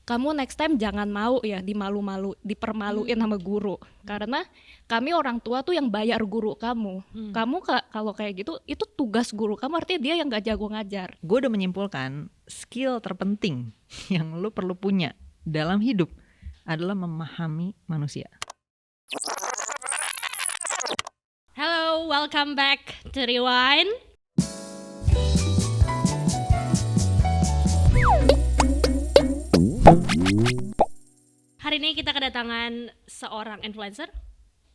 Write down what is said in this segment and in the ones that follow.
kamu next time jangan mau ya dipermaluin sama guru, karena kami orang tua tuh yang bayar guru kamu. Kamu kalau kayak gitu itu tugas guru kamu, artinya dia yang gak jago ngajar. Gue udah menyimpulkan skill terpenting yang lu perlu punya dalam hidup adalah memahami manusia. Hello, welcome back to Rewind. Hari ini kita kedatangan seorang influencer,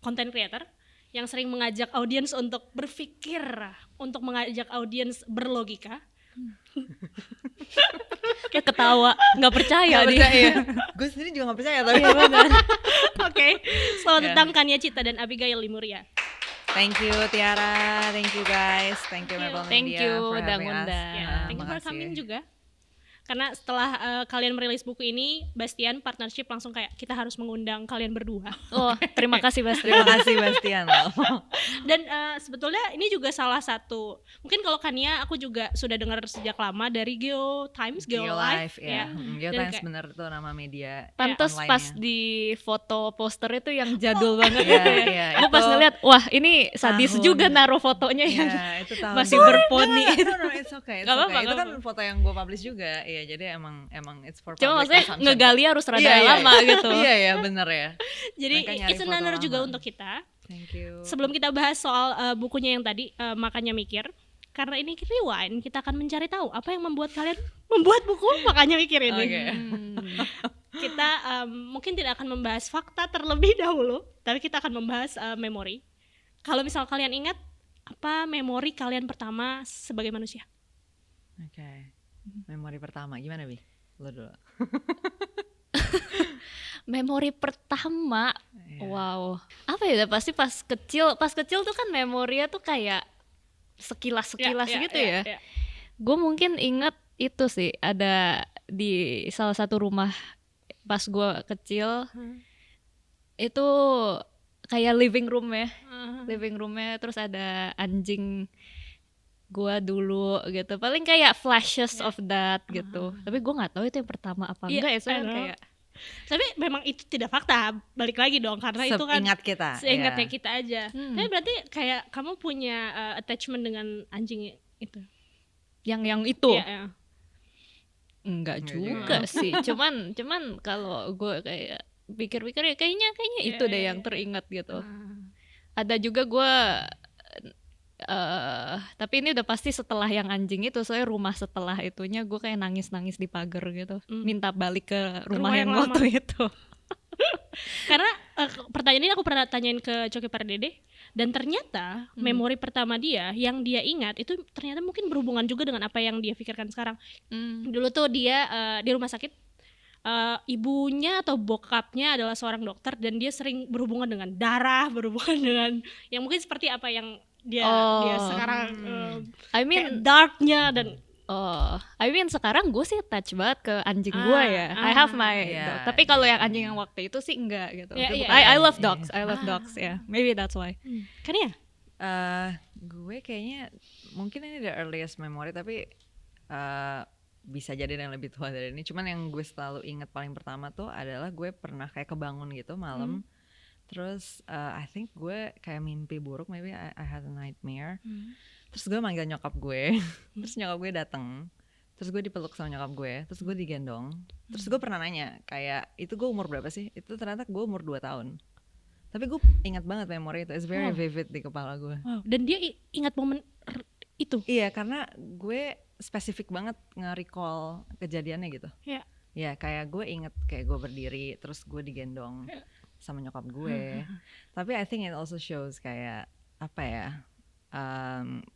content creator yang sering mengajak audiens untuk berpikir, untuk mengajak audiens berlogika. Kayak ketawa, nggak percaya nih. Gue sendiri juga nggak percaya tapi. Oke, selamat datang Kania Cita dan Abigail Limuria. Thank you Tiara, thank you guys, thank you Maple Thank Media you for udah having us. ngundang. Thank you for coming juga. Karena setelah kalian merilis buku ini, Bastian partnership langsung kayak kita harus mengundang kalian berdua. Oh, terima kasih Terima kasih Bastian loh. Dan sebetulnya ini juga salah satu, mungkin kalau Kania aku juga sudah dengar sejak lama dari Geo Times, Geo Live ya. Geo Dan Times kayak- bener tuh nama media. Pantes online-nya. pas di foto poster itu yang jadul banget Iya, gitu ya. iya, Gue pas itu ngeliat, wah ini sadis tahun- juga naruh fotonya yang Iya, itu tahun masih berponi. No, it's okay. Gak apa-apa, Itu gak kan apa-apa. foto yang gue publish juga. Iya, jadi emang it's for Cuma public maksudnya consumption. ngegali harus rada Iya, lama gitu. Iya, bener ya. Jadi Mereka nyari it's an foto honor lama. juga untuk kita. Thank you. Sebelum kita bahas soal bukunya yang tadi, makanya mikir. Karena ini Rewind, kita akan mencari tahu apa yang membuat kalian membuat buku makanya mikir ini. Oke. Kita mungkin tidak akan membahas fakta terlebih dahulu, tapi kita akan membahas memori. Kalau misal kalian ingat, apa memori kalian pertama sebagai manusia? Oke. Memori pertama gimana, Bi? Lo dulu. Memori pertama, Iya. wow, apa ya? Pasti pas kecil tuh kan memorinya tuh kayak sekilas gitu ya. Gue mungkin inget itu sih, ada di salah satu rumah pas gue kecil itu kayak living roomnya terus ada anjing gue dulu gitu, paling kayak flashes of that gitu. Tapi gue nggak tahu itu yang pertama apa enggak ya, soalnya kayak Tapi memang itu tidak fakta, balik lagi dong, karena itu kan Seingat kita. seingatnya iya. kita aja. Tapi berarti kayak kamu punya attachment dengan anjing itu? yang itu Iya, iya. enggak Enggak juga sih, cuman kalau gue kayak pikir-pikir ya kayaknya itu deh yang teringat gitu. Ada juga gue tapi ini udah pasti setelah yang anjing itu, soalnya rumah setelah itunya gue kayak nangis di pagar gitu, minta balik ke rumah yang yang waktu itu. Karena pertanyaan ini aku pernah tanyain ke Coki Pardede, dan ternyata memori pertama dia yang dia ingat itu ternyata mungkin berhubungan juga dengan apa yang dia pikirkan sekarang. Dulu tuh dia di rumah sakit, ibunya atau bokapnya adalah seorang dokter dan dia sering berhubungan dengan darah, berhubungan dengan yang mungkin seperti apa yang dia sekarang I kayak mean darknya dan sekarang gue sih attach banget ke anjing gue ya. I have my Iya, tapi kalau yang anjing yang waktu itu sih enggak gitu. Iya, iya. I love dogs. I love dogs ya. Maybe that's why. kan ya. Gue kayaknya mungkin ini the earliest memory, tapi bisa jadi yang lebih tua dari ini. Cuman yang gue selalu ingat paling pertama tuh adalah gue pernah kayak kebangun gitu malam. Terus I think gue kayak mimpi buruk, maybe I had a nightmare. Terus gue manggil nyokap gue. Terus nyokap gue datang. Terus gue dipeluk sama nyokap gue. Terus gue digendong. Terus gue pernah nanya kayak, itu gue umur berapa sih? Itu ternyata gue umur 2 tahun. Tapi gue ingat banget memori itu. It's very vivid di kepala gue. Wow. Dan dia ingat momen itu. Iya, karena gue spesifik banget nge-recall kejadiannya gitu. Iya. Ya kayak gue inget kayak gue berdiri, terus gue digendong sama nyokap gue. Tapi I think it also shows kayak apa ya,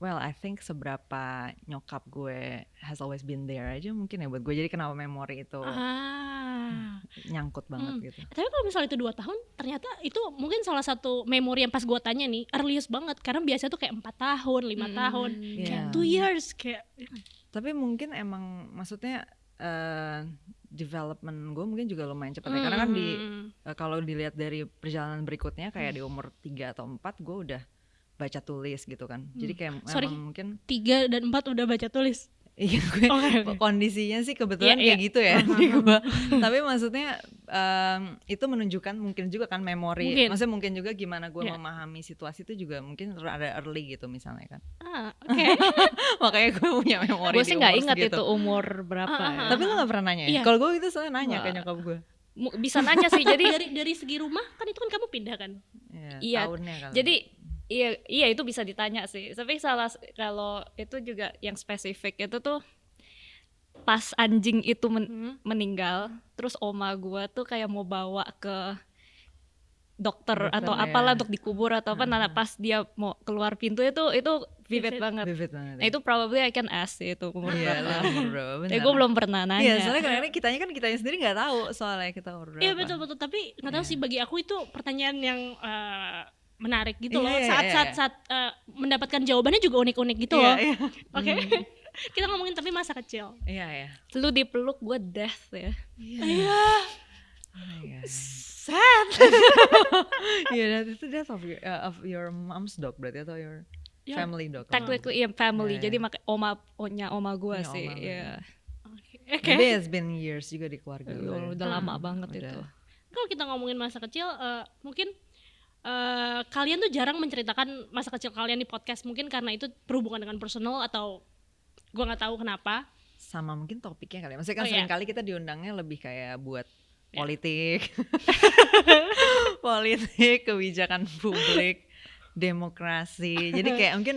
well I think seberapa nyokap gue has always been there aja mungkin ya buat gue. Jadi kenapa memori itu nyangkut banget gitu. Tapi kalau misalnya itu 2 tahun, ternyata itu mungkin salah satu memori yang pas gue tanya nih earliest banget. Karena biasanya tuh kayak 4 tahun, 5 tahun, kayak 2 years kayak. Tapi mungkin emang maksudnya development gue mungkin juga lumayan cepat ya. Karena kan kalau dilihat dari perjalanan berikutnya kayak di umur 3 atau 4 gue udah baca tulis gitu kan. Jadi kayak emang mungkin 3 dan 4 udah baca tulis. Iya gue Oke. kondisinya sih kebetulan Iya, kayak gitu ya di gue. Tapi maksudnya itu menunjukkan mungkin juga kan memori. Mungkin. Maksudnya mungkin juga gimana gue Iya. memahami situasi itu juga mungkin ada early gitu misalnya kan. Oke. Makanya gue punya memori Gue di sih nggak umur ingat segitu. itu umur berapa ya. Tapi lo gak pernah nanya ya? Iya. Kalau gue itu soalnya nanya ke Wah. nyokap gue. Bisa nanya sih. Jadi dari segi rumah kan itu kan kamu pindah kan? Iya, Tahunnya kali. jadi iya itu bisa ditanya sih. Tapi kalau itu juga yang spesifik itu tuh pas anjing itu meninggal, terus oma gua tuh kayak mau bawa ke dokter atau ya. apalah untuk dikubur atau apa. Nah pas dia mau keluar pintu itu vivid banget. Vivid banget. Nah, itu probably I can ask sih itu umur Iya, berapa. lo umur berapa, benar. Gue belum pernah nanya. Iya, soalnya kadang-kadang kitanya sendiri nggak tahu soalnya kita umur berapa. Iya betul. Tapi nggak tahu sih, bagi aku itu pertanyaan yang menarik gitu loh. Iya. Saat mendapatkan jawabannya juga unik-unik gitu loh. Iya. Oke. Kita ngomongin tapi masa kecil. Iya. Lu dipeluk gue death ya. Iya. Sad. Iya, itu death of your mom's dog berarti atau your Ya, family dog. Technically family. Iya. Jadi oma gue Punya sih. oma lu, Iya. Oke. Maybe it's been years juga di keluarga lu ya. Udah lama banget Udah. itu. Kalau kita ngomongin masa kecil, mungkin kalian tuh jarang menceritakan masa kecil kalian di podcast, mungkin karena itu berhubungan dengan personal atau gua nggak tahu kenapa. Sama mungkin topiknya kali ya. Maksudnya kan Oh, sering iya. kali kita diundangnya lebih kayak buat Iya. politik. Politik, kebijakan publik, demokrasi. Jadi kayak mungkin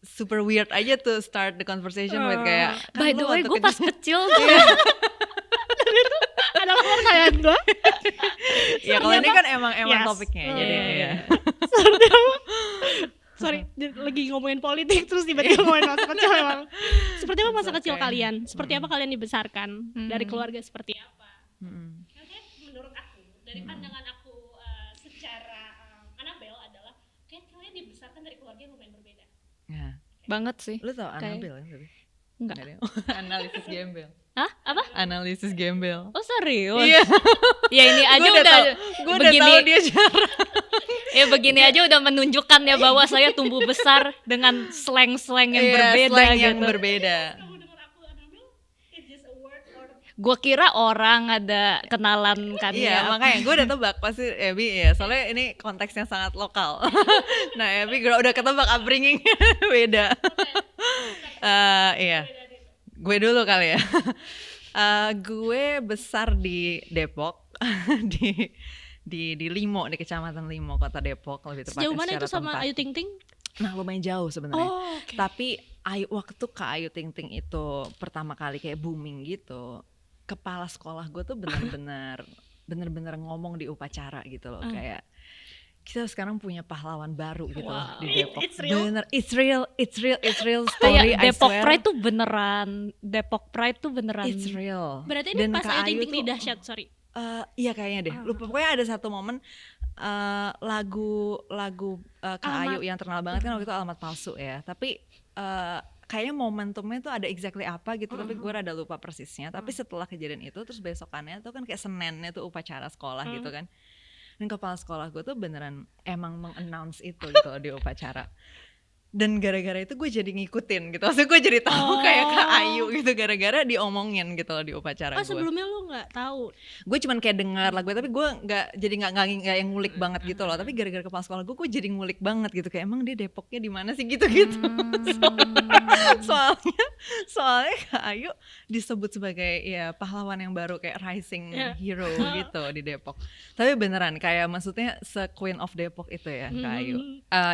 super weird aja tuh start the conversation with kayak kan By lu the way, waktu gue pas kecil Adalah pertanyaan gua. ya kalau ini kan emang Yes. topiknya jadi iya, iya. Sorry, lagi ngomongin politik terus tiba-tiba ngomongin masa kecil emang. Seperti apa masa It's kecil okay. kalian? Seperti apa kalian dibesarkan? Dari keluarga seperti apa? Mm-mm. Menurut aku, dari pandangan aku secara Annabelle adalah kayak kalian dibesarkan dari keluarga yang lumayan berbeda. Nah, banget sih. lu tau Kayak- Annabelle kan tapi? Enggak. Nggak ada. Analisis gembel. Hah? Apa? Analisis gembel. Oh serius? Iya. Ya ini aja Gua udah gue udah tahu dia jarang. Ya begini aja udah menunjukkan ya bahwa saya tumbuh besar dengan slang-slang yang Iya, berbeda slang gitu. yang berbeda. Kamu dengar aku Annabelle, it's just a word or Gue kira orang ada kenalan kan Iya, ya. makanya gue udah tebak pasti Ebi ya. Soalnya ini konteksnya sangat lokal. Nah, Ebi udah ketebak upbringingnya beda. Iya. Gue dulu kali ya. Gue besar di Depok di Limo, di Kecamatan Limo, Kota Depok lebih tepatnya sejauh mana itu secara sama tempat. Ayu Ting Ting? Nah, lumayan jauh sebenarnya. Oh, oke. Tapi waktu Kak Ayu Ting Ting itu pertama kali kayak booming gitu, kepala sekolah gue tuh bener-bener ngomong di upacara gitu loh, kayak kita sekarang punya pahlawan baru gitu loh Wow. di Depok. It's real? Bener, it's real story. Kayak I Depok swear. Pride tuh beneran. Depok Pride tuh beneran. It's real. Berarti ini Dan pas Kak Ayu Ting Ting di tuh- dahsyat, sorry. Iya kayaknya deh. Lupa, pokoknya ada satu momen lagu Kak Alamat. Ayu yang terkenal banget kan waktu itu Alamat Palsu ya. Tapi kayaknya momentumnya tuh ada exactly apa gitu, tapi gue rada lupa persisnya. Tapi setelah kejadian itu terus besokannya tuh kan kayak Seninnya tuh upacara sekolah gitu kan. Dan kepala sekolah gue tuh beneran emang meng-announce itu gitu loh di upacara. Dan gara-gara itu gue jadi ngikutin gitu. Maksudnya gue jadi tahu kayak Kak Ayu gitu gara-gara diomongin gitu loh di upacara Oh, gue. sebelumnya lu nggak tahu. Gue cuman kayak dengar lagu tapi gue nggak yang ngulik banget gitu loh. Tapi gara-gara kepala sekolah gue jadi ngulik banget gitu, kayak emang dia Depoknya di mana sih gitu-gitu. soalnya Kak Ayu disebut sebagai ya pahlawan yang baru, kayak rising hero gitu di Depok. Tapi beneran kayak maksudnya se-Queen of Depok itu ya Kak Ayu.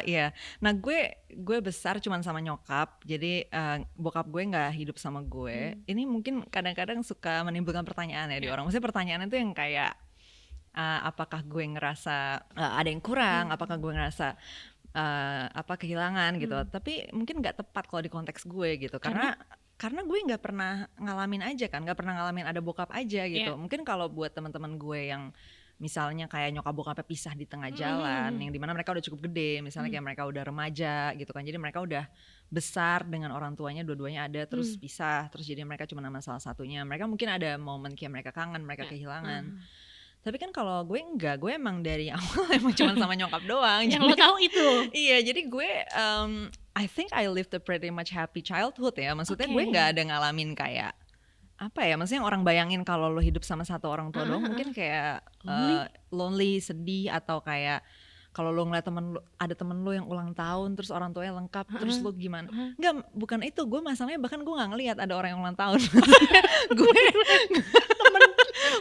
Iya. Nah gue besar cuman sama nyokap, jadi bokap gue nggak hidup sama gue. Ini mungkin kadang-kadang suka menimbulkan pertanyaan ya di orang. Maksudnya pertanyaannya tuh yang kayak apakah gue ngerasa ada yang kurang, apakah gue ngerasa kehilangan gitu. Tapi mungkin nggak tepat kalau di konteks gue gitu, karena gue nggak pernah ngalamin aja kan, nggak pernah ngalamin ada bokap aja gitu. Mungkin kalau buat teman-teman gue yang misalnya kayak nyokap bokapnya pisah di tengah jalan, yang dimana mereka udah cukup gede, misalnya kayak mereka udah remaja gitu kan, jadi mereka udah besar dengan orang tuanya, dua-duanya ada terus pisah, terus jadi mereka cuma nama salah satunya, mereka mungkin ada momen kayak mereka kangen, mereka kehilangan. Tapi kan kalau gue enggak, gue emang dari awal emang cuma sama nyokap doang. Yang lo tahu itu. Iya, jadi gue I think I lived a pretty much happy childhood ya. Maksudnya Oke. gue nggak ada ngalamin kayak apa ya, maksudnya yang orang bayangin kalau lo hidup sama satu orang tua doang mungkin kayak lonely, sedih, atau kayak kalau lo ngeliat ada temen lo yang ulang tahun terus orang tuanya lengkap terus lo gimana. Enggak, bukan itu. Gue masalahnya bahkan gue nggak ngelihat ada orang yang ulang tahun.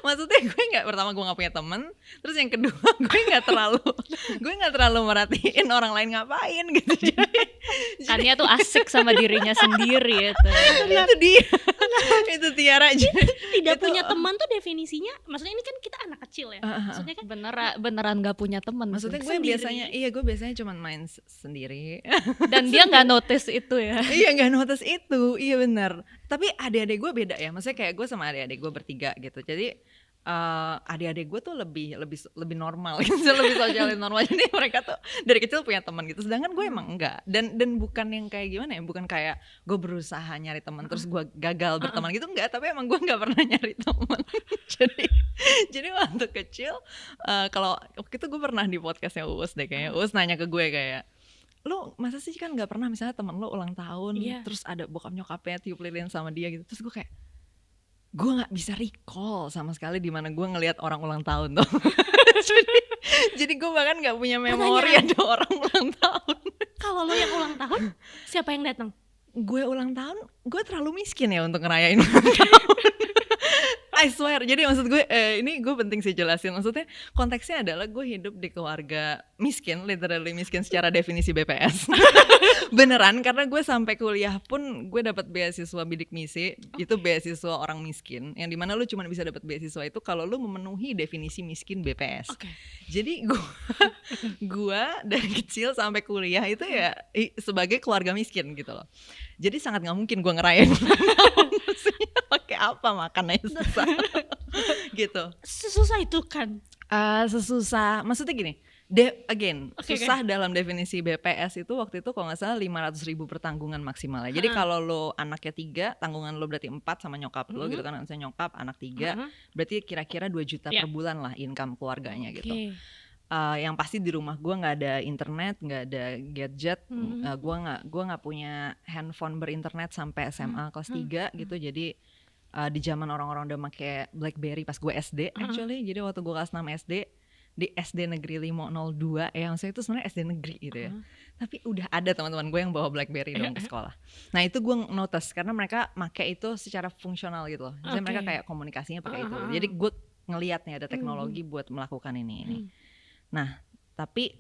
Maksudnya gue nggak, pertama gue nggak punya temen, terus yang kedua gue nggak terlalu merhatiin orang lain ngapain gitu. Kania tuh asik sama dirinya sendiri itu. Itu dia. Itu Tiara aja. Tidak punya teman tuh definisinya, maksudnya ini kan kita anak kecil ya, maksudnya kan Beneran gak punya temen. Maksudnya gue biasanya cuman main sendiri. Dan dia nggak notice itu ya. Iya, nggak notice itu. Iya benar. Tapi adik-adik gue beda ya. Maksudnya kayak gue sama adik-adik gue bertiga gitu. Jadi adik-adik gue tuh lebih normal gitu, lebih sosialin normal. Jadi mereka tuh dari kecil punya teman gitu. Sedangkan gue emang enggak. Dan bukan yang kayak gimana ya? Bukan kayak gue berusaha nyari teman terus gue gagal berteman gitu, enggak. Tapi emang gue nggak pernah nyari teman. jadi waktu kecil, kalau waktu itu gue pernah di podcastnya Uus deh kayaknya. Uus nanya ke gue kayak, lo masa sih kan nggak pernah misalnya temen lo ulang tahun, terus ada bokap nyokapnya tiup lilin sama dia gitu. Terus gue kayak, gue nggak bisa recall sama sekali di mana gue ngelihat orang ulang tahun tuh. jadi gue bahkan nggak punya memori ada orang ulang tahun. kalau lo yang ulang tahun siapa yang datang? Gue ulang tahun, gue terlalu miskin ya untuk ngerayain ulang tahun. I swear. Jadi maksud gue, ini gue penting sih jelasin. Maksudnya konteksnya adalah gue hidup di keluarga miskin, literally miskin secara definisi BPS. Beneran, karena gue sampai kuliah pun gue dapat beasiswa bidik misi. Itu beasiswa orang miskin, yang dimana lu cuma bisa dapat beasiswa itu kalau lu memenuhi definisi miskin BPS. Jadi gue dari kecil sampai kuliah itu ya sebagai keluarga miskin gitu loh. Jadi sangat nggak mungkin gue ngerayain maksudnya pakai apa, makannya susah. Gitu. Sesusah itu kan? Sesusah, maksudnya gini, susah dalam definisi BPS itu waktu itu kalau nggak salah 500.000 per tanggungan maksimal ya. Jadi kalau lo anaknya 3, tanggungan lo berarti 4 sama nyokap lo gitu kan. Misalnya nyokap anak 3, berarti kira-kira 2 juta per bulan lah income keluarganya gitu. Yang pasti di rumah gue nggak ada internet, nggak ada gadget. Gue nggak punya handphone berinternet sampai SMA kelas 3 gitu. Jadi di zaman orang-orang udah pakai BlackBerry pas gue SD actually. Jadi waktu gue kelas 6 SD di SD Negeri 502 yang saya itu sebenarnya SD negeri gitu ya. Tapi udah ada teman-teman gue yang bawa BlackBerry dong ke sekolah. Nah itu gue notice karena mereka pakai itu secara fungsional gitu loh. Jadi mereka kayak komunikasinya pakai itu. Jadi gue ngeliat nih ada teknologi buat melakukan ini. Nah tapi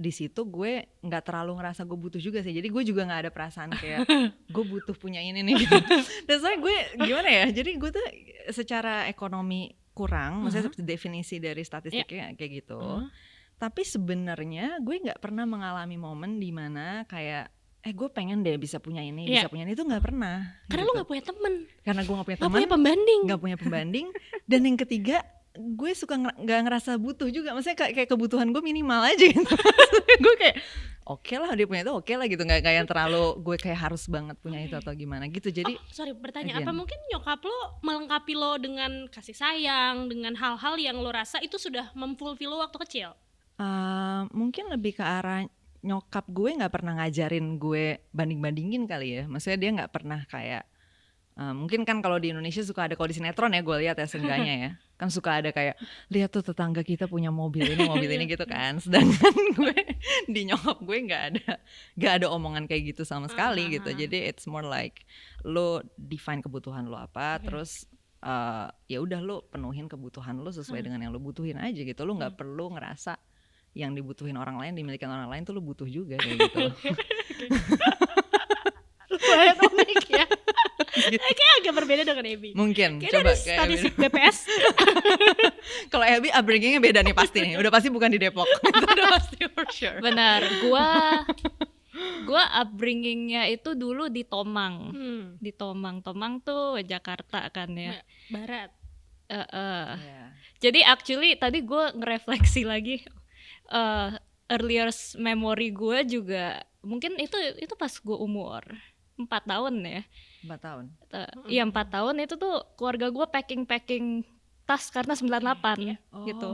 di situ gue nggak terlalu ngerasa gue butuh juga sih. Jadi gue juga nggak ada perasaan kayak gue butuh punya ini nih gitu. Dan soalnya gue gimana ya, jadi gue tuh secara ekonomi kurang, maksudnya definisi dari statistiknya kayak gitu. Tapi sebenarnya gue nggak pernah mengalami momen di mana kayak gue pengen deh bisa punya ini, bisa punya ini, itu nggak pernah. Karena gitu. lu nggak punya temen. Karena gue nggak punya teman, nggak punya pembanding. Dan yang ketiga, gue suka nggak ngerasa butuh juga. Maksudnya kayak kebutuhan gue minimal aja gitu. Gue kayak oke lah dia punya itu, oke lah gitu, nggak yang terlalu gue kayak harus banget punya itu atau gimana gitu. Jadi bertanya, apa mungkin nyokap lo melengkapi lo dengan kasih sayang, dengan hal-hal yang lo rasa itu sudah memfulfill lo waktu kecil? Mungkin lebih ke arah nyokap gue nggak pernah ngajarin gue banding-bandingin kali ya. Maksudnya dia nggak pernah kayak mungkin kan kalau di Indonesia suka ada, kalau di sinetron ya gue lihat ya seenggaknya ya, kan suka ada kayak lihat tuh tetangga kita punya mobil ini gitu kan. Sedangkan gue di nyokap gue nggak ada omongan kayak gitu sama sekali gitu. Jadi it's more like lo define kebutuhan lo apa, terus ya udah lo penuhin kebutuhan lo sesuai dengan yang lo butuhin aja gitu. Lo nggak perlu ngerasa yang dibutuhin orang lain, dimiliki orang lain tuh lo butuh juga kayak gitu. Lumayan unik ya. Kayaknya agak berbeda dengan Abby. Mungkin. Kayaknya coba dari statistik BPS. Kalau Abby upbringingnya beda nih pasti nih. Udah pasti bukan di Depok. Itu udah pasti for sure. Benar. Gua upbringingnya itu dulu di Tomang. Di Tomang tuh Jakarta kan ya. Barat. Jadi actually tadi gue ngerefleksi lagi. Earlier memory gue juga mungkin itu pas gue umur 4 tahun ya. 4 tahun? Iya 4 tahun itu tuh keluarga gue packing tas karena 98 gitu.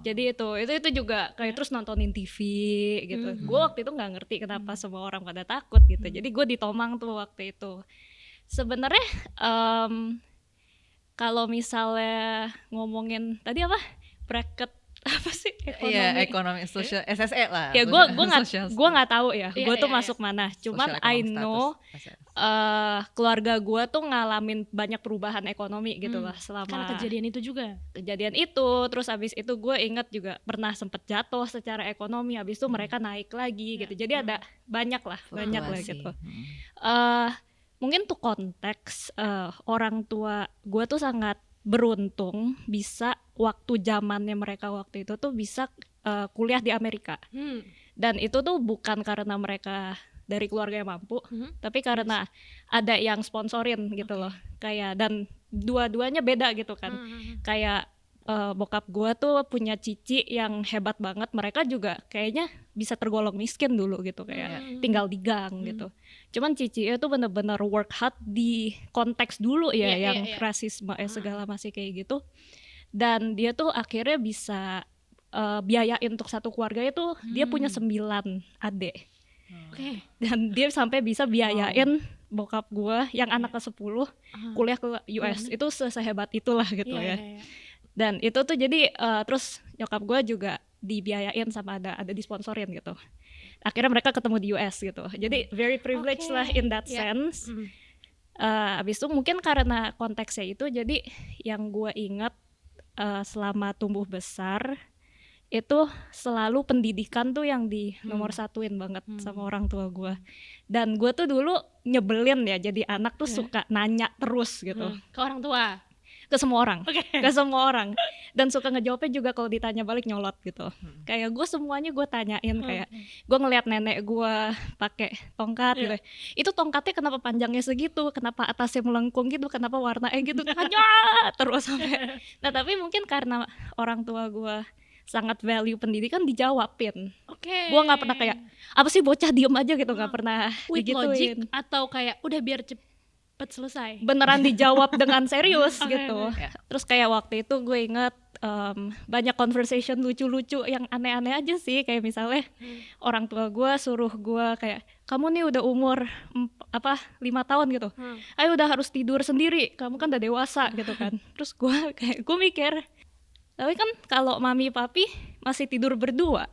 Jadi itu juga kayak terus nontonin TV gitu. Gue waktu itu nggak ngerti kenapa semua orang pada takut gitu. Jadi gue ditomang tuh waktu itu. Sebenarnya kalau misalnya ngomongin tadi apa bracket apa sih ekonomi? Iya, ekonomi sosial SSE lah. Ya gue nggak tahu ya. Gue tuh masuk mana. Cuman I know keluarga gue tuh ngalamin banyak perubahan ekonomi gitu lah selama karena kejadian itu juga. Kejadian itu, terus abis itu gue inget juga pernah sempet jatuh secara ekonomi. Abis itu mereka naik lagi gitu. Jadi ada banyak lah gitu. Mungkin tuh konteks orang tua gue tuh sangat beruntung bisa waktu zamannya mereka waktu itu tuh bisa kuliah di Amerika. Dan itu tuh bukan karena mereka dari keluarga yang mampu, tapi karena ada yang sponsorin gitu loh. Kayak dan dua-duanya beda gitu kan. Kayak bokap gue tuh punya cici yang hebat banget. Mereka juga kayaknya bisa tergolong miskin dulu gitu, kayak tinggal di gang gitu. Cuman cici itu bener-bener work hard di konteks dulu ya, yang rasisme segala masih kayak gitu. Dan dia tuh akhirnya bisa biayain untuk satu keluarga itu. Dia punya 9 adik. Dan dia sampai bisa biayain bokap gue yang anak ke-10 kuliah ke US. Itu sehebat itulah gitu ya. Dan itu tuh jadi terus nyokap gue juga dibiayain sama ada disponsorin gitu. Akhirnya mereka ketemu di US gitu. Jadi very privileged lah in that sense. Abis itu mungkin karena konteksnya itu, jadi yang gue ingat selama tumbuh besar itu selalu pendidikan tuh yang di nomor satuin banget sama orang tua gue. Dan gue tuh dulu nyebelin ya, jadi anak tuh suka nanya terus gitu ke orang tua, ke semua orang, ke semua orang, dan suka ngejawabnya juga kalau ditanya balik nyolot gitu. Kayak gue semuanya gue tanyain, kayak gue ngeliat nenek gue pakai tongkat gitu, itu tongkatnya kenapa panjangnya segitu, kenapa atasnya melengkung gitu, kenapa warnanya gitu, hanya terus sampai. Nah tapi mungkin karena orang tua gue sangat value pendidikan, dijawabin. Gue nggak pernah kayak apa sih bocah diem aja gitu, nggak pernah with digituin. logic atau kayak udah biar cepet selesai. Beneran dijawab dengan serius gitu. Terus kayak waktu itu gue inget banyak conversation lucu-lucu yang aneh-aneh aja sih. Kayak misalnya orang tua gue suruh gue kayak, kamu nih udah umur 5 tahun gitu, ayo udah harus tidur sendiri, kamu kan udah dewasa gitu kan. Terus gue mikir, tapi kan kalau mami papi masih tidur berdua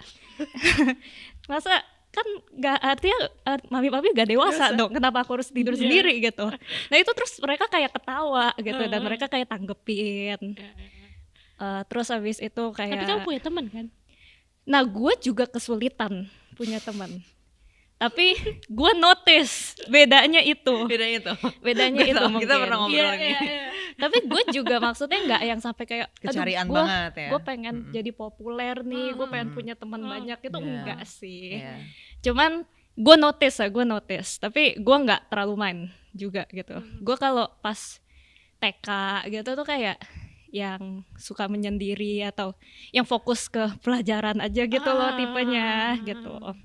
masa kan gak, artinya mami papi gak dewasa dong, kenapa aku harus tidur sendiri gitu. Nah itu terus mereka kayak ketawa gitu, dan mereka kayak tanggepin. Terus habis itu kayak, tapi kamu punya teman kan? Nah gue juga kesulitan punya teman. Tapi gue notice bedanya itu. Bedanya itu mungkin. Kita pernah ngobrol lagi. Tapi gue juga maksudnya nggak yang sampai kayak kecarian banget ya. Gue pengen jadi populer nih, gue pengen punya teman banyak, itu enggak sih. Cuman gue notice. Tapi gue nggak terlalu main juga gitu. Gue kalau pas TK gitu tuh kayak yang suka menyendiri atau yang fokus ke pelajaran aja gitu loh tipenya gitu.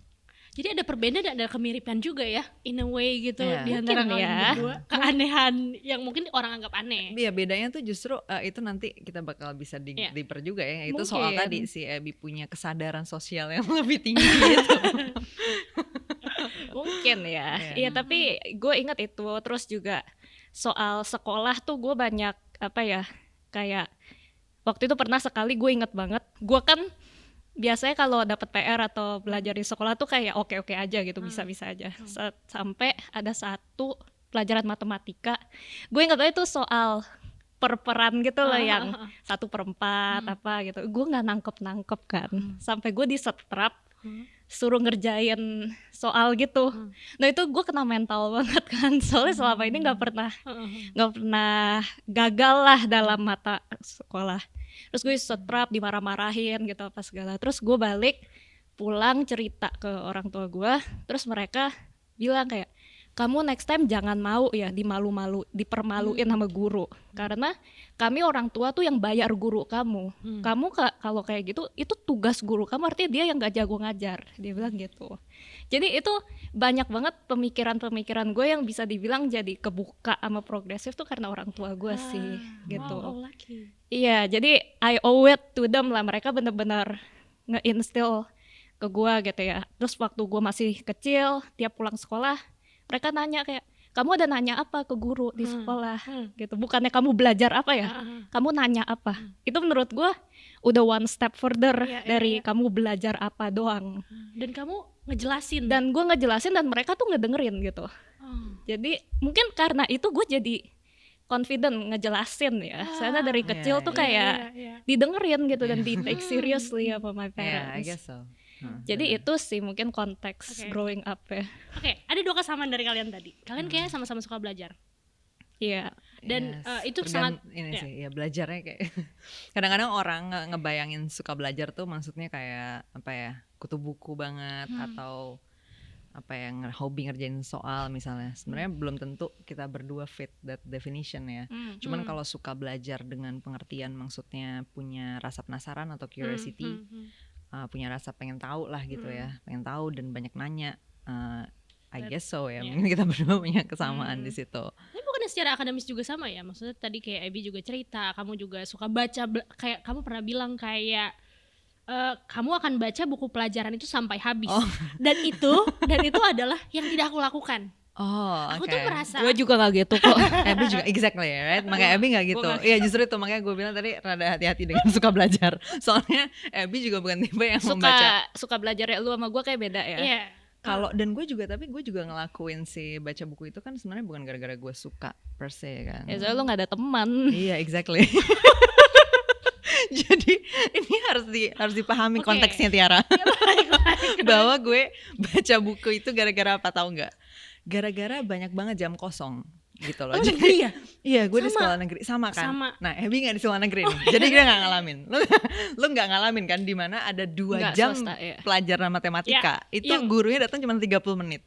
Jadi ada perbedaan dan ada kemiripan juga ya, in a way gitu, di antara kalian berdua. Keanehan yang mungkin orang anggap aneh. Iya, bedanya tuh justru itu nanti kita bakal bisa deeper juga ya. Itu soal tadi si Abby punya kesadaran sosial yang lebih tinggi gitu. Mungkin ya. Iya, tapi gue ingat itu. Terus juga soal sekolah tuh gue banyak kayak waktu itu pernah sekali gue inget banget. Gue kan biasanya kalau dapat PR atau belajar di sekolah tuh kayak oke aja gitu, bisa aja. Sampai ada satu pelajaran matematika, gue ingat aja itu soal perperan gitu loh, yang 1/4 apa gitu. Gue nggak nangkep kan, sampai gue disetrap suruh ngerjain soal gitu. Nah itu gue kena mental banget kan, soalnya selama ini nggak pernah gagal lah dalam mata sekolah. Terus gue setrap, dimarah-marahin gitu apa segala. Terus gue balik pulang cerita ke orang tua gue, terus mereka bilang kayak, kamu next time jangan mau ya dipermaluin sama guru, karena kami orang tua tuh yang bayar guru kamu. Kamu kalau kayak gitu itu tugas guru kamu, artinya dia yang gak jago ngajar, dia bilang gitu. Jadi itu banyak banget pemikiran gue yang bisa dibilang jadi kebuka sama progresif tuh karena orang tua gue sih gitu. Iya, jadi I owe it to them lah, mereka bener-bener nge-instill ke gue gitu ya. Terus waktu gue masih kecil, tiap pulang sekolah mereka nanya kayak, kamu ada nanya apa ke guru di sekolah gitu, bukannya kamu belajar apa ya, kamu nanya apa. Itu menurut gue udah one step further dari kamu belajar apa doang. Dan kamu ngejelasin. Dan gue ngejelasin dan mereka tuh ngedengerin gitu. Jadi mungkin karena itu gue jadi confident ngejelasin ya. Soalnya dari kecil tuh kayak didengerin gitu dan di take seriously sama my parents. I guess so. Jadi itu sih mungkin konteks growing up ya. Oke, ada 2 kesamaan dari kalian tadi. Kalian kayaknya sama-sama suka belajar. Iya. Dan itu sangat ini sih ya, belajarnya kayak kadang-kadang orang ngebayangin suka belajar tuh maksudnya kayak apa ya, kutu buku banget atau apa yang hobi ngerjain soal misalnya. Sebenarnya belum tentu kita berdua fit that definition ya. Cuman kalau suka belajar dengan pengertian maksudnya punya rasa penasaran atau curiosity, punya rasa pengen tahu lah gitu ya, pengen tahu dan banyak nanya. I guess so ya, mungkin kita berdua punya kesamaan di situ. Tapi bukannya secara akademis juga sama ya? Maksudnya tadi kayak Abby juga cerita, kamu juga suka baca, kayak kamu pernah bilang kayak kamu akan baca buku pelajaran itu sampai habis. Dan itu adalah yang tidak aku lakukan. Aku tuh merasa gue juga gak gitu kok. Abby juga exactly right, makanya Abby gak gitu. Iya justru itu makanya gue bilang tadi rada hati-hati dengan suka belajar. Soalnya Abby juga bukan tipe yang membaca. Suka belajar ya, lu sama gue kayak beda ya. Iya. Kalau dan gue juga ngelakuin si baca buku itu kan sebenarnya bukan gara-gara gue suka per se kan. Ya soalnya lu gak ada teman. Iya exactly. Jadi ini harus dipahami konteksnya Tiara. Bahwa gue baca buku itu gara-gara apa tahu nggak? Gara-gara banyak banget jam kosong gitu loh. Jadi iya gue di sekolah negeri sama kan. Nah Abby nggak di sekolah negeri nih, jadi dia nggak ngalamin. Lu nggak ngalamin kan di mana ada 2 jam swasta, pelajaran matematika itu gurunya datang cuma 30 menit.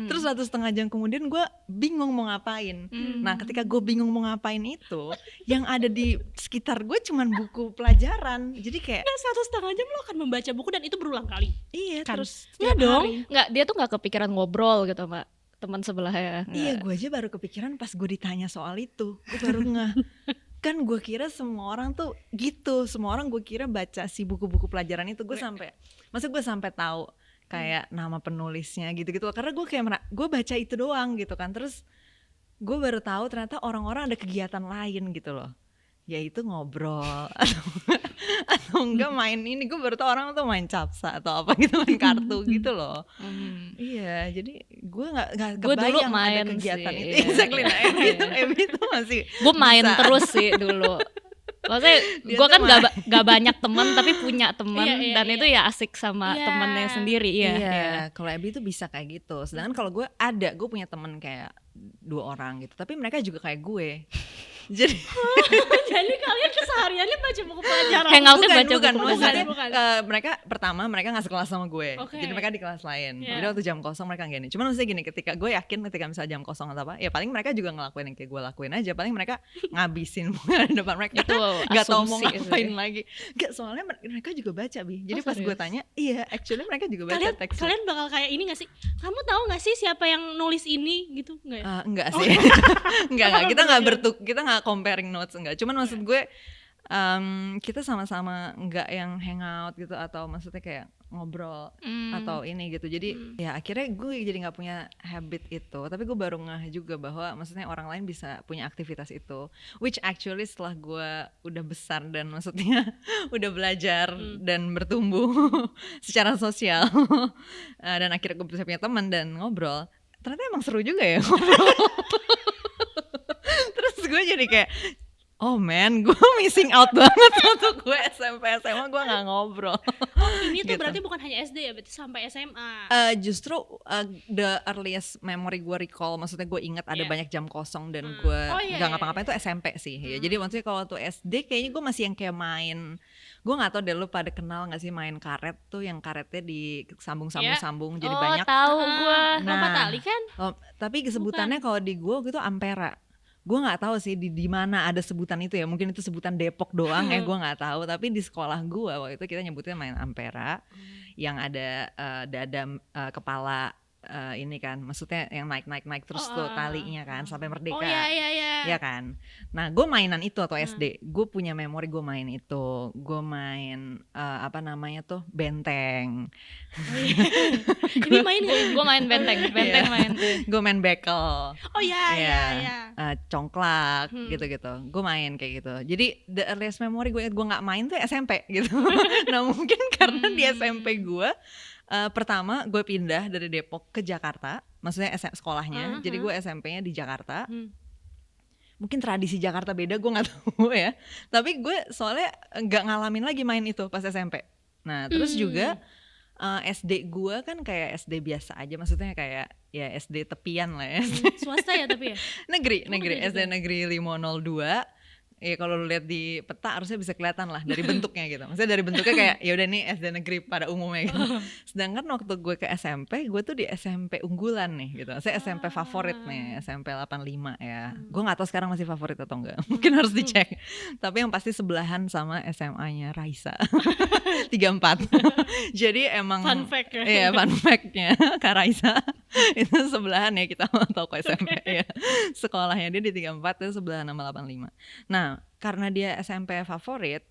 Terus 1,5 jam kemudian gue bingung mau ngapain. Nah ketika gue bingung mau ngapain itu, yang ada di sekitar gue cuma buku pelajaran. Jadi kayak 1,5 jam lo akan membaca buku dan itu berulang kali. Iya kan? Terus ya dong. Nggak, dia tuh nggak kepikiran ngobrol gitu Mbak, teman sebelahnya. Iya, gue aja baru kepikiran pas gue ditanya soal itu. Gue baru ngeh. Kan gue kira semua orang tuh gitu. Semua orang gue kira baca si buku-buku pelajaran itu. Gue sampai tahu kayak nama penulisnya gitu-gitu. Karena gue kayak gue baca itu doang gitu kan. Terus gue baru tahu ternyata orang-orang ada kegiatan lain gitu loh. Yaitu ngobrol atau enggak main ini. Gue baru tau orang tuh main capsa atau apa gitu, main kartu gitu loh. Iya, jadi gue nggak kebayang ada kegiatan sih, itu. Exactly, nah Abby itu masih. Gue main terus sih dulu. Maksudnya gue kan gak banyak teman tapi punya teman dan itu ya asik sama temennya sendiri. Iya. Kalau Abby itu bisa kayak gitu. Sedangkan kalau gue punya teman kayak 2 orang gitu, tapi mereka juga kayak gue. Jadi kalian kesehariannya baca buku pelajaran. Hangoutnya baca buku pelajaran. Mereka nggak sekelas sama gue, jadi mereka di kelas lain. Jadi waktu jam kosong mereka gini. Cuman maksudnya gini, ketika misalnya jam kosong atau apa, ya paling mereka juga ngelakuin yang kayak gue lakuin aja. Paling mereka ngabisin di depan mereka. Itu nggak tahu mau ngapain lagi. Nggak, soalnya mereka juga baca Bi. Jadi pas gue tanya, iya, actually mereka juga baca teks. Kalian bakal kayak ini nggak sih? Kamu tahu nggak sih siapa yang nulis ini gitu? Enggak sih. Enggak. Kita nggak comparing notes, enggak. Cuman maksud gue kita sama-sama nggak yang hangout gitu atau maksudnya kayak ngobrol atau ini gitu. Jadi ya akhirnya gue jadi nggak punya habit itu. Tapi gue baru ngeh juga bahwa maksudnya orang lain bisa punya aktivitas itu. Which actually setelah gue udah besar dan maksudnya udah belajar dan bertumbuh secara sosial dan akhirnya gue bisa punya teman dan ngobrol. Ternyata emang seru juga ya ngobrol. Terus gue jadi kayak Oh man, gue missing out banget waktu gue SMP SMA gue nggak ngobrol. Ini tuh Gitu. berarti bukan hanya SD ya, berarti sampai SMA. Justru the earliest memory gue recall, maksudnya gue ingat ada Iya. banyak jam kosong dan gue Oh, iya, nggak iya, ngapa-ngapain tuh SMP sih. Ya, jadi maksudnya kalau waktu SD kayaknya gue masih yang kayak main, gue nggak tahu deh lu pada kenal nggak sih main karet tuh yang karetnya disambung-sambung-sambung jadi Oh, banyak. tahu gue. Lompat tali kan? Oh, tapi sebutannya kalau di gue gitu ampera. Gue nggak tahu sih di mana ada sebutan itu ya. Mungkin itu sebutan Depok doang ya. Gue nggak tahu. Tapi di sekolah gue waktu itu kita nyebutnya main ampera, yang ada dada kepala ini kan. Maksudnya yang naik terus tuh talinya kan sampai merdeka. Oh iya. Ya kan. Nah, gue mainan itu atau SD. Gue punya memori gue main itu. Gue main apa namanya tuh Benteng. Oh, iya. Ini main nggak? Gue main benteng main. Gue main bekel. Oh iya. Congklak gitu-gitu. Gue main kayak gitu. Jadi the earliest memory gue nggak main tuh SMP gitu. Nah mungkin karena di SMP gue pertama gue pindah dari Depok ke Jakarta, maksudnya sekolahnya. Jadi gue SMP-nya di Jakarta. Mungkin tradisi Jakarta beda, gue nggak tahu ya. Tapi gue soalnya nggak ngalamin lagi main itu pas SMP. Nah terus juga SD gue kan kayak SD biasa aja, maksudnya kayak ya SD tepian lah ya. Swasta ya tapi ya. negeri negeri SD juga. negeri 502. Ya kalau lu lihat di peta harusnya bisa kelihatan lah dari bentuknya gitu. Maksudnya dari bentuknya kayak ya udah nih SD negeri pada umumnya gitu. Sedangkan waktu gue ke SMP, gue tuh di SMP unggulan nih gitu. Saya SMP favorit nih, SMP 85 ya. Gue nggak tahu sekarang masih favorit atau enggak. Mungkin harus dicek. Tapi yang pasti sebelahan sama SMA-nya Raisa. 34. Jadi emang Fun fact ya. Iya, fun fact-nya Kak Raisa itu sebelahan ya, kita mau tahu SMP ya. Sekolahnya dia di 34 itu sebelahan sama 85. Nah, karena dia SMP favorit,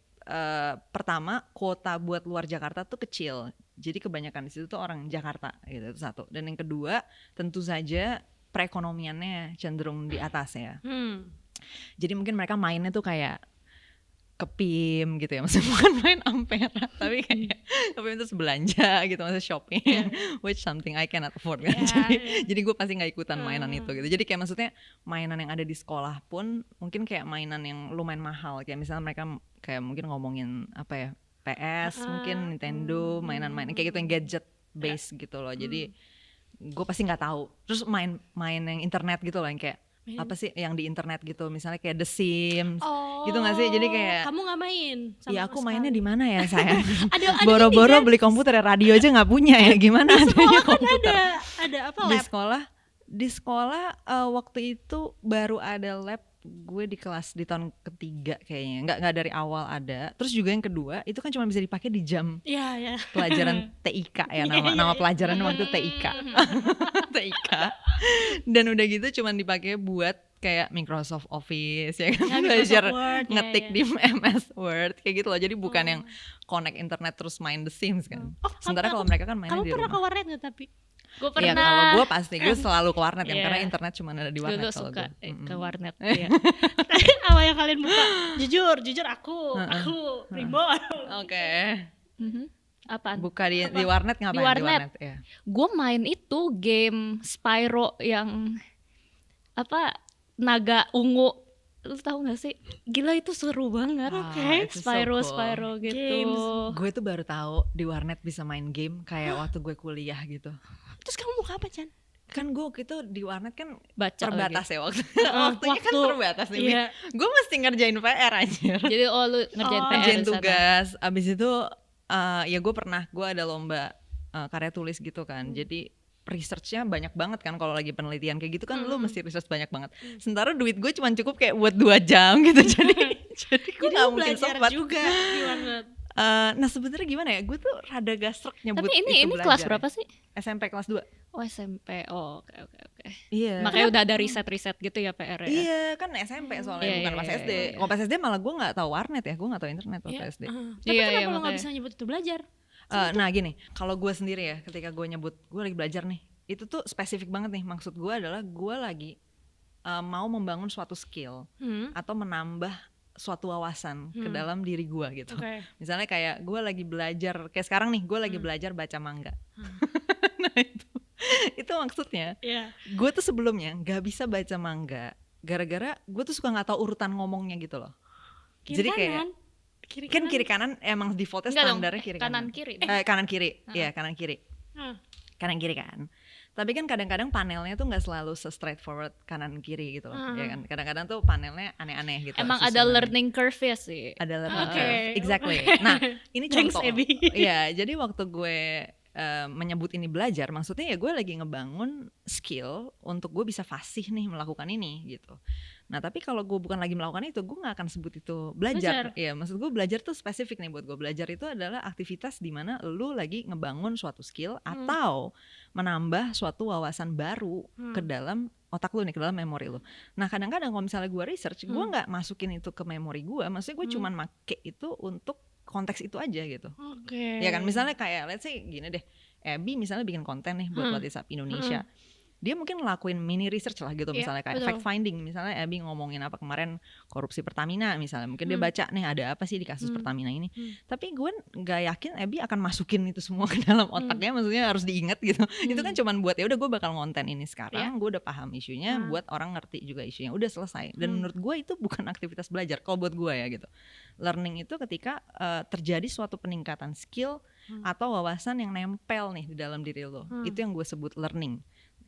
pertama kuota buat luar Jakarta tuh kecil. Jadi kebanyakan di situ tuh orang Jakarta gitu, itu satu. Dan yang kedua, tentu saja perekonomiannya cenderung di atas ya. Jadi mungkin mereka mainnya tuh kayak kepim gitu ya, maksudnya bukan main ampera tapi kayak kepim itu belanja gitu, maksudnya shopping, which something I cannot afford kan. Jadi gue pasti nggak ikutan mainan itu gitu. Jadi kayak maksudnya mainan yang ada di sekolah pun mungkin kayak mainan yang lumayan mahal, kayak misalnya mereka kayak mungkin ngomongin apa ya, PS mungkin Nintendo, mainan-mainan kayak gitu yang gadget base gitu loh. Jadi gue pasti nggak tahu. Terus main yang internet gitu loh, yang kayak apa sih yang di internet gitu, misalnya kayak The Sims gitu nggak sih? Jadi kayak kamu nggak main sama ya aku mainnya di mana ya sayang? ada Boro-boro ini kan? beli komputer ya, radio aja nggak punya ya, gimana adanya Kan komputer? ada apa Di lab? sekolah waktu itu baru ada lab gue di kelas di tahun ketiga kayaknya, nggak dari awal ada. Terus juga yang kedua itu kan cuma bisa dipakai di jam Iya. pelajaran TIK ya, nama pelajarannya waktu TIK. TIK. Dan udah gitu cuma dipakai buat kayak Microsoft Office ya kan, Ya, belajar Microsoft Word, ngetik ya. di MS Word kayak gitu loh. Jadi bukan yang connect internet terus main The Sims kan. Sementara kalau mereka kan mainnya Kamu di pernah rumah. ke warnet nggak tapi? Gue Iya, pernah. kalau gue pasti gue selalu ke warnet kan, Iya. karena internet cuma ada di warnet Dulu kalau suka gue. ke warnet ya. Apa yang kalian buka? Jujur aku primbon. Oke. Apaan? Buka di warnet ngapain? Di warnet. Ya. Gue main itu game Spyro yang apa, naga ungu. Lu tahu gak sih? Gila itu seru banget. It's so cool. Spyro gitu. Games. Gue tuh baru tahu di warnet bisa main game kayak waktu gue kuliah gitu. Terus kamu buka apa, Chan? Kan gue waktu itu di warnet kan Baca terbatas lagi. ya waktunya kan terbatas nih. Iya. Gue mesti ngerjain PR aja. Jadi lu ngerjain PR Ngerjain di sana. tugas. Abis itu ya gue ada lomba karya tulis gitu kan. Jadi researchnya banyak banget kan, kalau lagi penelitian kayak gitu kan lu mesti research banyak banget. Sementara duit gue cuma cukup kayak buat 2 jam gitu. Jadi gue nggak mungkin belajar sempat. juga di warnet. Nah sebenarnya gimana ya, gue tuh rada gasrek nyebut Tapi itu ini kelas belajar berapa ya. sih? SMP kelas 2. Oh SMP. Oh, oke. Iya. Makanya udah ada riset-riset gitu ya PR ya. Iya kan SMP soalnya, Iya, bukan iya, pas iya, SD. iya. Kalau pas SD malah gue nggak tahu warnet ya, gue nggak tahu internet waktu Iya. SD. Tapi Iya, kenapa iya, lo nggak makanya. bisa nyebut itu belajar? Nah gini, kalau gue sendiri ya, ketika gue nyebut gue lagi belajar nih, itu tuh spesifik banget nih. Maksud gue adalah gue lagi mau membangun suatu skill atau menambah suatu wawasan ke dalam diri gue gitu. Oke. Misalnya kayak gue lagi belajar, kayak sekarang nih gue lagi belajar baca manga. Nah itu maksudnya Iya. gue tuh sebelumnya nggak bisa baca manga gara-gara gue tuh suka nggak tahu urutan ngomongnya gitu loh. Kiri Jadi kayak kanan. kan kiri kanan emang defaultnya Enggak dong, standarnya kiri kanan kanan. kiri. Kanan kiri, iya kanan kiri. Ah. Kanan kiri kan. Tapi kan kadang-kadang panelnya tuh nggak selalu se-straightforward kanan kiri gitu loh. Ya kan? Kadang-kadang tuh panelnya aneh-aneh gitu. Emang ada susunannya. learning curve sih. Ada learning Oke. curve. Exactly. Nah, ini Thanks, contoh. Abby. Iya, jadi waktu gue menyebut ini belajar, maksudnya ya gue lagi ngebangun skill untuk gue bisa fasih nih melakukan ini gitu. Nah tapi kalau gue bukan lagi melakukan itu, gue nggak akan sebut itu belajar. Ya maksud gue belajar tuh spesifik nih buat gue. Belajar itu adalah aktivitas di mana lu lagi ngebangun suatu skill atau menambah suatu wawasan baru ke dalam otak lu nih, ke dalam memori lu. Nah kadang-kadang kalau misalnya gue research, gue nggak masukin itu ke memori gue. Maksudnya gue cuman make itu untuk konteks itu aja gitu. Oke. Ya kan misalnya kayak let's say gini deh, Abby misalnya bikin konten nih buat WhatsApp Indonesia. Dia mungkin ngelakuin mini research lah gitu, misalnya kayak fact finding, misalnya Abby ngomongin apa kemarin korupsi Pertamina misalnya, mungkin dia baca nih ada apa sih di kasus Pertamina ini. Tapi gue nggak yakin Abby akan masukin itu semua ke dalam otaknya, maksudnya harus diingat gitu. Itu kan cuman buat ya udah gue bakal ngonten ini sekarang, gue udah paham isunya, buat orang ngerti juga isunya, udah selesai. Dan menurut gue itu bukan aktivitas belajar kalau buat gue ya gitu. Learning itu ketika terjadi suatu peningkatan skill atau wawasan yang nempel nih di dalam diri lo. Itu yang gue sebut learning.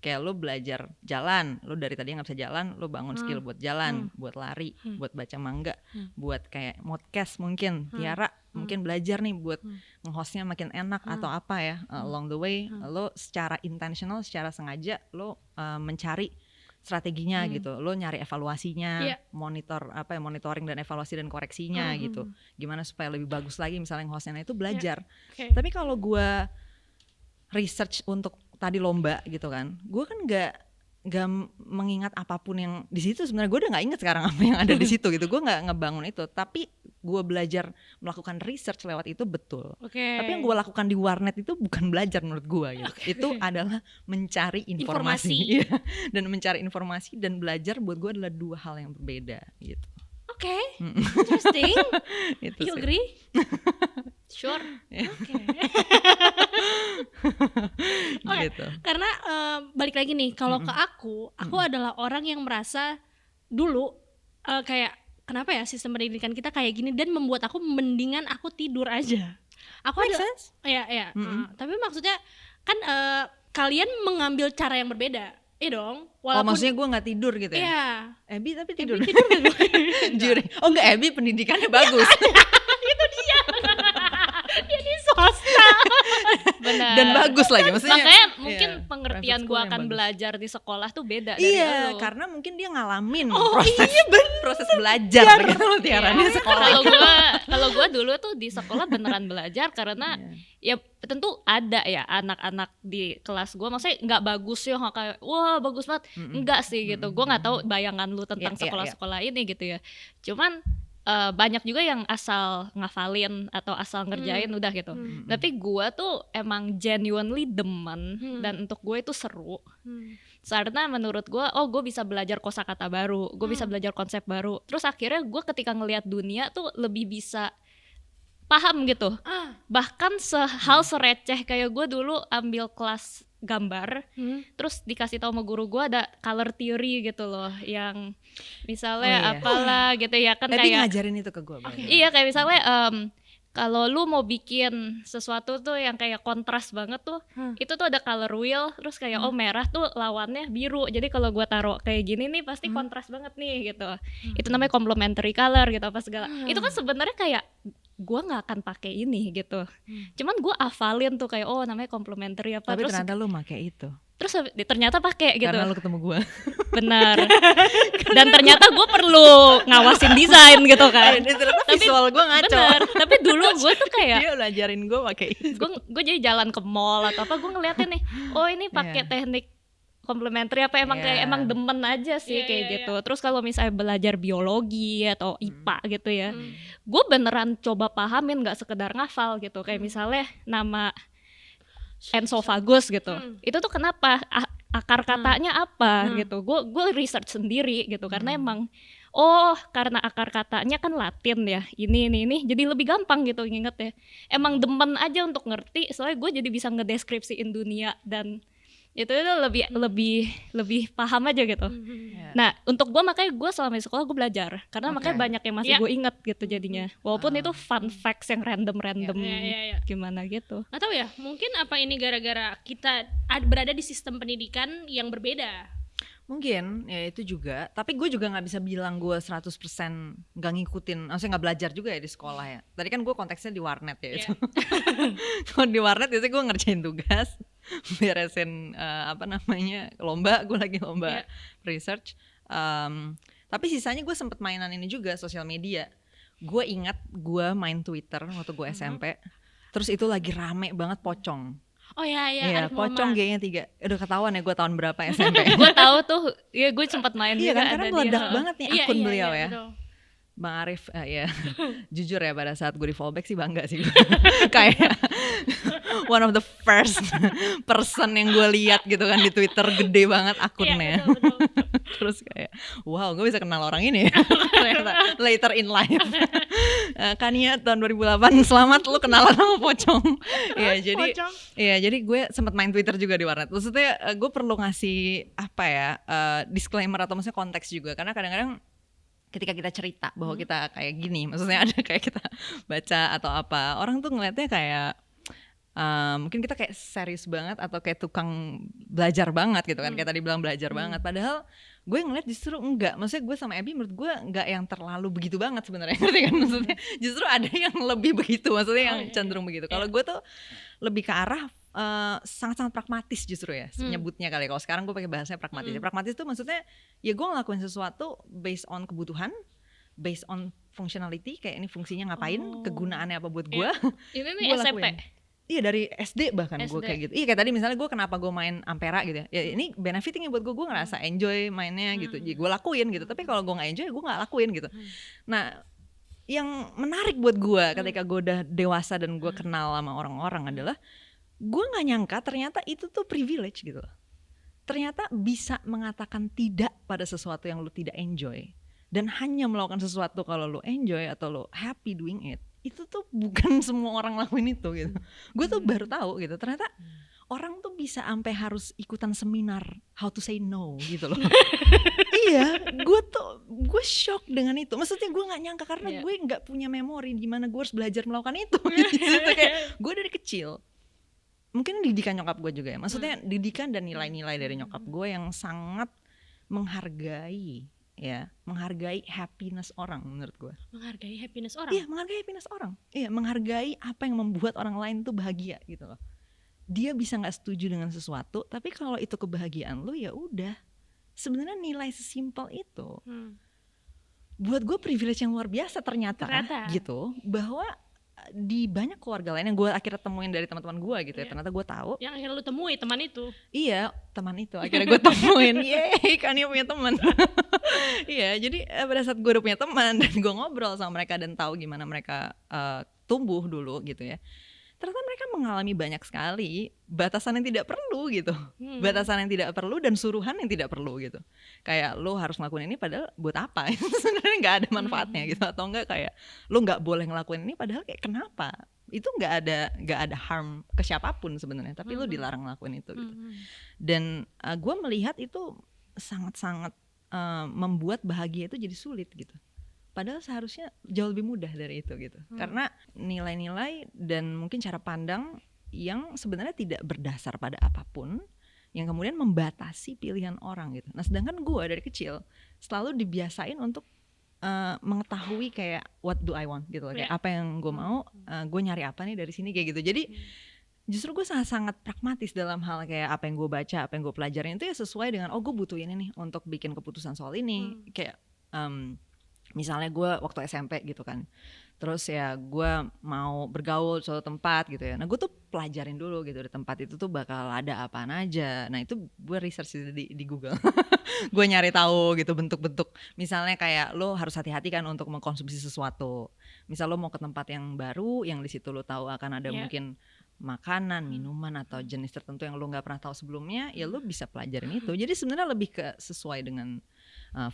Kayak lo belajar jalan, lo dari tadi nggak bisa jalan, lo bangun skill buat jalan, buat lari, buat baca manga, buat kayak podcast mungkin, Tiara mungkin belajar nih buat nge-hostnya makin enak atau apa ya, along the way lo secara intentional, secara sengaja lo mencari strateginya gitu, lo nyari evaluasinya, monitor apa ya, monitoring dan evaluasi dan koreksinya gitu, gimana supaya lebih bagus lagi misalnya nge-hostnya, itu belajar. Tapi kalau gue research untuk tadi lomba gitu kan, gue kan nggak mengingat apapun yang di situ. Sebenarnya gue udah nggak inget sekarang apa yang ada di situ gitu. Gue nggak ngebangun itu, tapi gue belajar melakukan research lewat itu betul. Tapi yang gue lakukan di warnet itu bukan belajar menurut gue gitu. Itu adalah mencari informasi. Iya. Dan mencari informasi dan belajar buat gue adalah dua hal yang berbeda gitu. Oke, interesting. Itu You sih. agree? Sure. Oke. Gitu. Karena balik lagi nih, kalau ke aku adalah orang yang merasa dulu kayak kenapa ya sistem pendidikan kita kayak gini, dan membuat aku mendingan aku tidur aja. Aku Make ada, sense? ya. Tapi maksudnya kan kalian mengambil cara yang berbeda. Iya dong. Walaupun maksudnya gue nggak tidur gitu ya? Iya. Abby tapi tidur. Jujur. Oh enggak, Abby pendidikannya bagus. Itu dia. Dia di swasta. Benar. Dan bagus lagi maksudnya. Makanya mungkin iya, pengertian private gue school yang akan bagus. belajar di sekolah tuh beda dari Iya, lo. karena mungkin dia ngalamin Oh, proses iya, proses belajar gitu loh Tiara di sekolah. Kalau gue dulu tuh di sekolah beneran belajar karena ya tentu ada ya anak-anak di kelas gue, maksudnya nggak bagus ya, nggak kayak wah bagus banget, enggak sih gitu. Gue nggak tahu bayangan lu tentang sekolah-sekolah ini gitu ya. Cuman banyak juga yang asal ngafalin atau asal ngerjain udah gitu. Tapi gue tuh emang genuinely demen dan untuk gue itu seru. Karena menurut gue, gue bisa belajar kosakata baru, gue bisa belajar konsep baru. Terus akhirnya gue ketika ngelihat dunia tuh lebih bisa paham gitu. Bahkan hal sereceh kayak gue dulu ambil kelas gambar, terus dikasih tahu sama guru gue ada color theory gitu loh, yang misalnya apalah gitu ya kan, Abby kayak ngajarin itu ke gue. iya kayak misalnya kalau lu mau bikin sesuatu tuh yang kayak kontras banget tuh, itu tuh ada color wheel, terus kayak merah tuh lawannya biru, jadi kalau gua taruh kayak gini nih pasti kontras banget nih gitu. Itu namanya complementary color gitu apa segala. Itu kan sebenarnya kayak gua nggak akan pakai ini gitu. Cuman gua hafalin tuh kayak namanya complementary apa. Tapi terus ternyata lu pakai itu. Terus ternyata pakai gitu. Karena lu ketemu gue. Benar. Dan ternyata gue perlu ngawasin desain gitu kan. Ternyata visual gue ngaco. Bener. Tapi dulu gue tuh kayak dia ngajarin gue pakai itu. Gue jadi jalan ke mall atau apa, gue ngeliatin nih, ini pakai teknik komplementer apa, emang kayak emang demen aja sih kayak gitu. Terus kalau misalnya belajar biologi atau IPA gitu ya, gue beneran coba pahamin, nggak sekedar ngafal gitu. Kayak misalnya nama Ensofagus gitu, itu tuh kenapa, akar katanya apa gitu. Gue research sendiri gitu, karena emang karena akar katanya kan Latin ya, ini jadi lebih gampang gitu nginget ya. Emang demen aja untuk ngerti, soalnya gue jadi bisa ngedeskripsiin dunia dan itu lebih paham aja gitu. Nah untuk gue makanya gue selama di sekolah gue belajar karena makanya banyak yang masih gue inget gitu jadinya, walaupun itu fun facts yang random gimana gitu. Atau ya mungkin apa ini gara-gara kita berada di sistem pendidikan yang berbeda. Mungkin ya itu juga, tapi gue juga nggak bisa bilang gue 100% nggak ngikutin, maksudnya nggak belajar juga ya di sekolah ya. Tadi kan gue konteksnya di warnet ya itu. Kalau di warnet biasanya gue ngerjain tugas, beresin lomba, gue lagi lomba research. Tapi sisanya gue sempet mainan ini juga, sosial media. Gue ingat gue main Twitter waktu gue SMP, terus itu lagi rame banget pocong. Oh iya, pocong G-nya 3. Udah ketahuan ya gue tahun berapa SMP. Gue tahu tuh, ya gue sempat main juga. Kan karena meledak banget nih akun beliau ya. Betul. Bang Arif, ya jujur ya pada saat gue di fallback sih bangga sih. Kayak one of the first person yang gue lihat gitu kan di Twitter, gede banget akunnya. Betul. Terus kayak wow, gue bisa kenal orang ini ya. Later in life. Kania tahun 2008, selamat lu kenalan sama pocong. Jadi gue sempat main Twitter juga di warnet. Maksudnya gue perlu ngasih disclaimer atau maksudnya konteks juga, karena kadang-kadang ketika kita cerita bahwa kita kayak gini, maksudnya ada kayak kita baca atau apa, orang tuh ngeliatnya kayak mungkin kita kayak serius banget atau kayak tukang belajar banget gitu kan, kayak tadi bilang belajar banget, padahal gue ngeliat justru enggak. Maksudnya gue sama Abby menurut gue enggak yang terlalu begitu banget sebenarnya, ngerti kan? Maksudnya justru ada yang lebih begitu, maksudnya yang cenderung begitu. Kalau gue tuh lebih ke arah sangat-sangat pragmatis justru ya, nyebutnya kali. Kalau sekarang gue pakai bahasanya pragmatis. Pragmatis tuh maksudnya ya gue ngelakuin sesuatu based on kebutuhan, based on functionality, kayak ini fungsinya ngapain, kegunaannya apa buat gue. Ini nih SMP. Iya dari SD bahkan gue kayak gitu. Iya kayak tadi misalnya gue kenapa gue main Ampera gitu ya. Ya ini benefitingnya buat gue ngerasa enjoy mainnya gitu. Jadi gue lakuin gitu. Tapi kalau gue nggak enjoy gue nggak lakuin gitu. Nah yang menarik buat gue ketika gue udah dewasa dan gue kenal sama orang-orang adalah gue nggak nyangka ternyata itu tuh privilege gitu. Ternyata bisa mengatakan tidak pada sesuatu yang lu tidak enjoy, dan hanya melakukan sesuatu kalau lu enjoy atau lu happy doing it. Itu tuh bukan semua orang lakuin itu gitu. Gue tuh baru tahu gitu. Ternyata orang tuh bisa sampai harus ikutan seminar how to say no gitu loh. Iya, gue shock dengan itu. Maksudnya gue nggak nyangka karena gue nggak punya memori di mana gue harus belajar melakukan itu. Gitu. Kayak gue dari kecil. Mungkin didikan nyokap gue juga ya. Maksudnya didikan dan nilai-nilai dari nyokap gue yang sangat menghargai happiness orang menurut gue. Menghargai happiness orang? Iya, menghargai happiness orang. Iya, menghargai apa yang membuat orang lain tuh bahagia gitu loh. Dia bisa gak setuju dengan sesuatu, tapi kalau itu kebahagiaan lu ya udah. Sebenarnya nilai sesimpel itu. Buat gue privilege yang luar biasa ternyata. Gitu, bahwa di banyak keluarga lain yang gue akhirnya temuin dari teman-teman gue gitu ya, ternyata gue tahu yang akhirnya lu temui teman itu. Iya, teman itu akhirnya gue temuin. Yeay, kan dia punya teman. Iya, jadi pada saat gue udah punya teman dan gue ngobrol sama mereka dan tahu gimana mereka tumbuh dulu gitu ya, ternyata mereka mengalami banyak sekali batasan yang tidak perlu gitu. Batasan yang tidak perlu dan suruhan yang tidak perlu gitu. Kayak lo harus ngelakuin ini padahal buat apa? Itu sebenarnya nggak ada manfaatnya gitu. Atau enggak kayak lo nggak boleh ngelakuin ini padahal kayak kenapa? Itu nggak ada harm ke siapapun sebenarnya. Tapi lo dilarang ngelakuin itu gitu. Dan gue melihat itu sangat-sangat membuat bahagia itu jadi sulit gitu. Padahal seharusnya jauh lebih mudah dari itu gitu. Karena nilai-nilai dan mungkin cara pandang yang sebenarnya tidak berdasar pada apapun, yang kemudian membatasi pilihan orang gitu. Nah sedangkan gue dari kecil selalu dibiasain untuk mengetahui kayak what do I want gitu loh. Kayak apa yang gue mau, gue nyari apa nih dari sini kayak gitu. Jadi justru gue sangat pragmatis dalam hal kayak apa yang gue baca, apa yang gue pelajarin itu ya sesuai dengan gue butuh ini nih untuk bikin keputusan soal ini. Kayak misalnya gue waktu SMP gitu kan, terus ya gue mau bergaul suatu tempat gitu ya, nah gue tuh pelajarin dulu gitu di tempat itu tuh bakal ada apaan aja. Nah itu gue research di Google. Gue nyari tahu gitu bentuk-bentuk, misalnya kayak lo harus hati-hati kan untuk mengkonsumsi sesuatu. Misal lo mau ke tempat yang baru, yang di situ lo tahu akan ada mungkin makanan, minuman atau jenis tertentu yang lo nggak pernah tahu sebelumnya, ya lo bisa pelajarin itu. Jadi sebenarnya lebih ke sesuai dengan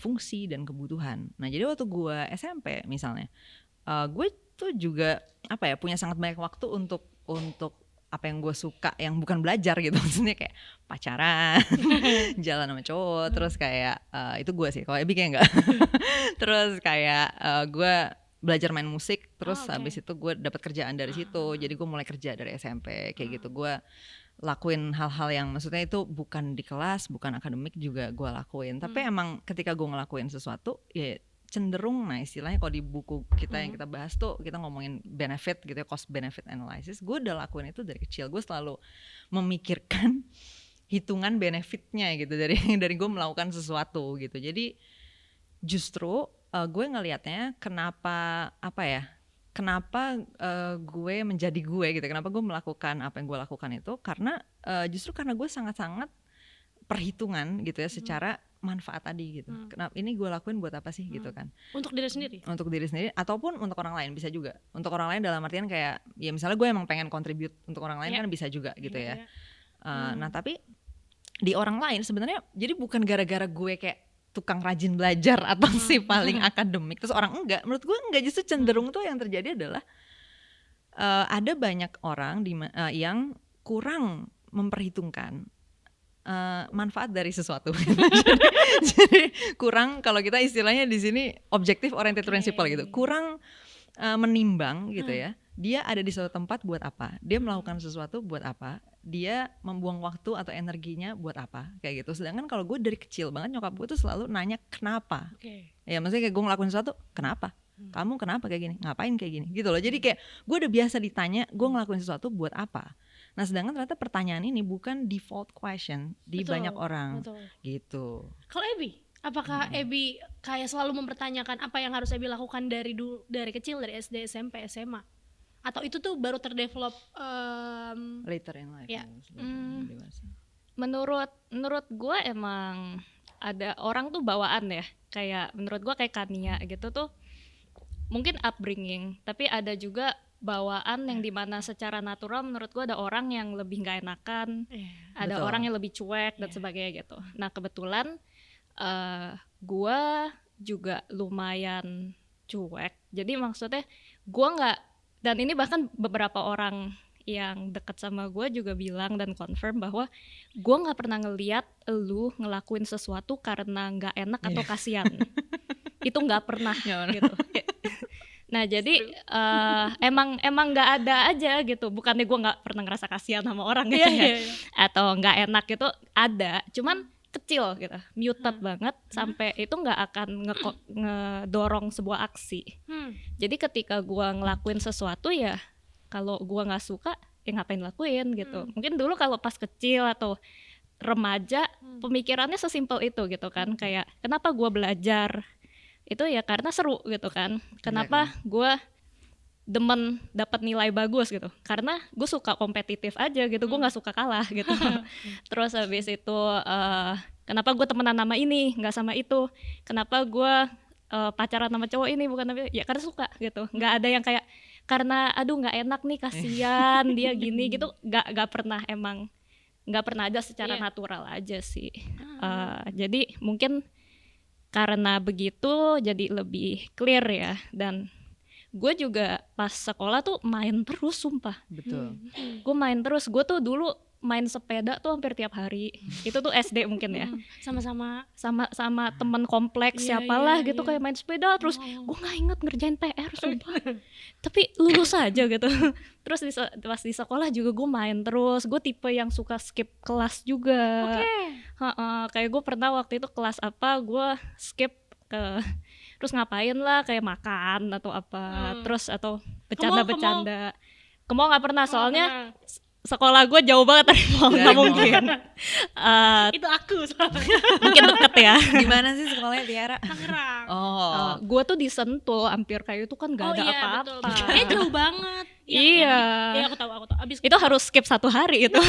fungsi dan kebutuhan. Nah jadi waktu gue SMP misalnya, gue tuh juga punya sangat banyak waktu untuk apa yang gue suka yang bukan belajar gitu. Maksudnya kayak pacaran, jalan sama cowok, terus kayak itu gue sih. Kalau Abby kayak enggak. Terus kayak gue belajar main musik, terus habis itu gue dapat kerjaan dari situ. Jadi gue mulai kerja dari SMP kayak gitu. Gue lakuin hal-hal yang maksudnya itu bukan di kelas, bukan akademik juga gue lakuin. Tapi emang ketika gue ngelakuin sesuatu ya cenderung, nah istilahnya kalau di buku kita yang kita bahas tuh kita ngomongin benefit gitu ya, cost benefit analysis. Gue udah lakuin itu dari kecil. Gue selalu memikirkan hitungan benefitnya gitu dari gue melakukan sesuatu gitu. Jadi justru gue ngelihatnya kenapa gue menjadi gue gitu, kenapa gue melakukan apa yang gue lakukan itu karena justru karena gue sangat-sangat perhitungan gitu ya secara manfaat tadi gitu. Kenapa ini gue lakuin buat apa sih gitu kan? Untuk diri sendiri. Untuk diri sendiri ataupun untuk orang lain bisa juga. Untuk orang lain dalam artian kayak ya misalnya gue emang pengen contribute untuk orang lain kan bisa juga gitu ya. Nah tapi di orang lain sebenarnya jadi bukan gara-gara gue kayak tukang rajin belajar atau si paling akademik terus orang enggak. Menurut gue enggak, justru cenderung tuh yang terjadi adalah ada banyak orang yang kurang memperhitungkan manfaat dari sesuatu. jadi kurang, kalau kita istilahnya di sini objective oriented principle gitu, kurang menimbang gitu ya. Dia ada di suatu tempat buat apa? Dia melakukan sesuatu buat apa? Dia membuang waktu atau energinya buat apa? Kayak gitu. Sedangkan kalau gue dari kecil banget nyokap gue tuh selalu nanya kenapa. Ya maksudnya kayak gue ngelakuin sesuatu, kenapa? Kamu kenapa kayak gini? Ngapain kayak gini? Gitu loh. Jadi kayak gue udah biasa ditanya gue ngelakuin sesuatu buat apa. Nah sedangkan ternyata pertanyaan ini bukan default question di banyak orang. Gitu. Kalau Abby, apakah Abby kayak selalu mempertanyakan apa yang harus Abby lakukan dari kecil, dari SD, SMP, SMA? Atau itu tuh baru terdevelop later in life? Ya. Menurut gue emang ada orang tuh bawaan ya. Kayak menurut gue kayak Kania gitu tuh mungkin upbringing, tapi ada juga bawaan yang dimana secara natural menurut gue ada orang yang lebih nggak enakan, ada Betul. orang yang lebih cuek dan sebagainya gitu. Nah kebetulan gue juga lumayan cuek, jadi maksudnya gue nggak, dan ini bahkan beberapa orang yang dekat sama gue juga bilang dan confirm bahwa gue nggak pernah ngeliat lu ngelakuin sesuatu karena nggak enak atau kasihan. Itu nggak pernah gitu. Nah jadi emang nggak ada aja gitu. Bukannya gue nggak pernah ngerasa kasihan sama orang gitu ya, atau nggak enak gitu, ada. Cuman kecil gitu, muted banget sampai itu nggak akan ngedorong sebuah aksi. Jadi ketika gue ngelakuin sesuatu ya, kalau gue nggak suka ya ngapain lakuin gitu. Mungkin dulu kalau pas kecil atau remaja pemikirannya sesimpel itu gitu kan, kayak kenapa gue belajar itu ya karena seru gitu kan. Kenapa gue demen dapat nilai bagus gitu, karena gue suka kompetitif aja gitu, gue nggak suka kalah gitu. Terus habis itu kenapa gue temenan sama ini nggak sama itu, kenapa gue pacaran sama cowok ini bukan tapi ya karena suka gitu. Nggak ada yang kayak karena aduh nggak enak nih kasihan dia gini gitu, nggak pernah, emang nggak pernah ada, secara natural aja sih. Jadi mungkin karena begitu jadi lebih clear ya. Dan gue juga pas sekolah tuh main terus, sumpah. Betul. Gue main terus, gue tuh dulu main sepeda tuh hampir tiap hari. Itu tuh SD mungkin ya. Sama temen kompleks siapalah gitu, kayak main sepeda terus. Gue nggak inget ngerjain PR, sumpah. Tapi lulus aja gitu. Terus pas di sekolah juga gue main terus. Gue tipe yang suka skip kelas juga. Kayak gue pernah waktu itu kelas apa gue skip terus ngapain lah, kayak makan atau apa, terus atau bercanda-bercanda. Ke mall nggak pernah, soalnya sekolah gue jauh banget dari mall, nggak mungkin. Itu aku soalnya. Mungkin deket ya. Di mana sih sekolahnya Tiara? Tangerang. Oh. Gue tuh di Sentul, Ampir Kayu itu kan nggak ada apa-apa. Jauh banget. Iya. Aku tahu. Abis itu harus skip 1 hari itu.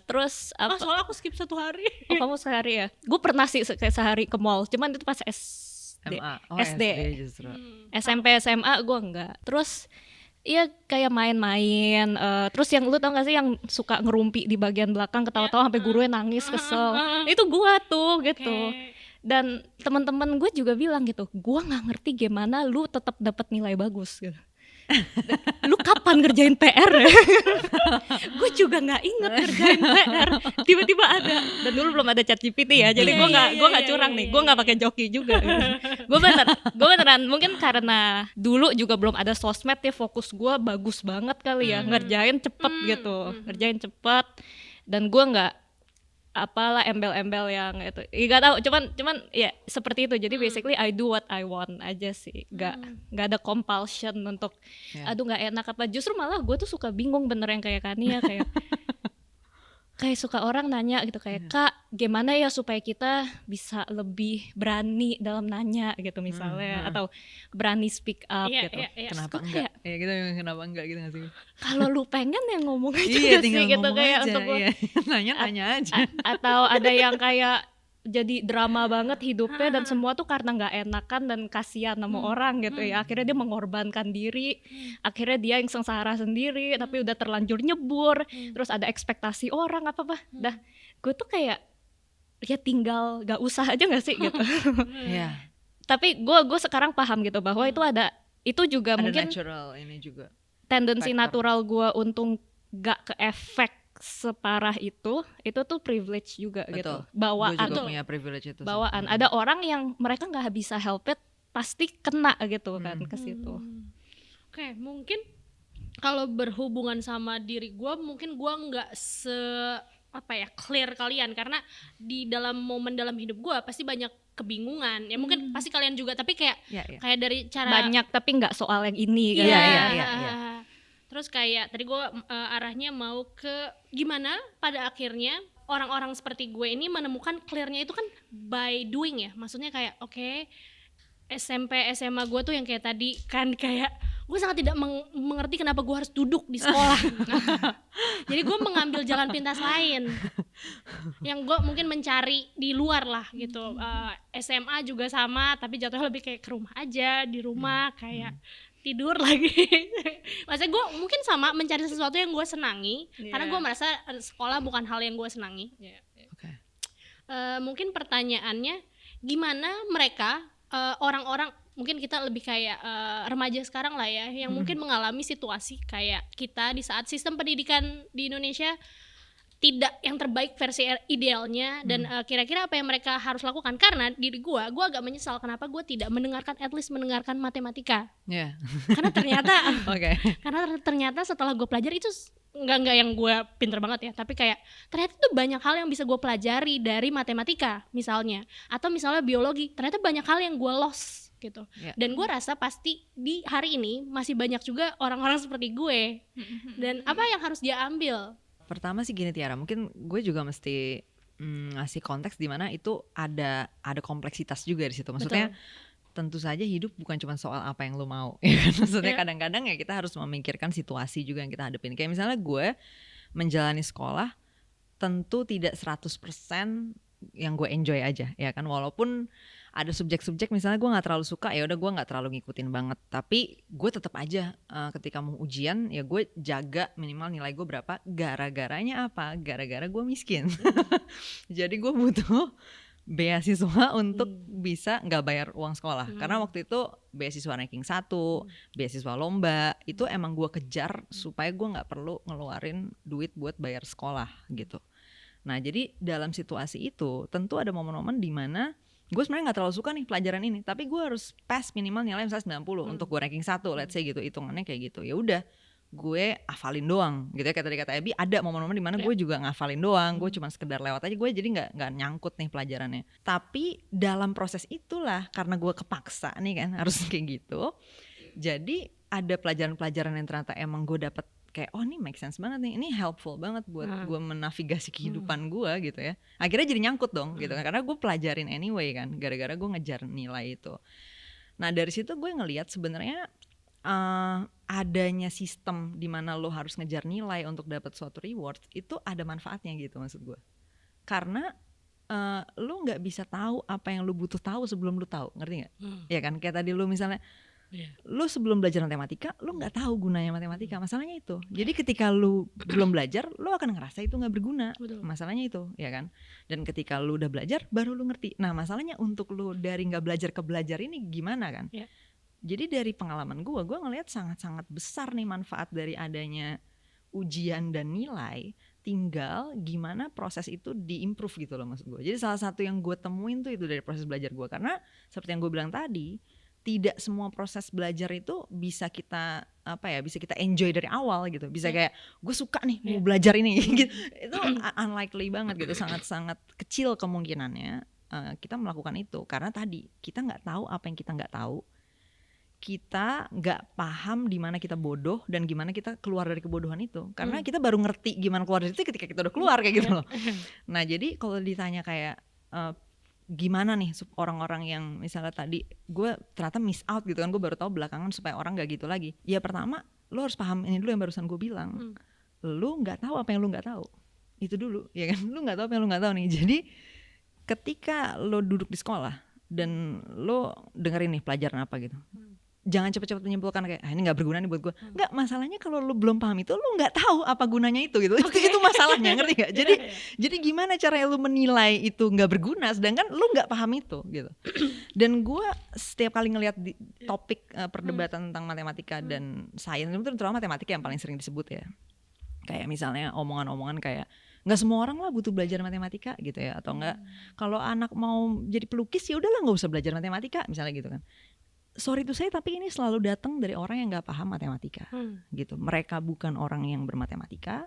Terus apa? Soalnya aku skip 1 hari. Oh, kamu sehari ya? Gue pernah sih sehari ke mall, cuman itu pas SD. SD justru. SMP SMA gue enggak. Terus iya kayak main-main. Terus yang lu tau gak sih yang suka ngerumpi di bagian belakang, ketawa-tawa sampai gurunya nangis, kesel. Itu gue tuh gitu. Dan teman-teman gue juga bilang gitu, gue nggak ngerti gimana lu tetap dapat nilai bagus gitu. Lu kapan ngerjain PR ya? Gue juga nggak inget ngerjain PR. Tiba-tiba ada. Dan dulu belum ada ChatGPT ya, jadi gue nggak curang nih, gue nggak pakai joki juga. Gue beneran mungkin karena dulu juga belum ada sosmed ya, fokus gue bagus banget kali ya, ngerjain cepet gitu, ngerjain cepet, dan gue nggak apalah embel-embel yang itu, nggak tahu, cuman ya seperti itu. Jadi basically I do what I want aja sih, nggak ada compulsion untuk aduh nggak enak apa. Justru malah gue tuh suka bingung bener yang kayak Kania, kayak suka orang nanya gitu kayak, Kak gimana ya supaya kita bisa lebih berani dalam nanya gitu misalnya, atau berani speak up gitu. Kenapa enggak? Ya gitu, kenapa enggak gitu nggak sih? Kalau lu pengen ya ngomong aja sih tinggal gitu, ngomong kayak aja, untuk nanya aja. atau ada yang kayak jadi drama banget hidupnya dan semua tuh karena nggak enakan dan kasihan sama orang gitu ya, akhirnya dia mengorbankan diri, akhirnya dia yang sengsara sendiri tapi udah terlanjur nyebur, terus ada ekspektasi orang apa dah gue tuh kayak ya tinggal gak usah aja nggak sih gitu. Tapi gue sekarang paham gitu bahwa itu juga ada mungkin natural ini juga tendensi factor. natural gue untuk gak ke efek separah itu tuh privilege juga. Betul. Gitu, bawaan. Gue juga punya privilege itu bawaan. Ada orang yang mereka nggak bisa help it, pasti kena gitu kan ke situ. Oke, mungkin kalau berhubungan sama diri gue, mungkin gue nggak clear kalian, karena di dalam momen dalam hidup gue pasti banyak kebingungan ya, mungkin pasti kalian juga, tapi kayak kayak dari cara banyak tapi nggak soal yang ini kan. Terus kayak tadi gue arahnya mau ke gimana pada akhirnya orang-orang seperti gue ini menemukan clearnya itu kan by doing ya, maksudnya kayak SMP SMA gue tuh yang kayak tadi kan, kayak gue sangat tidak mengerti kenapa gue harus duduk di sekolah. Jadi gue mengambil jalan pintas lain yang gue mungkin mencari di luar lah gitu. SMA juga sama, tapi jatuhnya lebih kayak ke rumah aja, di rumah kayak tidur lagi. Maksudnya gue mungkin sama mencari sesuatu yang gue senangi, karena gue merasa sekolah bukan hal yang gue senangi. Mungkin pertanyaannya, gimana mereka orang-orang, mungkin kita lebih kayak remaja sekarang lah ya, yang mungkin mengalami situasi kayak kita di saat sistem pendidikan di Indonesia tidak yang terbaik versi idealnya, dan kira-kira apa yang mereka harus lakukan. Karena diri gue agak menyesal kenapa gue tidak mendengarkan, at least mendengarkan matematika. Karena ternyata setelah gue pelajari itu nggak yang gue pinter banget ya, tapi kayak ternyata tuh banyak hal yang bisa gue pelajari dari matematika misalnya, atau misalnya biologi, ternyata banyak hal yang gue lost gitu. Dan gue rasa pasti di hari ini masih banyak juga orang-orang seperti gue. Dan apa yang harus dia ambil? Pertama sih gini Tiara, mungkin gue juga mesti ngasih konteks di mana itu ada kompleksitas juga di situ. Maksudnya tentu saja hidup bukan cuma soal apa yang lo mau. Maksudnya kadang-kadang ya kita harus memikirkan situasi juga yang kita hadapin. Kayak misalnya gue menjalani sekolah tentu tidak 100% yang gue enjoy aja ya kan, walaupun ada subjek-subjek misalnya gue nggak terlalu suka, ya udah gue nggak terlalu ngikutin banget, tapi gue tetap aja ketika mau ujian ya gue jaga minimal nilai gue berapa. Gara-garanya apa? Gara-gara gue miskin. Jadi gue butuh beasiswa untuk bisa nggak bayar uang sekolah, karena waktu itu beasiswa ranking 1, beasiswa lomba, itu emang gue kejar supaya gue nggak perlu ngeluarin duit buat bayar sekolah gitu. Nah jadi dalam situasi itu tentu ada momen-momen di mana gue sebenarnya nggak terlalu suka nih pelajaran ini, tapi gue harus pass minimal nilai misalnya 90 untuk gue ranking 1, let's say gitu, hitungannya kayak gitu. Ya udah gue hafalin doang gitu ya, kayak tadi kata Abby, ada momen-momen di mana gue juga ngafalin doang, gue cuma sekedar lewat aja, gue jadi nggak nyangkut nih pelajarannya. Tapi dalam proses itulah, karena gue kepaksa nih kan harus kayak gitu, jadi ada pelajaran-pelajaran yang ternyata emang gue dapet kayak ini make sense banget nih, ini helpful banget buat gue menavigasi kehidupan gue gitu ya. Akhirnya jadi nyangkut dong gitu kan, karena gue pelajarin anyway kan, gara-gara gue ngejar nilai itu. Nah dari situ gue ngelihat sebenarnya adanya sistem di mana lo harus ngejar nilai untuk dapat suatu reward itu ada manfaatnya gitu maksud gue. Karena lo nggak bisa tahu apa yang lo butuh tahu sebelum lo tahu, ngerti nggak? Ya kan, kayak tadi lo misalnya lu sebelum belajar matematika, lu nggak tahu gunanya matematika, masalahnya itu. Jadi ketika lu belum belajar, lu akan ngerasa itu nggak berguna. Masalahnya itu, ya kan. Dan ketika lu udah belajar, baru lu ngerti. Nah masalahnya untuk lu dari nggak belajar ke belajar ini gimana kan? Jadi dari pengalaman gue ngelihat sangat-sangat besar nih manfaat dari adanya ujian dan nilai. Tinggal gimana proses itu diimprove gitu loh maksud gue. Jadi salah satu yang gue temuin tuh itu dari proses belajar gue. Karena seperti yang gue bilang tadi, tidak semua proses belajar itu bisa kita bisa kita enjoy dari awal gitu. Bisa kayak gue suka nih mau belajar ini gitu. Itu unlikely banget gitu. Sangat-sangat kecil kemungkinannya kita melakukan itu. Karena tadi kita nggak tahu apa yang kita nggak tahu. Kita nggak paham di mana kita bodoh dan gimana kita keluar dari kebodohan itu. Karena kita baru ngerti gimana keluar dari itu ketika kita udah keluar kayak gitu loh. Nah jadi kalau ditanya kayak gimana nih orang-orang yang misalnya tadi gue ternyata miss out gitu kan, gue baru tahu belakangan supaya orang nggak gitu lagi. Ya pertama lo harus paham ini dulu yang barusan gue bilang. Lo nggak tahu apa yang lo nggak tahu. Itu dulu ya kan. Lo nggak tahu apa yang lo nggak tahu nih. Jadi ketika lo duduk di sekolah dan lo dengerin nih pelajaran apa gitu, jangan cepet-cepet menyimpulkan kayak ini nggak berguna nih buat gue. Nggak, masalahnya kalau lu belum paham itu, lu nggak tahu apa gunanya itu gitu. Itu masalahnya, ngerti nggak? Jadi gimana caranya lu menilai itu nggak berguna, sedangkan lu nggak paham itu gitu. Dan gue setiap kali ngelihat di topik perdebatan tentang matematika dan sains, itu terutama matematika yang paling sering disebut ya. Kayak misalnya omongan-omongan kayak nggak semua orang lah butuh belajar matematika gitu ya, atau enggak kalau anak mau jadi pelukis ya udahlah nggak usah belajar matematika misalnya gitu kan. Sorry to say, tapi ini selalu datang dari orang yang nggak paham matematika, gitu. Mereka bukan orang yang bermatematika,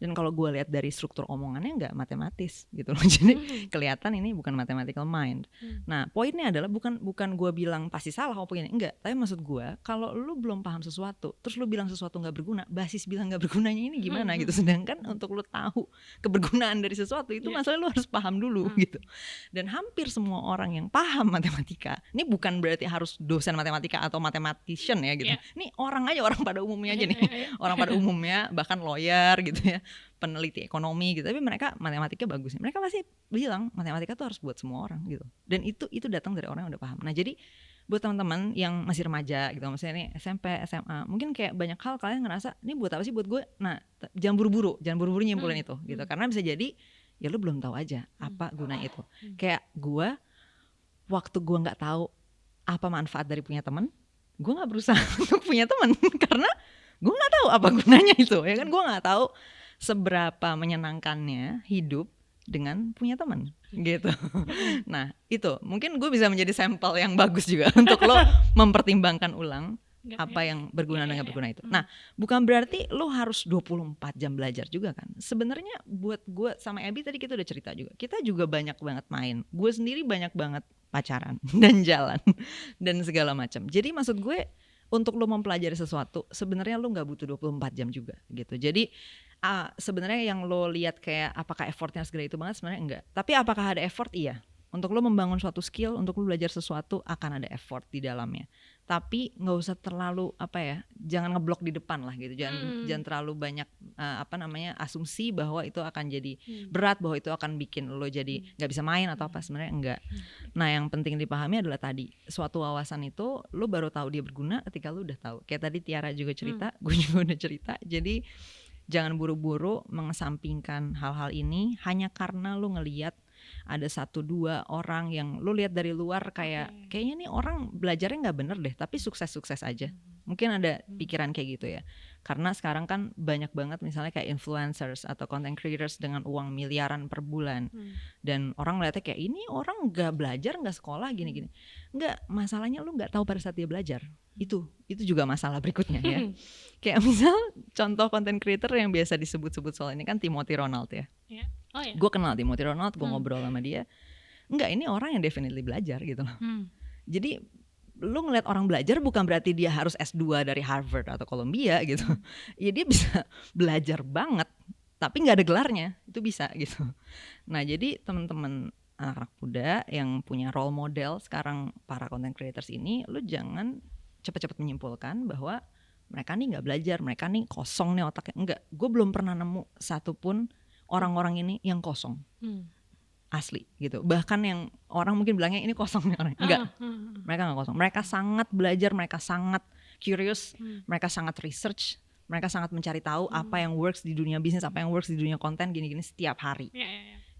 dan kalau gue lihat dari struktur omongannya nggak matematis, gitu loh. Jadi kelihatan ini bukan mathematical mind. Nah, poinnya adalah bukan gue bilang pasti salah opini, enggak. Tapi maksud gue, kalau lu belum paham sesuatu, terus lu bilang sesuatu nggak berguna, basis bilang nggak bergunanya ini gimana, gitu. Sedangkan untuk lu tahu kebergunaan dari sesuatu itu masalah lu harus paham dulu, gitu. Dan hampir semua orang yang paham matematika, ini bukan berarti harus dosen matematika atau mathematician ya gitu. Ini orang pada umumnya aja nih. Orang pada umumnya bahkan lawyer gitu ya, peneliti ekonomi gitu. Tapi mereka matematika bagus. Mereka pasti bilang matematika tuh harus buat semua orang gitu. Dan itu datang dari orang yang udah paham. Nah, jadi buat teman-teman yang masih remaja gitu, maksudnya nih SMP, SMA, mungkin kayak banyak hal kalian ngerasa ini buat apa sih buat gue. Nah, jangan buru-buru nyimpulin itu gitu. Karena bisa jadi ya lu belum tahu aja apa gunanya itu. Kayak gue waktu gue nggak tahu apa manfaat dari punya teman, gue nggak berusaha untuk punya teman karena gue nggak tahu apa gunanya itu, ya kan? Gue nggak tahu seberapa menyenangkannya hidup dengan punya teman, gitu. Nah itu mungkin gue bisa menjadi sampel yang bagus juga untuk lo mempertimbangkan ulang apa yang berguna dan nggak berguna itu. Nah, bukan berarti lo harus 24 jam belajar juga kan. Sebenarnya buat gue sama Abby tadi kita udah cerita juga. Kita juga banyak banget main. Gue sendiri banyak banget pacaran dan jalan dan segala macam. Jadi maksud gue untuk lo mempelajari sesuatu sebenarnya lo nggak butuh 24 jam juga gitu. Jadi sebenarnya yang lo lihat kayak apakah effortnya segala itu banget, sebenarnya enggak. Tapi apakah ada effort? Iya. Untuk lo membangun suatu skill, untuk lo belajar sesuatu akan ada effort di dalamnya. Tapi nggak usah terlalu jangan ngeblok di depan lah gitu. Jangan terlalu banyak asumsi bahwa itu akan jadi berat, bahwa itu akan bikin lo jadi nggak bisa main atau apa. Sebenarnya enggak. Nah, yang penting dipahami adalah tadi suatu wawasan itu lo baru tahu dia berguna ketika lo udah tahu. Kayak tadi Tiara juga cerita, gue juga udah cerita. Jadi jangan buru-buru mengesampingkan hal-hal ini hanya karena lo ngelihat ada 1-2 orang yang lu lihat dari luar kayaknya nih orang belajarnya nggak bener deh, tapi sukses-sukses aja. Mungkin ada pikiran kayak gitu ya. Karena sekarang kan banyak banget misalnya kayak influencers atau content creators dengan uang miliaran per bulan. Dan orang ngeliatnya kayak ini orang nggak belajar, nggak sekolah gini-gini. Nggak, masalahnya lu nggak tahu pada saat dia belajar. Itu juga masalah berikutnya ya. Kayak misal contoh content creator yang biasa disebut-sebut soal ini kan Timothy Ronald ya. Gue kenal Timothy Ronald, gue ngobrol sama dia. Enggak, ini orang yang definitely belajar gitu loh. Jadi lu ngeliat orang belajar bukan berarti dia harus S2 dari Harvard atau Columbia gitu. Ya dia bisa belajar banget tapi gak ada gelarnya, itu bisa gitu. Nah, jadi teman-teman anak muda yang punya role model sekarang para content creators ini, lu jangan cepat-cepat menyimpulkan bahwa mereka nih gak belajar, mereka nih kosong nih otaknya. Enggak, gue belum pernah nemu satupun orang-orang ini yang kosong. Asli gitu. Bahkan yang orang mungkin bilangnya ini kosong nih orang. Enggak. Mereka enggak kosong. Mereka sangat belajar, mereka sangat curious, mereka sangat research, mereka sangat mencari tahu apa yang works di dunia bisnis, apa yang works di dunia konten gini-gini setiap hari.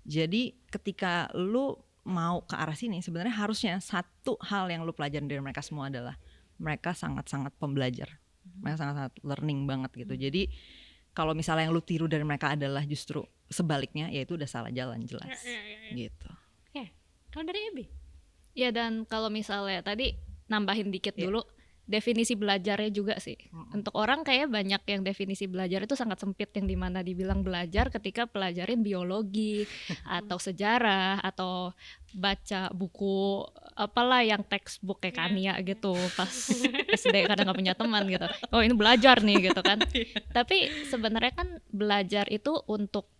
Jadi ketika lu mau ke arah sini, sebenarnya harusnya satu hal yang lu pelajarin dari mereka semua adalah mereka sangat-sangat pembelajar, mereka sangat-sangat learning banget gitu. Jadi kalau misalnya yang lu tiru dari mereka adalah justru sebaliknya, ya itu udah salah jalan jelas gitu. Kalau dari Ebi? Ya, dan kalau misalnya tadi nambahin dikit dulu, definisi belajarnya juga sih. Untuk orang kayak banyak yang definisi belajar itu sangat sempit, yang dimana dibilang belajar ketika pelajarin biologi atau sejarah atau baca buku apalah yang textbook kayak Kania gitu pas SD kadang nggak punya teman gitu. Oh ini belajar nih gitu kan. Tapi sebenarnya kan belajar itu untuk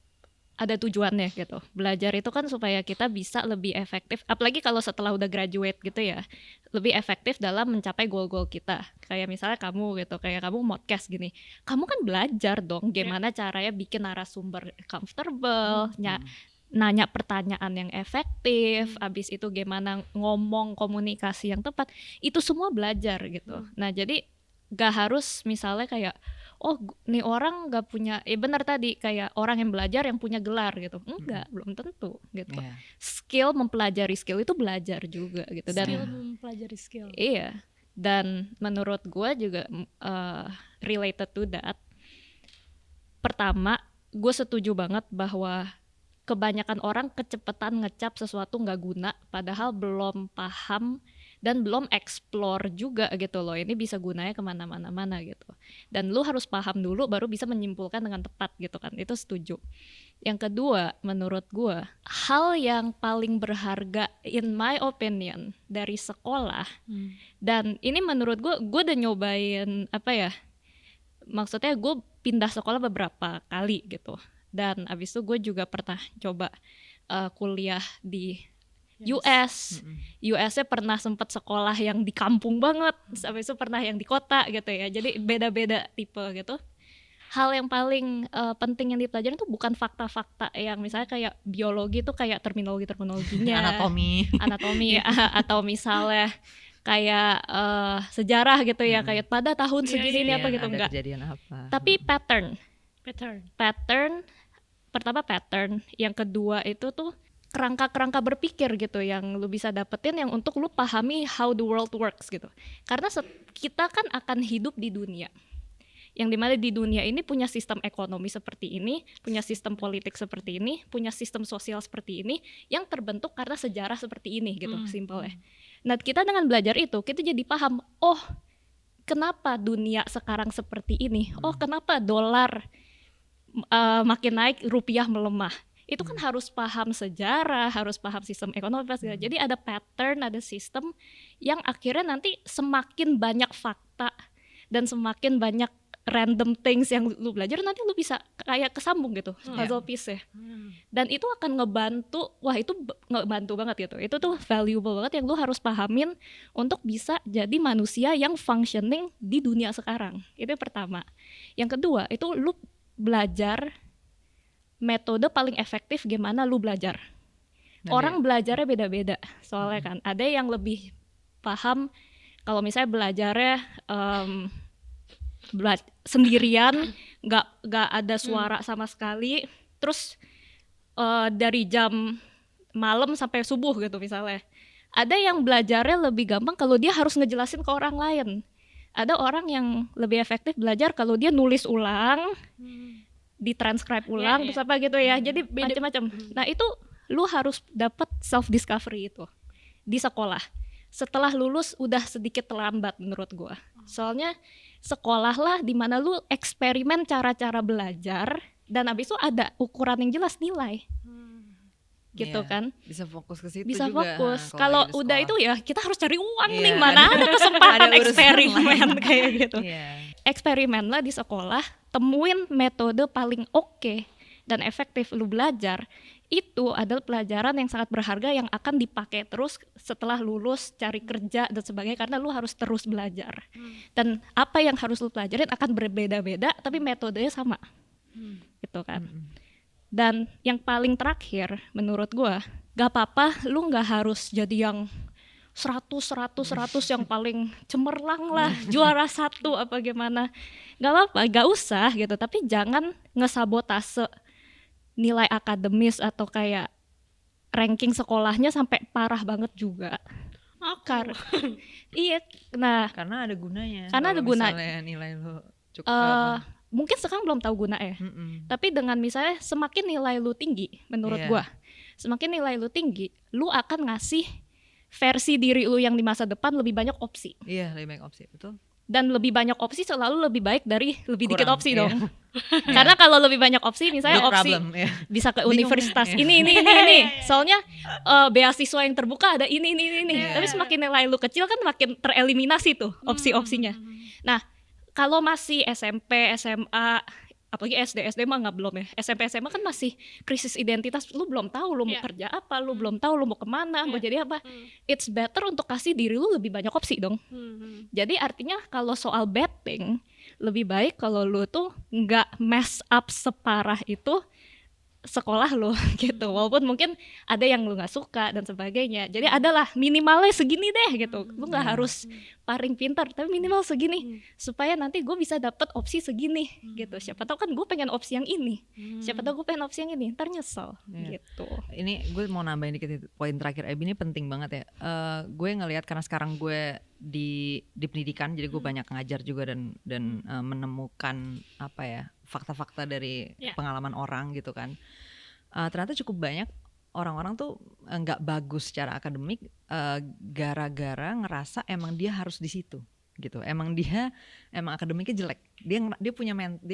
ada tujuannya gitu. Belajar itu kan supaya kita bisa lebih efektif, apalagi kalau setelah udah graduate gitu ya, lebih efektif dalam mencapai goal-goal kita. Kayak misalnya kamu gitu, kayak kamu podcast gini, kamu kan belajar dong gimana caranya bikin narasumber comfortable, nanya pertanyaan yang efektif, abis itu gimana ngomong komunikasi yang tepat, itu semua belajar gitu. Nah jadi gak harus misalnya kayak oh nih orang gak punya, benar tadi kayak orang yang belajar yang punya gelar gitu, enggak, belum tentu gitu. Skill, mempelajari skill itu belajar juga gitu. Dan Skill mempelajari skill. Iya, dan menurut gue juga related to that, pertama gue setuju banget bahwa kebanyakan orang kecepatan ngecap sesuatu gak guna padahal belum paham dan belum explore juga gitu loh, ini bisa gunanya kemana-mana gitu. Dan lu harus paham dulu baru bisa menyimpulkan dengan tepat gitu kan, itu setuju. Yang kedua, menurut gue, hal yang paling berharga in my opinion dari sekolah, dan ini menurut gue udah nyobain maksudnya gue pindah sekolah beberapa kali gitu. Dan abis itu gue juga pernah coba kuliah di US. US-nya pernah sempat sekolah yang di kampung banget, habis itu pernah yang di kota gitu ya. Jadi beda-beda tipe gitu. Hal yang paling penting yang dipelajarin tuh bukan fakta-fakta yang misalnya kayak biologi tuh kayak terminologinya, anatomi atau misalnya kayak sejarah gitu ya, kayak pada tahun segini ini apa gitu, enggak. Tapi pattern. Pertama pattern, yang kedua itu tuh kerangka-kerangka berpikir gitu yang lu bisa dapetin yang untuk lu pahami how the world works gitu. Karena kita kan akan hidup di dunia, yang dimana di dunia ini punya sistem ekonomi seperti ini, punya sistem politik seperti ini, punya sistem sosial seperti ini, yang terbentuk karena sejarah seperti ini gitu, simpelnya. Nah kita dengan belajar itu, kita jadi paham, oh kenapa dunia sekarang seperti ini, oh kenapa dolar makin naik, rupiah melemah. Itu kan harus paham sejarah, harus paham sistem ekonomi. Jadi ada pattern, ada sistem yang akhirnya nanti semakin banyak fakta dan semakin banyak random things yang lu belajar, nanti lu bisa kayak kesambung gitu, puzzle piece ya. Dan itu akan ngebantu, wah itu ngebantu banget gitu. Itu tuh valuable banget yang lu harus pahamin untuk bisa jadi manusia yang functioning di dunia sekarang. Itu yang pertama. Yang kedua, itu lu belajar metode paling efektif gimana lu belajar. Orang belajarnya beda-beda soalnya kan. Ada yang lebih paham kalau misalnya belajarnya sendirian, nggak ada suara sama sekali, terus dari jam malam sampai subuh gitu misalnya. Ada yang belajarnya lebih gampang kalau dia harus ngejelasin ke orang lain. Ada orang yang lebih efektif belajar kalau dia nulis ulang, ditranscribe ulang, terus apa gitu ya. Jadi macam-macam. Nah itu lu harus dapat self discovery itu di sekolah. Setelah lulus udah sedikit terlambat menurut gua. Soalnya sekolah lah dimana lu eksperimen cara-cara belajar, dan abis itu ada ukuran yang jelas, nilai. Gitu kan. Bisa fokus ke situ bisa juga. Fokus. Kalau udah itu ya kita harus cari uang nih, mana ada kesempatan ada eksperimen kayak gitu. Eksperimen lah di sekolah, temuin metode paling oke dan efektif lu belajar. Itu adalah pelajaran yang sangat berharga yang akan dipakai terus setelah lulus, cari kerja dan sebagainya, karena lu harus terus belajar. Dan apa yang harus lu pelajarin akan berbeda-beda tapi metodenya sama. Gitu kan. Dan yang paling terakhir menurut gue, gak apa-apa lu gak harus jadi yang 100 yang paling cemerlang lah, juara 1 apa gimana. Gak apa-apa, gak usah gitu, tapi jangan ngesabotase nilai akademis atau kayak ranking sekolahnya sampai parah banget juga. Iya, nah Karena ada gunanya. Karena ada Kalau guna- misalnya nilai lo cukup mungkin sekarang belum tahu guna ya. Tapi dengan misalnya semakin nilai lu tinggi menurut Iya. gua, semakin nilai lu tinggi, lu akan ngasih versi diri lu yang di masa depan lebih banyak opsi. Iya, lebih banyak opsi, betul. Dan lebih banyak opsi selalu lebih baik dari lebih dikit Kurang, opsi iya. dong. Karena kalau lebih banyak opsi, misalnya Big opsi problem, ya. bisa ke Bingung, universitas ya. ini. Soalnya beasiswa yang terbuka ada ini. Iya. Tapi semakin nilai lu kecil kan makin tereliminasi tuh opsi-opsinya. Nah, kalau masih SMP, SMA, apalagi SD mah nggak belum ya. SMP, SMA kan masih krisis identitas. Lu belum tahu lu mau kerja apa, lu belum tahu lu mau kemana, mau jadi apa. It's better untuk kasih diri lu lebih banyak opsi dong. Jadi artinya kalau soal betting, lebih baik kalau lu tuh nggak mess up separah itu sekolah lo gitu, walaupun mungkin ada yang lu nggak suka dan sebagainya. Jadi adalah minimalnya segini deh gitu, lu nggak harus paling pintar tapi minimal segini supaya nanti gue bisa dapet opsi segini gitu. Siapa tahu kan gue pengen opsi yang ini, siapa tahu gue pengen opsi yang ini, ntar nyesel gitu. Ini gue mau nambahin dikit poin terakhir Abby, ini penting banget ya. Gue ngelihat karena sekarang gue di pendidikan, jadi gue banyak ngajar juga dan menemukan apa ya, fakta-fakta dari pengalaman orang gitu kan. Ternyata cukup banyak orang-orang tuh nggak bagus secara akademik gara-gara ngerasa emang dia harus di situ gitu. Emang akademiknya jelek. Dia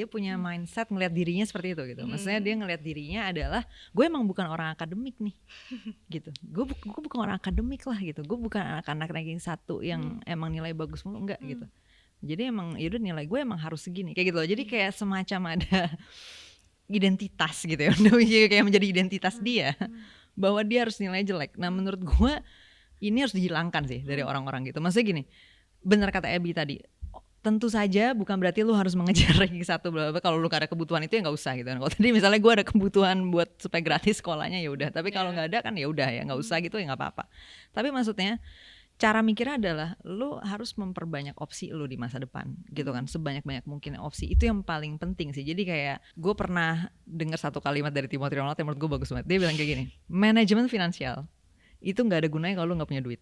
punya mindset ngelihat dirinya seperti itu gitu. Maksudnya dia ngelihat dirinya adalah gue emang bukan orang akademik nih gitu. Gue bukan orang akademik lah gitu. Gue bukan anak-anak ranking 1 yang emang nilai bagus mulu, enggak gitu. Jadi emang yaudah nilai gue emang harus segini kayak gitu loh. Jadi kayak semacam ada identitas gitu ya. Kayak menjadi identitas dia bahwa dia harus nilai jelek. Nah menurut gue ini harus dihilangkan sih dari orang-orang gitu. Maksudnya gini, benar kata Abby tadi, tentu saja bukan berarti lu harus mengejar ranking 1 bla bla. Kalau lu gak ada kebutuhan itu ya nggak usah gitu. Kalau tadi misalnya gue ada kebutuhan buat supaya gratis sekolahnya ya udah. Tapi kalau nggak ada kan ya udah ya nggak usah gitu ya nggak apa-apa. Tapi maksudnya cara mikirnya adalah lu harus memperbanyak opsi lu di masa depan gitu kan, sebanyak-banyak mungkin opsi. Itu yang paling penting sih. Jadi kayak gue pernah dengar satu kalimat dari Timothy Ronald yang menurut gue bagus banget. Dia bilang kayak gini, manajemen finansial itu nggak ada gunanya kalau lu nggak punya duit,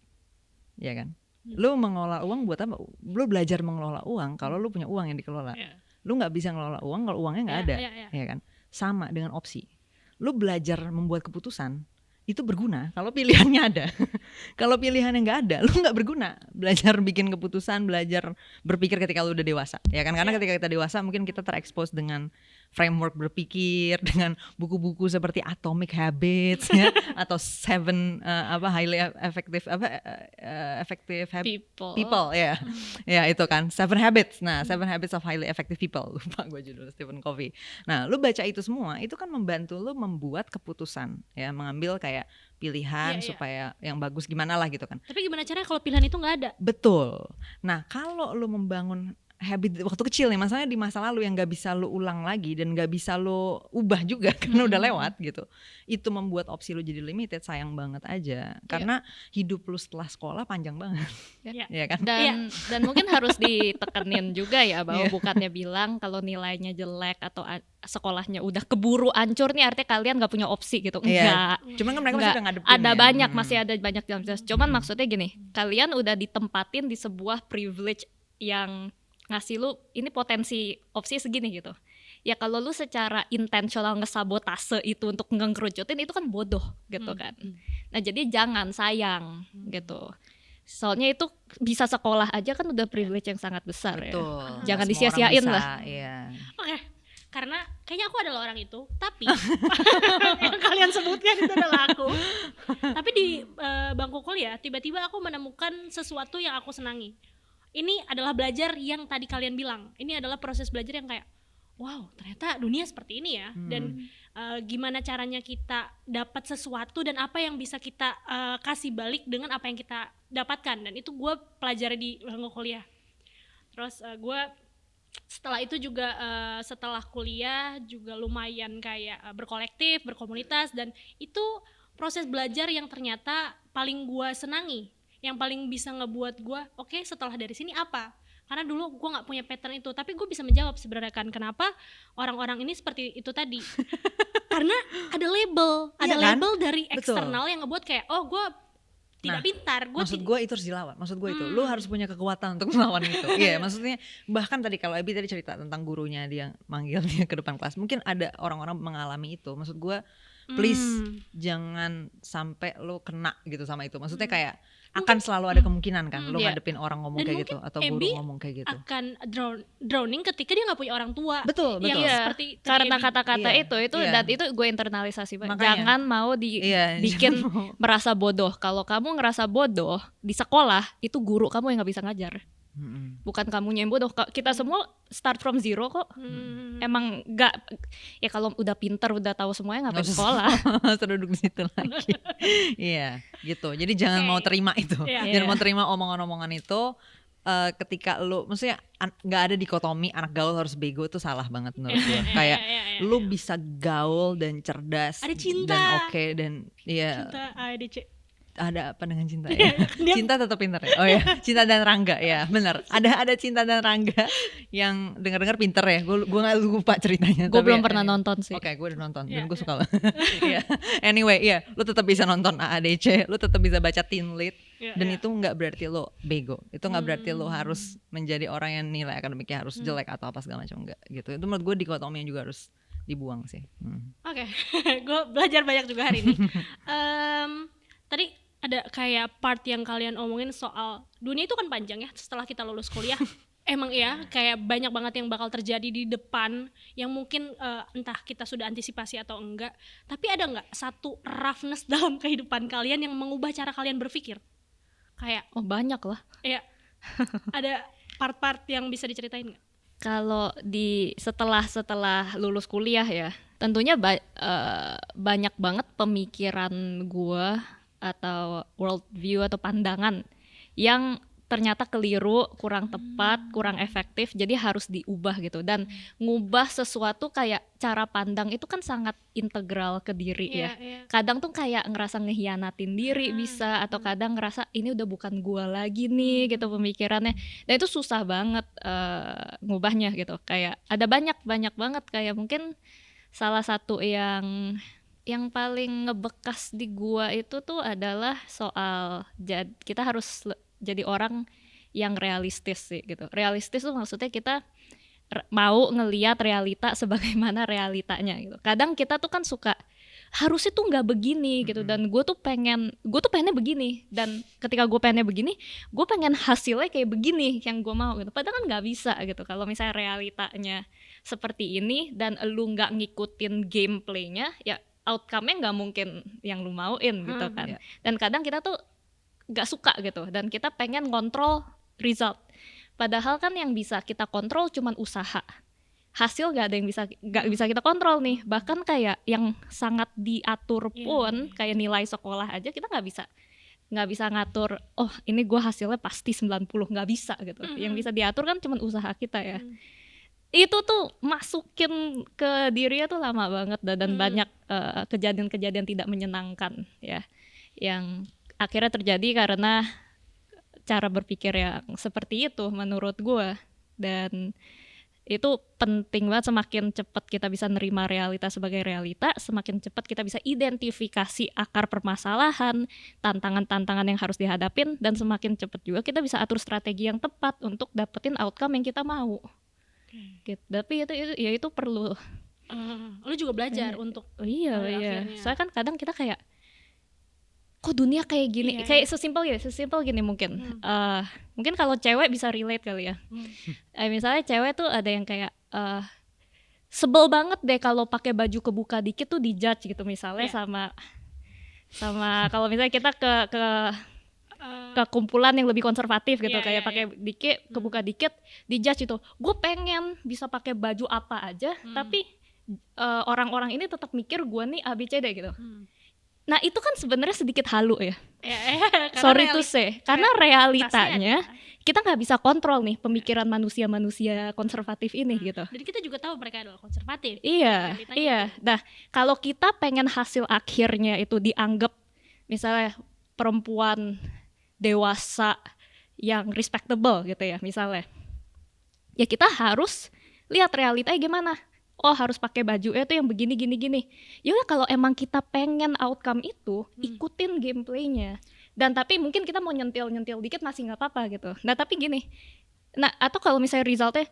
ya kan? Lu mengelola uang buat apa? Lu belajar mengelola uang kalau lu punya uang yang dikelola. Lu nggak bisa ngelola uang kalau uangnya nggak ada, ya kan? Sama dengan opsi. Lu belajar membuat keputusan itu berguna kalau pilihannya ada. Kalau pilihannya nggak ada, lu nggak berguna. Belajar bikin keputusan, belajar berpikir ketika lu udah dewasa, ya kan? Karena ketika kita dewasa mungkin kita terekspos dengan framework berpikir, dengan buku-buku seperti Atomic Habits ya, atau highly effective people ya. Ya itu kan 7 habits. Nah, 7 habits of highly effective people. Lupa gue judul Stephen Covey. Nah, lu baca itu semua, itu kan membantu lu membuat keputusan ya, mengambil kayak pilihan supaya yang bagus gimana lah gitu kan. Tapi gimana caranya kalau pilihan itu nggak ada? Betul. Nah, kalau lu membangun habit waktu kecil nih, masalahnya di masa lalu yang gak bisa lo ulang lagi dan gak bisa lo ubah juga karena udah lewat gitu, itu membuat opsi lo jadi limited. Sayang banget aja karena hidup lo setelah sekolah panjang banget, ya kan? Dan mungkin harus ditekenin juga ya bahwa bukannya bilang kalau nilainya jelek atau sekolahnya udah keburu hancur nih artinya kalian gak punya opsi gitu. Enggak. Cuman kan mereka masih udah ngadepin ada banyak masih ada banyak jalan. Cuman maksudnya gini, kalian udah ditempatin di sebuah privilege yang ngasih lu ini potensi opsi segini gitu. Ya kalau lu secara intensional ngesabotase itu untuk ngengkerucutin itu kan bodoh gitu kan. Nah jadi jangan, sayang gitu. Soalnya itu bisa sekolah aja kan udah privilege yang sangat besar. Betul. Ya. Jangan disia-siain lah. Iya. Oke. Karena kayaknya aku adalah orang itu, tapi yang kalian sebutkan itu adalah aku. Tapi di bangku kuliah tiba-tiba aku menemukan sesuatu yang aku senangi. Ini adalah belajar yang tadi kalian bilang. Ini adalah proses belajar yang kayak, wow, ternyata dunia seperti ini ya. Dan gimana caranya kita dapat sesuatu dan apa yang bisa kita kasih balik dengan apa yang kita dapatkan. Dan itu gue pelajari di bangku kuliah. Terus gue setelah itu juga setelah kuliah juga lumayan kayak berkolektif, berkomunitas. Dan itu proses belajar yang ternyata paling gue senangi. Yang paling bisa ngebuat gue, oke, setelah dari sini apa? Karena dulu gue nggak punya pattern itu, tapi gue bisa menjawab sebenarnya kan kenapa orang-orang ini seperti itu tadi. Karena ada label, ada label dari eksternal yang ngebuat kayak, oh gue tidak pintar. Maksud gue itu harus dilawan. Maksud gue itu lu harus punya kekuatan untuk melawan itu. Iya, maksudnya bahkan tadi kalau Abby tadi cerita tentang gurunya dia manggil dia ke depan kelas, mungkin ada orang-orang mengalami itu. Maksud gue please jangan sampai lu kena gitu sama itu. Maksudnya kayak akan selalu ada kemungkinan kan lu ngadepin orang ngomong Dan kayak gitu atau guru Abby ngomong kayak gitu. akan drowning ketika dia nggak punya orang tua. Betul. Yang seperti karena Abby. kata-kata itu dan itu gue internalisasi banget. Makanya. Jangan mau dibikin merasa bodoh. Kalau kamu ngerasa bodoh di sekolah, itu guru kamu yang nggak bisa ngajar. Bukan kamunya yang bodoh. Kita semua start from zero kok. Emang nggak, ya kalau udah pinter udah tahu semuanya ngapain sekolah. Duduk di situ lagi. Iya, gitu. Jadi jangan mau terima itu. Jangan mau terima omongan-omongan itu. Ketika lu, maksudnya nggak ada dikotomi anak gaul harus bego, itu salah banget menurut gue. Kayak lu bisa gaul dan cerdas ada cinta. dan oke dan Cinta ADC. Ada apa dengan cinta ya? Cinta tetap pinter ya? Oh ya, Cinta dan Rangga ya, benar. Ada Cinta dan Rangga yang dengar-dengar pinter ya. Gue nggak lupa ceritanya. Gue belum pernah nonton sih. Oke, gue udah nonton dan gue suka banget. Anyway, lu tetap bisa nonton AADC, lu tetap bisa baca Teen Lit, dan itu nggak berarti lo bego. Itu nggak berarti lo harus menjadi orang yang nilai akademiknya harus jelek atau apa segala macam, enggak gitu. Itu menurut gue dikotomi juga harus dibuang sih. Oke. Gue belajar banyak juga hari ini. Tadi ada kayak part yang kalian omongin soal dunia itu kan panjang ya setelah kita lulus kuliah. Emang ya kayak banyak banget yang bakal terjadi di depan yang mungkin entah kita sudah antisipasi atau enggak. Tapi ada nggak satu roughness dalam kehidupan kalian yang mengubah cara kalian berpikir? Kayak banyak lah. Iya. Ada part-part yang bisa diceritain nggak? Kalau setelah lulus kuliah ya, tentunya banyak banget pemikiran gua atau world view atau pandangan yang ternyata keliru, kurang tepat, kurang efektif, jadi harus diubah gitu. Dan ngubah sesuatu kayak cara pandang itu kan sangat integral ke diri ya. Kadang tuh kayak ngerasa ngehianatin diri bisa, atau kadang ngerasa ini udah bukan gua lagi nih gitu pemikirannya. Dan itu susah banget ngubahnya gitu. Kayak ada banyak banget kayak mungkin salah satu yang paling ngebekas di gua itu tuh adalah soal kita harus jadi orang yang realistis sih gitu. Realistis tuh maksudnya kita mau ngelihat realita sebagaimana realitanya gitu. Kadang kita tuh kan suka harusnya tuh nggak begini gitu, dan gue tuh pengennya begini, dan ketika gue pengennya begini, gue pengen hasilnya kayak begini yang gue mau gitu. Padahal kan nggak bisa gitu. Kalau misalnya realitanya seperti ini dan lu nggak ngikutin gameplaynya, ya outcome-nya nggak mungkin yang lu mauin gitu kan. Dan kadang kita tuh nggak suka gitu, dan kita pengen kontrol result. Padahal kan yang bisa kita kontrol cuman usaha. Hasil nggak ada yang nggak bisa kita kontrol nih. Bahkan kayak yang sangat diatur pun kayak nilai sekolah aja kita nggak bisa ngatur. Oh ini gue hasilnya pasti 90, nggak bisa gitu. Yang bisa diatur kan cuman usaha kita ya. Itu tuh masukin ke dirinya tuh lama banget dan banyak kejadian-kejadian tidak menyenangkan ya, yang akhirnya terjadi karena cara berpikir yang seperti itu menurut gue. Dan itu penting banget, semakin cepat kita bisa nerima realita sebagai realita, semakin cepat kita bisa identifikasi akar permasalahan, tantangan-tantangan yang harus dihadapin, dan semakin cepat juga kita bisa atur strategi yang tepat untuk dapetin outcome yang kita mau. Gitu. Tapi itu perlu. Lu juga belajar untuk. Iya. Soalnya kan kadang kita kayak, kok dunia kayak gini, kayak sesimpel gini mungkin. Mungkin kalau cewek bisa relate kali ya. Misalnya cewek tuh ada yang kayak sebel banget deh kalau pakai baju kebuka dikit tuh dijudge gitu misalnya, sama kalau misalnya kita ke kumpulan yang lebih konservatif gitu, kayak pakai dikit kebuka dikit dijudge itu. Gue pengen bisa pakai baju apa aja, tapi orang-orang ini tetap mikir gue nih ABCD gitu. Nah itu kan sebenarnya sedikit halu ya. Sorry to say, karena realitanya kita nggak bisa kontrol nih pemikiran manusia konservatif ini gitu. Dan kita juga tahu mereka adalah konservatif. Iya. Nah kalau kita pengen hasil akhirnya itu dianggap misalnya perempuan dewasa yang respectable gitu ya misalnya, ya kita harus lihat realitanya gimana. Oh harus pakai baju itu yang begini gini. Yaudah kalau emang kita pengen outcome itu, ikutin gameplaynya. Dan tapi mungkin kita mau nyentil dikit masih nggak apa-apa gitu. Nah tapi gini, nah atau kalau misalnya resultnya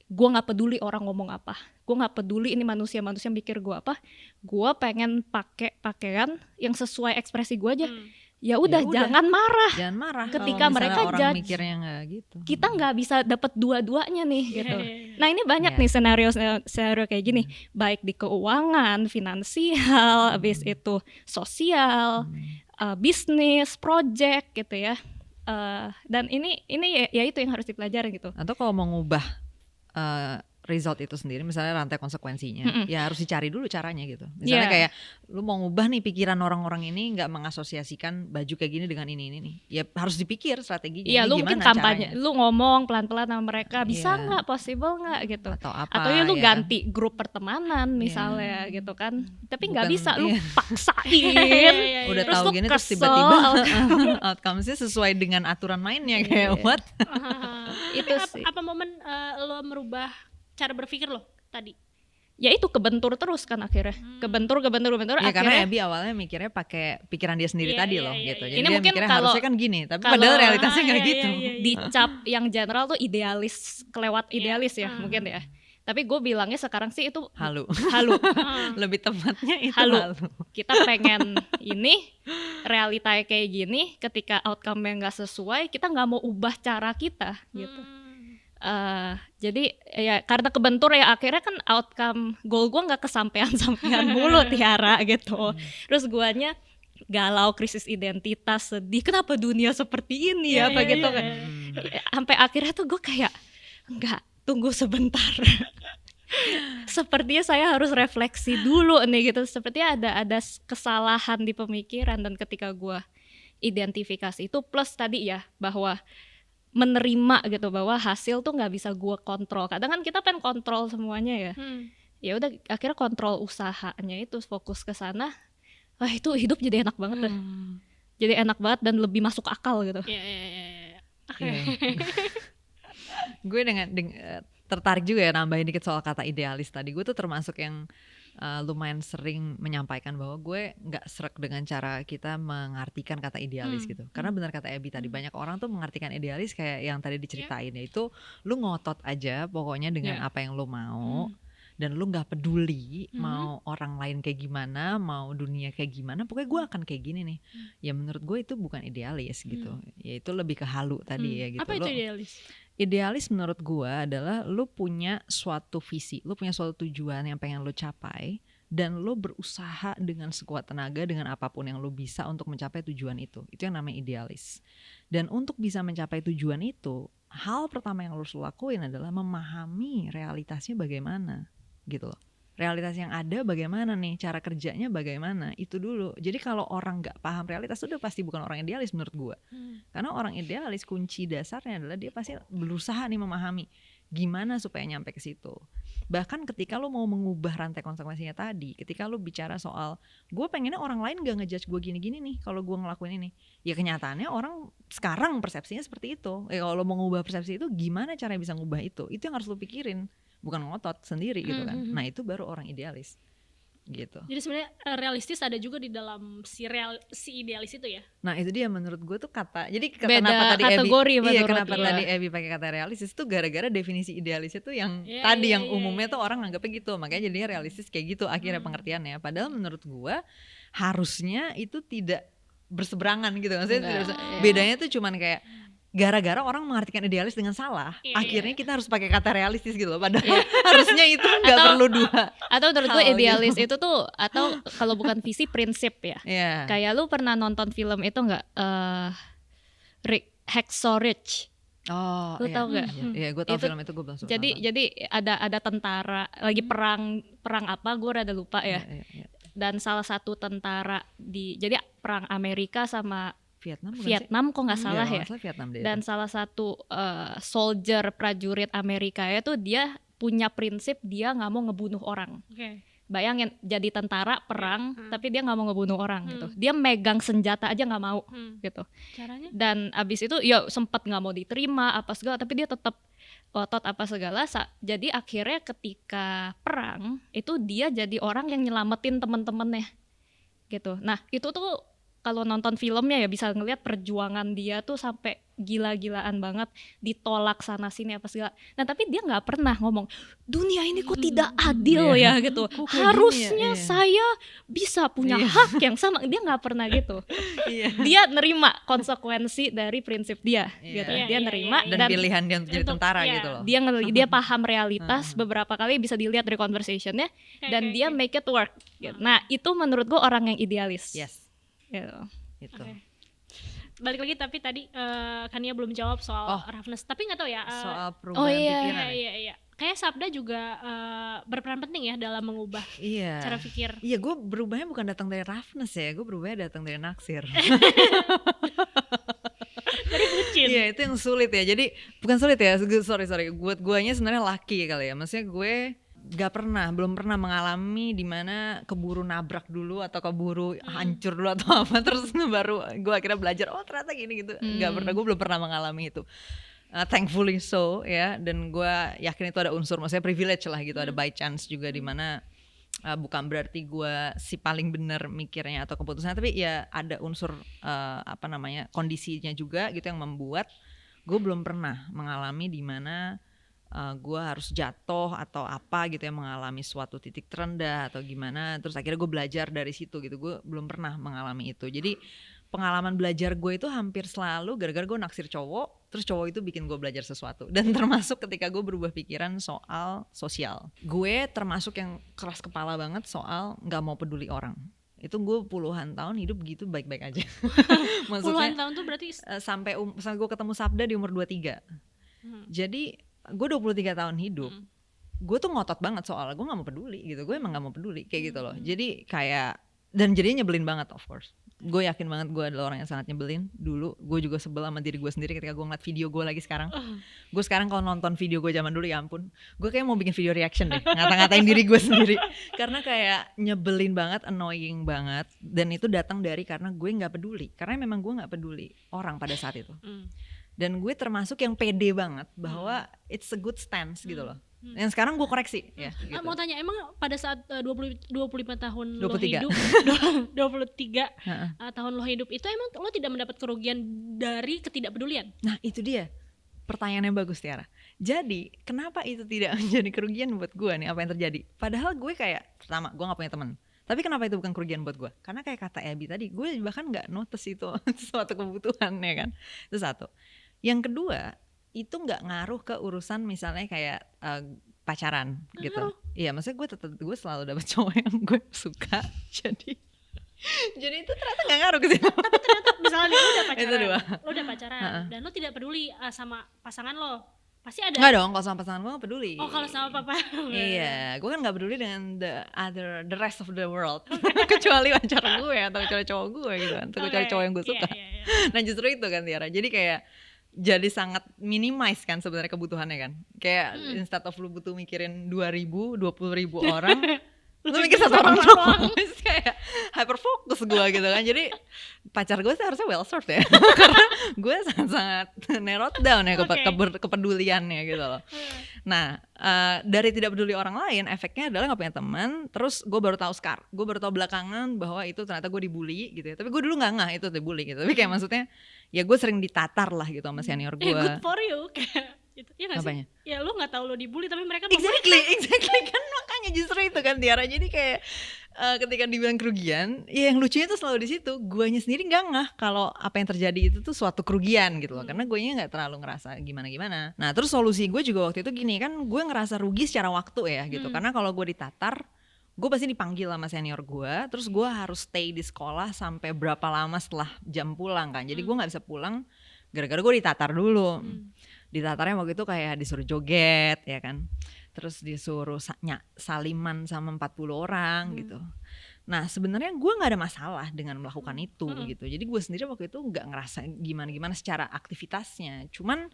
gue nggak peduli orang ngomong apa, gue nggak peduli ini manusia mikir gue apa, gue pengen pakai pakaian yang sesuai ekspresi gue aja. Ya udah, jangan marah ketika mereka orang judge. mikirnya nggak gitu. Kita nggak bisa dapat dua-duanya nih gitu. Nah ini banyak nih senario kayak gini, baik di keuangan, finansial, habis itu sosial, bisnis, project gitu ya. Dan ini ya itu yang harus dipelajari gitu. Atau kalau mau ngubah result itu sendiri, misalnya rantai konsekuensinya, ya harus dicari dulu caranya gitu. Misalnya kayak lu mau ngubah nih pikiran orang-orang ini nggak mengasosiasikan baju kayak gini dengan ini nih, ya harus dipikir strateginya. Iya, lu mungkin kampanye, lu ngomong pelan-pelan sama mereka, bisa nggak, possible nggak gitu. Atau ya lu ganti grup pertemanan misalnya gitu kan. Tapi nggak bisa lu paksain. Udah tahu gini terus tiba-tiba outcome-nya sesuai dengan aturan mainnya kayak what? Itu sih. Apa momen lo merubah cara berpikir lo tadi? Ya itu kebentur terus kan akhirnya. Kebentur ya, akhirnya. Karena Abby awalnya mikirnya pakai pikiran dia sendiri tadi loh gitu. Jadi ini dia mungkin mikirnya kalau, harusnya kan gini, tapi padahal realitasnya nggak gitu. Dicap yang general tuh idealis, kelewat idealis ya mungkin ya. Tapi gue bilangnya sekarang sih itu halu. Lebih tepatnya itu halu. Kita pengen ini realitanya kayak gini, ketika outcome-nya nggak sesuai, kita nggak mau ubah cara kita gitu. Jadi ya karena kebentur ya akhirnya kan outcome goal gue nggak kesampean mulu Tiara gitu. Terus guanya galau, krisis identitas, sedih, kenapa dunia seperti ini gitu kan. Sampai akhirnya tuh gue kayak enggak, tunggu sebentar. Sepertinya saya harus refleksi dulu nih gitu. Sepertinya ada kesalahan di pemikiran, dan ketika gue identifikasi itu plus tadi ya bahwa menerima gitu bahwa hasil tuh nggak bisa gue kontrol. Kadang kan kita pengen kontrol semuanya ya. Ya udah akhirnya kontrol usahanya itu, fokus ke sana. Wah itu hidup jadi enak banget deh. Jadi enak banget dan lebih masuk akal gitu. Gue tertarik juga ya nambahin dikit soal kata idealis tadi. Gue tuh termasuk yang lumayan sering menyampaikan bahwa gue nggak srek dengan cara kita mengartikan kata idealis gitu. Karena benar kata Abby tadi, banyak orang tuh mengartikan idealis kayak yang tadi diceritain, yaitu lu ngotot aja pokoknya dengan apa yang lu mau. Dan lu gak peduli mau orang lain kayak gimana, mau dunia kayak gimana, pokoknya gue akan kayak gini nih. Ya menurut gue itu bukan idealis gitu. Ya itu lebih ke halu tadi ya gitu. Apa itu idealis? Idealis menurut gue adalah lu punya suatu visi, lu punya suatu tujuan yang pengen lu capai, dan lu berusaha dengan sekuat tenaga dengan apapun yang lu bisa untuk mencapai tujuan itu. Itu yang namanya idealis. Dan untuk bisa mencapai tujuan itu, hal pertama yang harus lu lakuin adalah memahami realitasnya bagaimana gitu loh. Realitas yang ada bagaimana nih, cara kerjanya bagaimana, itu dulu. Jadi kalau orang gak paham realitas, udah pasti bukan orang idealis menurut gue. Karena orang idealis kunci dasarnya adalah dia pasti berusaha nih memahami gimana supaya nyampe ke situ. Bahkan ketika lo mau mengubah rantai konsekuensinya tadi, ketika lo bicara soal gue pengennya orang lain gak ngejudge gue gini-gini nih kalau gue ngelakuin ini, ya kenyataannya orang sekarang persepsinya seperti itu. Kalau lo mau ngubah persepsi itu, gimana caranya bisa ngubah itu yang harus lo pikirin, bukan ngotot sendiri gitu kan. Nah itu baru orang idealis gitu. Jadi sebenarnya realistis ada juga di dalam si idealis itu ya. Nah itu dia menurut gue tuh kata. Jadi beda kenapa tadi kategori Abby, kenapa gue. tadi Abby pakai kata realistis itu gara-gara definisi idealis itu yang tadi yang umumnya tuh orang anggapnya gitu. Makanya jadinya realistis kayak gitu akhirnya pengertiannya. Padahal menurut gue harusnya itu tidak berseberangan gitu. Maksudnya bedanya tuh cuman kayak gara-gara orang mengartikan idealis dengan salah, akhirnya kita harus pakai kata realistis gitu loh. Padahal harusnya itu nggak perlu dua. Atau menurut gue idealis gitu. Itu tuh, atau kalau bukan visi, prinsip ya. Kayak lu pernah nonton film itu nggak? Hacksaw Ridge. Oh, lu tahu nggak? Iya, gue tahu film itu, gue belum sempat nonton. Jadi ada tentara lagi perang apa? Gue rada lupa ya. Dan salah satu tentara jadi perang Amerika sama Vietnam kok nggak salah ya. Dan salah satu soldier prajurit Amerika itu dia punya prinsip dia nggak mau ngebunuh orang. Bayangin jadi tentara perang tapi dia nggak mau ngebunuh orang gitu. Dia megang senjata aja nggak mau gitu. Caranya? Dan abis itu ya sempat nggak mau diterima apa segala, tapi dia tetap otot apa segala. Jadi akhirnya ketika perang itu dia jadi orang yang nyelamatin teman-temannya gitu. Nah itu tuh kalau nonton filmnya ya bisa ngelihat perjuangan dia tuh sampai gila-gilaan banget, ditolak sana sini apa segala. Nah tapi dia nggak pernah ngomong dunia ini kok tidak adil ya gitu. Kok kayak Harusnya gini ya? saya bisa punya hak yang sama. Dia nggak pernah gitu. Iya. Dia nerima konsekuensi dari prinsip dia Iya. gitu. Iya, Dia iya, nerima iya, iya. Dan pilihan dia untuk jadi Untuk- tentara iya. gitu loh. dia paham realitas, beberapa kali bisa dilihat dari conversationnya, dan dia make it work gitu. Nah itu menurut gue orang yang idealis. Yes, Gitu. gitu. Oke. Balik lagi tapi tadi Kania belum jawab soal roughness. Tapi nggak tahu ya. Soal perubahan iya. pikiran. Iya. Kayak Sabda juga berperan penting ya dalam mengubah Iya. cara pikir. Iya, gue berubahnya bukan datang dari roughness ya, gue berubahnya datang dari naksir. Dari bucin. Iya, itu yang sulit ya. Jadi bukan sulit ya, sorry. Buat guanya sebenarnya laki kali ya. Maksudnya gue belum pernah mengalami dimana keburu nabrak dulu atau keburu hancur dulu atau apa, terus baru gue akhirnya belajar oh ternyata gini gitu. Gak pernah, gue belum pernah mengalami itu. Thankfully so ya, dan gue yakin itu ada unsur, maksudnya privilege lah gitu, ada by chance juga dimana bukan berarti gue si paling benar mikirnya atau keputusannya, tapi ya ada unsur kondisinya juga gitu yang membuat gue belum pernah mengalami dimana gue harus jatuh atau apa gitu ya, mengalami suatu titik terendah atau gimana, terus akhirnya gue belajar dari situ gitu. Gue belum pernah mengalami itu. Jadi pengalaman belajar gue itu hampir selalu gara-gara gue naksir cowok, terus cowok itu bikin gue belajar sesuatu. Dan termasuk ketika gue berubah pikiran soal sosial, gue termasuk yang keras kepala banget soal gak mau peduli orang. Itu gue puluhan tahun hidup gitu baik-baik aja. Maksudnya Puluhan tahun tuh berarti sampai gue ketemu Sabda di umur 23. Jadi gue 23 tahun hidup, gue tuh ngotot banget soal gue gak mau peduli gitu. Gue emang gak mau peduli kayak gitu loh. Jadi kayak, dan jadinya nyebelin banget of course. Gue yakin banget gue adalah orang yang sangat nyebelin dulu. Gue juga sebel sama diri gue sendiri ketika gue ngeliat video gue lagi sekarang. Gue sekarang kalau nonton video gue zaman dulu, ya ampun, gue kayak mau bikin video reaction deh, ngata-ngatain diri gue sendiri. Karena kayak nyebelin banget, annoying banget. Dan itu datang dari karena gue gak peduli. Karena memang gue gak peduli orang pada saat itu. Dan gue termasuk yang pede banget bahwa it's a good stance gitu loh. Yang sekarang gue koreksi ya gitu. mau tanya, emang pada saat 25 tahun 23. lo hidup 23 tahun lo hidup itu emang lo tidak mendapat kerugian dari ketidakpedulian? Nah itu dia pertanyaannya bagus Tiara. Jadi kenapa itu tidak menjadi kerugian buat gue nih, apa yang terjadi? Padahal gue kayak, pertama gue gak punya teman. Tapi kenapa itu bukan kerugian buat gue? Karena kayak kata Abby tadi, gue bahkan gak notice itu suatu kebutuhan ya kan. Itu satu. Yang kedua, itu nggak ngaruh ke urusan misalnya kayak pacaran gitu. Iya, maksudnya gue selalu dapet cowok yang gue suka. Jadi itu ternyata nggak ngaruh ke situ. Tapi ternyata misalnya lo udah Itu dua. pacaran, dan lo tidak peduli sama pasangan lo, pasti ada. Nggak dong, kalau sama pasangan gue nggak peduli. Oh, kalau sama papa. Iya, gue kan nggak peduli dengan the rest of the world, kecuali pacar gue atau kecuali cowok gue gitu kan, atau kecuali cowok yang gue suka. Iya. Nah justru itu kan Tiara, jadi kayak jadi sangat minimize kan sebenarnya kebutuhannya kan. Kayak instead of lu butuh mikirin 20.000 orang, lu mikir satu orang doang. Kayak hyper fokus gue gitu kan. Jadi pacar gue sih harusnya well served ya. Karena gue sangat narrowed down ya kepeduliannya gitu loh. Nah dari tidak peduli orang lain, efeknya adalah gak punya teman. Terus gue baru tahu gue baru tahu belakangan bahwa itu ternyata gue dibully gitu ya. Tapi gue dulu gak ngeh itu dibully gitu. Tapi kayak maksudnya ya gue sering ditatar lah gitu sama senior gue. Good for you kayak gitu. Ya gak Apanya? sih? Ya lu gak tahu lo dibully tapi mereka Exactly kan, makanya justru itu kan Tiara. Jadi kayak ketika dibilang kerugian, ya yang lucunya tuh selalu di situ. Guanya sendiri nggak ngeh kalau apa yang terjadi itu tuh suatu kerugian gitu loh. Karena guanya nggak terlalu ngerasa gimana-gimana. Nah terus solusi gue juga waktu itu gini kan, gue ngerasa rugi secara waktu ya gitu. Karena kalau gue ditatar, gue pasti dipanggil sama senior gue, terus gue harus stay di sekolah sampai berapa lama setelah jam pulang kan. Jadi gue nggak bisa pulang gara-gara gue ditatar dulu. Ditatarnya waktu itu kayak disuruh joget ya kan, terus disuruh saliman sama 40 orang gitu. Nah sebenarnya gue nggak ada masalah dengan melakukan itu gitu. Jadi gue sendiri waktu itu nggak ngerasa gimana-gimana secara aktivitasnya. Cuman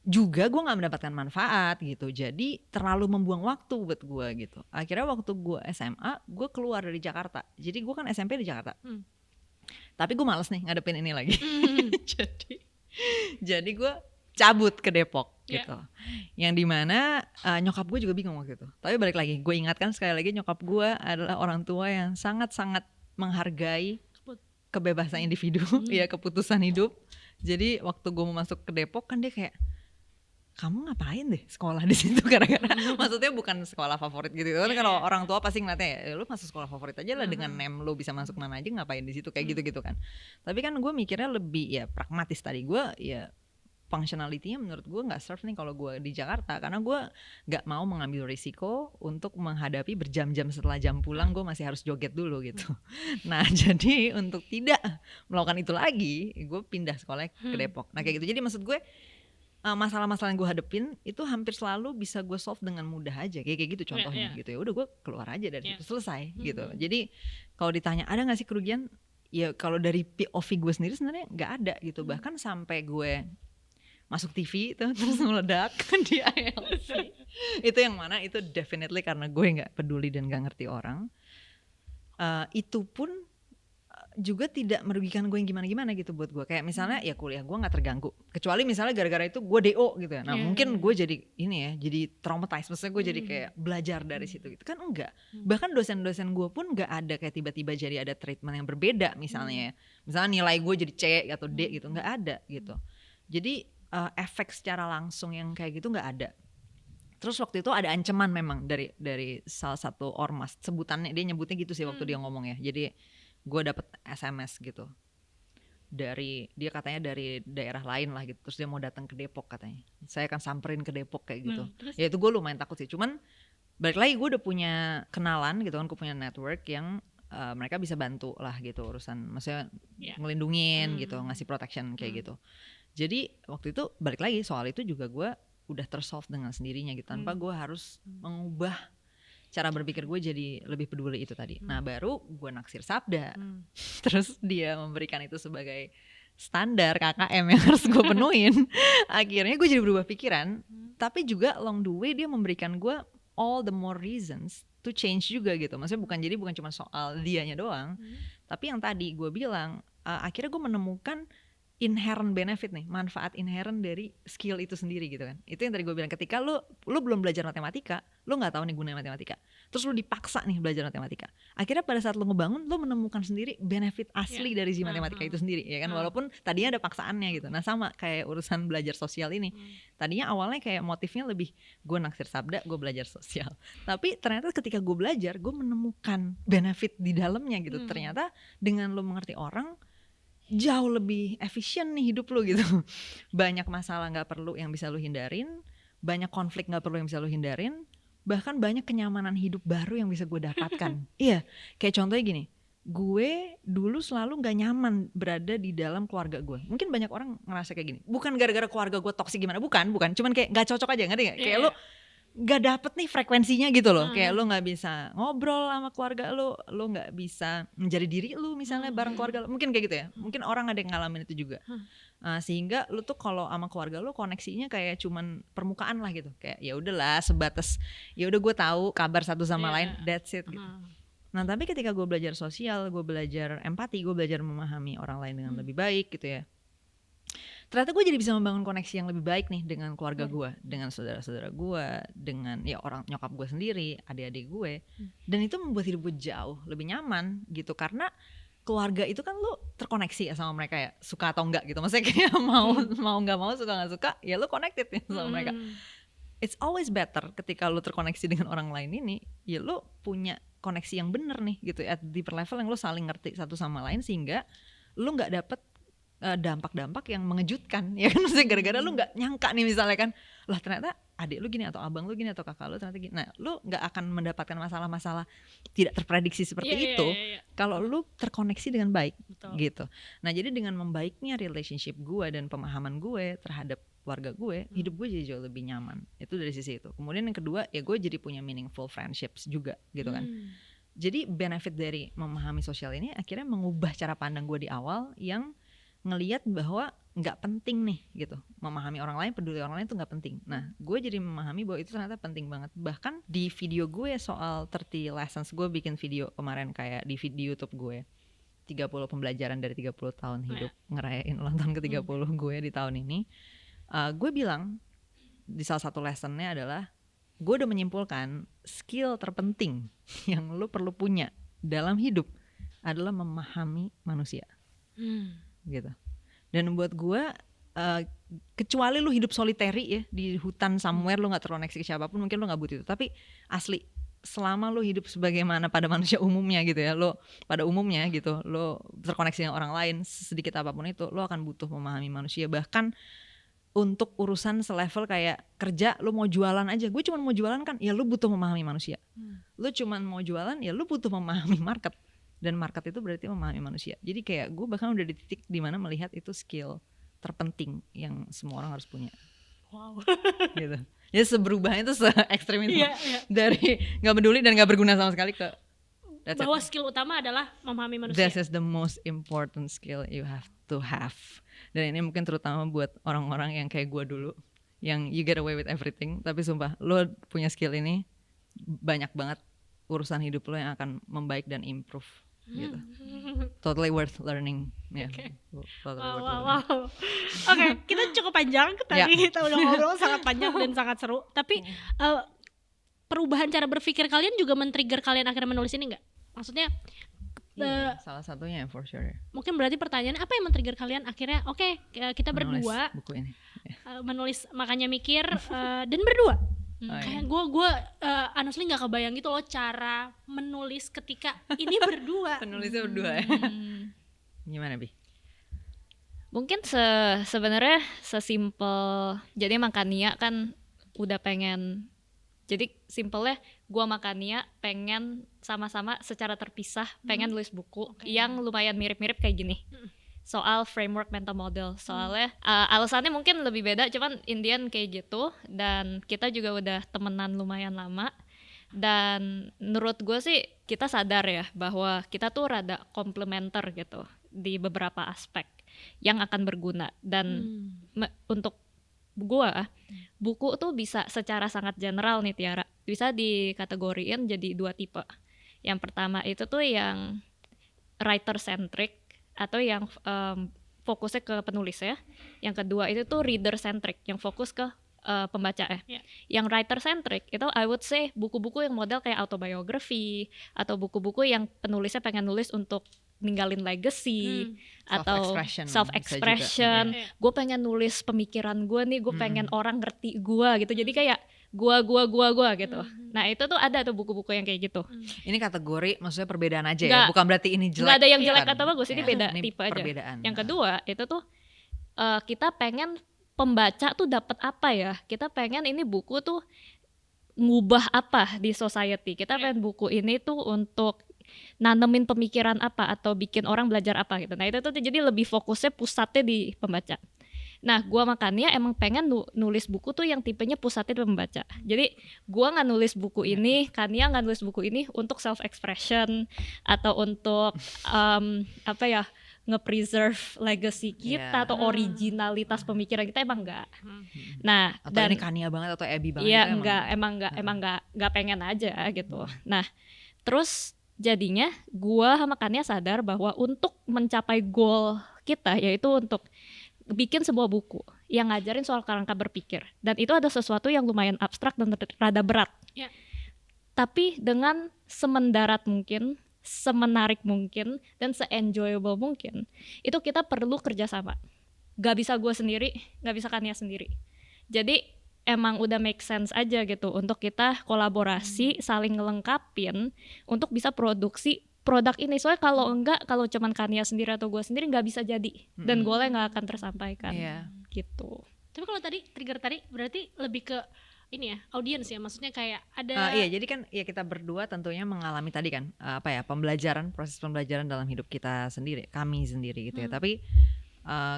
juga gue nggak mendapatkan manfaat gitu. Jadi terlalu membuang waktu buat gue gitu. Akhirnya waktu gue SMA, gue keluar dari Jakarta. Jadi gue kan SMP di Jakarta. Tapi gue males nih ngadepin ini lagi. Jadi gue cabut ke Depok gitu. Yang dimana nyokap gue juga bingung waktu itu. Tapi balik lagi, gue ingatkan sekali lagi, nyokap gue adalah orang tua yang sangat-sangat menghargai kebebasan individu, ya keputusan hidup. Jadi waktu gue mau masuk ke Depok kan dia kayak, kamu ngapain deh sekolah di situ gara-gara maksudnya bukan sekolah favorit gitu kan, kalau orang tua pasti ngeliatnya ya lu masuk sekolah favorit aja lah, dengan nem lu bisa masuk mana aja, ngapain di situ kayak gitu kan. Tapi kan gue mikirnya lebih ya pragmatis tadi, gue ya functionality-nya menurut gue nggak serve nih kalau gue di Jakarta, karena gue nggak mau mengambil risiko untuk menghadapi berjam-jam setelah jam pulang gue masih harus joget dulu gitu. Nah jadi untuk tidak melakukan itu lagi, gue pindah sekolahnya ke Depok. Nah kayak gitu, jadi maksud gue masalah-masalah yang gue hadepin itu hampir selalu bisa gue solve dengan mudah aja, kayak gitu contohnya gitu ya. Udah gue keluar aja dari situ, selesai gitu. Jadi kalau ditanya ada nggak sih kerugian, ya kalau dari POV gue sendiri sebenarnya nggak ada gitu. Bahkan sampai gue masuk TV tuh terus meledak di IELTS itu yang mana itu definitely karena gue nggak peduli dan nggak ngerti orang. Itu pun juga tidak merugikan gue yang gimana-gimana gitu buat gue. Kayak misalnya ya kuliah gue gak terganggu, kecuali misalnya gara-gara itu gue DO gitu ya. Nah mungkin gue jadi ini ya, jadi traumatized, maksudnya gue jadi kayak belajar dari situ gitu kan. Enggak, bahkan dosen-dosen gue pun gak ada kayak tiba-tiba jadi ada treatment yang berbeda misalnya ya. Misalnya nilai gue jadi C atau D gitu, gak ada gitu. Jadi efek secara langsung yang kayak gitu gak ada. Terus waktu itu ada ancaman memang dari salah satu ormas, sebutannya dia nyebutnya gitu sih waktu dia ngomong ya. Jadi gue dapet SMS gitu dari dia, katanya dari daerah lain lah gitu, terus dia mau datang ke Depok katanya, saya akan samperin ke Depok kayak gitu. Ya itu gue lumayan takut sih, cuman balik lagi gue udah punya kenalan gitu kan, gue punya network yang mereka bisa bantu lah gitu urusan, maksudnya ngelindungin gitu, ngasih protection kayak gitu. Jadi waktu itu balik lagi soal itu juga gue udah tersolve dengan sendirinya gitu, tanpa gue harus mengubah cara berpikir gue jadi lebih peduli itu tadi. Nah baru gue naksir Sabda, terus dia memberikan itu sebagai standar KKM yang harus gue penuhin. Akhirnya gue jadi berubah pikiran, tapi juga along the way dia memberikan gue all the more reasons to change juga gitu. Maksudnya bukan cuma soal dianya doang, tapi yang tadi gue bilang akhirnya gue menemukan inherent benefit nih, manfaat inherent dari skill itu sendiri gitu kan. Itu yang tadi gue bilang, ketika lu belum belajar matematika, lu nggak tahu nih gunanya matematika, terus lu dipaksa nih belajar matematika, akhirnya pada saat lu ngebangun, lu menemukan sendiri benefit asli dari si matematika itu sendiri ya kan, walaupun tadinya ada paksaannya gitu. Nah sama kayak urusan belajar sosial ini, tadinya awalnya kayak motifnya lebih gue naksir Sabda, gue belajar sosial, tapi ternyata ketika gue belajar, gue menemukan benefit di dalamnya gitu. Ternyata dengan lu mengerti orang, jauh lebih efisien nih hidup lu gitu. Banyak masalah gak perlu yang bisa lu hindarin, banyak konflik gak perlu yang bisa lu hindarin, bahkan banyak kenyamanan hidup baru yang bisa gue dapatkan. Iya, kayak contohnya gini, gue dulu selalu gak nyaman berada di dalam keluarga gue. Mungkin banyak orang ngerasa kayak gini, bukan gara-gara keluarga gue toksik gimana, bukan, cuman kayak gak cocok aja, ngerti gak? Kayak lu gak dapet nih frekuensinya gitu loh. Kayak lu gak bisa ngobrol sama keluarga lu gak bisa menjadi diri lu misalnya bareng keluarga lu, mungkin kayak gitu ya. Mungkin orang ada yang ngalamin itu juga. Sehingga lu tuh kalau sama keluarga lu koneksinya kayak cuman permukaan lah gitu. Kayak ya udahlah sebatas ya udah gue tahu kabar satu sama lain, that's it gitu. Nah tapi ketika gue belajar sosial, gue belajar empati, gue belajar memahami orang lain dengan lebih baik gitu ya, ternyata gue jadi bisa membangun koneksi yang lebih baik nih dengan keluarga gue, dengan saudara-saudara gue, dengan ya orang nyokap gue sendiri, adik-adik gue. Dan itu membuat hidup gue jauh lebih nyaman gitu, karena keluarga itu kan lu terkoneksi ya sama mereka ya, suka atau enggak gitu. Maksudnya kayak mau enggak mau, suka enggak suka, ya lu connected ya sama mereka. It's always better ketika lu terkoneksi dengan orang lain ini, ya lu punya koneksi yang bener nih gitu, at deeper level yang lu saling ngerti satu sama lain, sehingga lu nggak dapet dampak-dampak yang mengejutkan ya kan. Maksudnya gara-gara lu nggak nyangka nih misalnya kan, lah ternyata adik lu gini atau abang lu gini atau kakak lu ternyata gini. Nah lu nggak akan mendapatkan masalah-masalah tidak terprediksi seperti itu kalau lu terkoneksi dengan baik. Betul. Gitu. Nah jadi dengan membaiknya relationship gue dan pemahaman gue terhadap keluarga gue, hidup gue jadi jauh lebih nyaman. Itu dari sisi itu. Kemudian yang kedua ya gue jadi punya meaningful friendships juga gitu kan. Jadi benefit dari memahami sosial ini akhirnya mengubah cara pandang gue di awal yang ngelihat bahwa nggak penting nih gitu, memahami orang lain, peduli orang lain itu nggak penting. Nah gue jadi memahami bahwa itu ternyata penting banget. Bahkan di video gue soal 30 lessons, gue bikin video kemarin kayak di video YouTube gue 30 pembelajaran dari 30 tahun hidup, ngerayain ulang tahun ke 30 gue di tahun ini. Gue bilang di salah satu lessonnya adalah, gue udah menyimpulkan skill terpenting yang lo perlu punya dalam hidup adalah memahami manusia. gitu. Dan buat gue kecuali lu hidup solitary ya di hutan somewhere, lu nggak terkoneksi ke siapapun, mungkin lu nggak butuh itu. Tapi asli selama lu hidup sebagaimana pada manusia umumnya gitu ya, lu pada umumnya gitu, lu terkoneksi dengan orang lain sedikit apapun itu, lu akan butuh memahami manusia. Bahkan untuk urusan selevel kayak kerja, lu mau jualan aja, gue cuma mau jualan kan, ya lu butuh memahami manusia. Lu cuma mau jualan, ya lu butuh memahami market. Dan market itu berarti memahami manusia. Jadi kayak gue bahkan udah di titik dimana melihat itu skill terpenting yang semua orang harus punya. Wow. Gitu. Ya seberubahnya itu se-ekstrem itu. Dari gak peduli dan gak berguna sama sekali ke bahwa skill utama adalah memahami manusia. This is the most important skill you have to have. Dan ini mungkin terutama buat orang-orang yang kayak gue dulu, yang you get away with everything, tapi sumpah lo punya skill ini, banyak banget urusan hidup lo yang akan membaik dan improve gitu. Totally worth learning. Totally worth learning. Oke, kita cukup panjang tadi, kita udah ngobrol sangat panjang dan sangat seru. Tapi perubahan cara berpikir kalian juga men-trigger kalian akhirnya menulis ini nggak? Maksudnya salah satunya for sure. Mungkin berarti pertanyaannya apa yang men-trigger kalian akhirnya kita menulis berdua buku ini. Menulis, makanya mikir dan berdua. Kayak gue honestly nggak kebayang gitu loh cara menulis ketika ini berdua. Penulisnya berdua ya. Gimana Bi? Mungkin sebenarnya sesimpel, jadi emang Kania kan udah pengen, jadi simpelnya gue sama Kania pengen sama-sama secara terpisah pengen nulis buku yang lumayan mirip-mirip kayak gini. Soal framework mental model. Soalnya alasannya mungkin lebih beda, cuman Indian kayak gitu. Dan kita juga udah temenan lumayan lama. Dan menurut gue sih kita sadar ya bahwa kita tuh rada komplementer gitu di beberapa aspek yang akan berguna. Dan untuk gue, buku tuh bisa secara sangat general nih Tiara, bisa dikategoriin jadi 2 tipe. Yang pertama itu tuh yang writer centric atau yang fokusnya ke penulis ya. Yang kedua itu tuh reader centric, yang fokus ke pembaca ya. Yang writer centric itu I would say buku-buku yang model kayak autobiography atau buku-buku yang penulisnya pengen nulis untuk ninggalin legacy atau self-expression. Gue pengen nulis pemikiran gue nih, gue pengen orang ngerti gue gitu. Jadi kayak gue gitu. Nah itu tuh ada tuh buku-buku yang kayak gitu. Ini kategori maksudnya perbedaan aja ya, bukan berarti ini jelek. Gak ada yang jelek atau bagus, ini beda tipe aja. Perbedaan. Yang kedua itu tuh kita pengen pembaca tuh dapat apa ya? Kita pengen ini buku tuh ngubah apa di society. Kita pengen buku ini tuh untuk nanemin pemikiran apa atau bikin orang belajar apa gitu. Nah itu tuh jadi lebih fokusnya pusatnya di pembaca. Nah, gue makanya emang pengen nulis buku tuh yang tipenya pusatnya di pembaca. Jadi, gue nggak nulis buku ini, Kania nggak nulis buku ini untuk self-expression atau untuk nge-preserve legacy kita atau originalitas pemikiran kita, emang nggak. Nah, atau ini Kania banget atau Abby banget? Iya, emang nggak pengen aja gitu. Nah, terus jadinya gue sama Kania sadar bahwa untuk mencapai goal kita, yaitu untuk bikin sebuah buku yang ngajarin soal kerangka berpikir, dan itu ada sesuatu yang lumayan abstrak dan rada berat, tapi dengan semendarat mungkin, semenarik mungkin, dan se-enjoyable mungkin, itu kita perlu kerjasama. Gak bisa gue sendiri, gak bisa Kania sendiri. Jadi emang udah make sense aja gitu untuk kita kolaborasi, saling ngelengkapin untuk bisa produksi produk ini. Soalnya kalau enggak, kalau cuman Kania sendiri atau gue sendiri nggak bisa jadi, dan goalnya nggak akan tersampaikan gitu. Tapi kalau tadi trigger tadi berarti lebih ke ini ya, audiens ya, maksudnya kayak ada iya, jadi kan ya kita berdua tentunya mengalami tadi kan proses pembelajaran dalam hidup kita sendiri, kami sendiri gitu ya. Tapi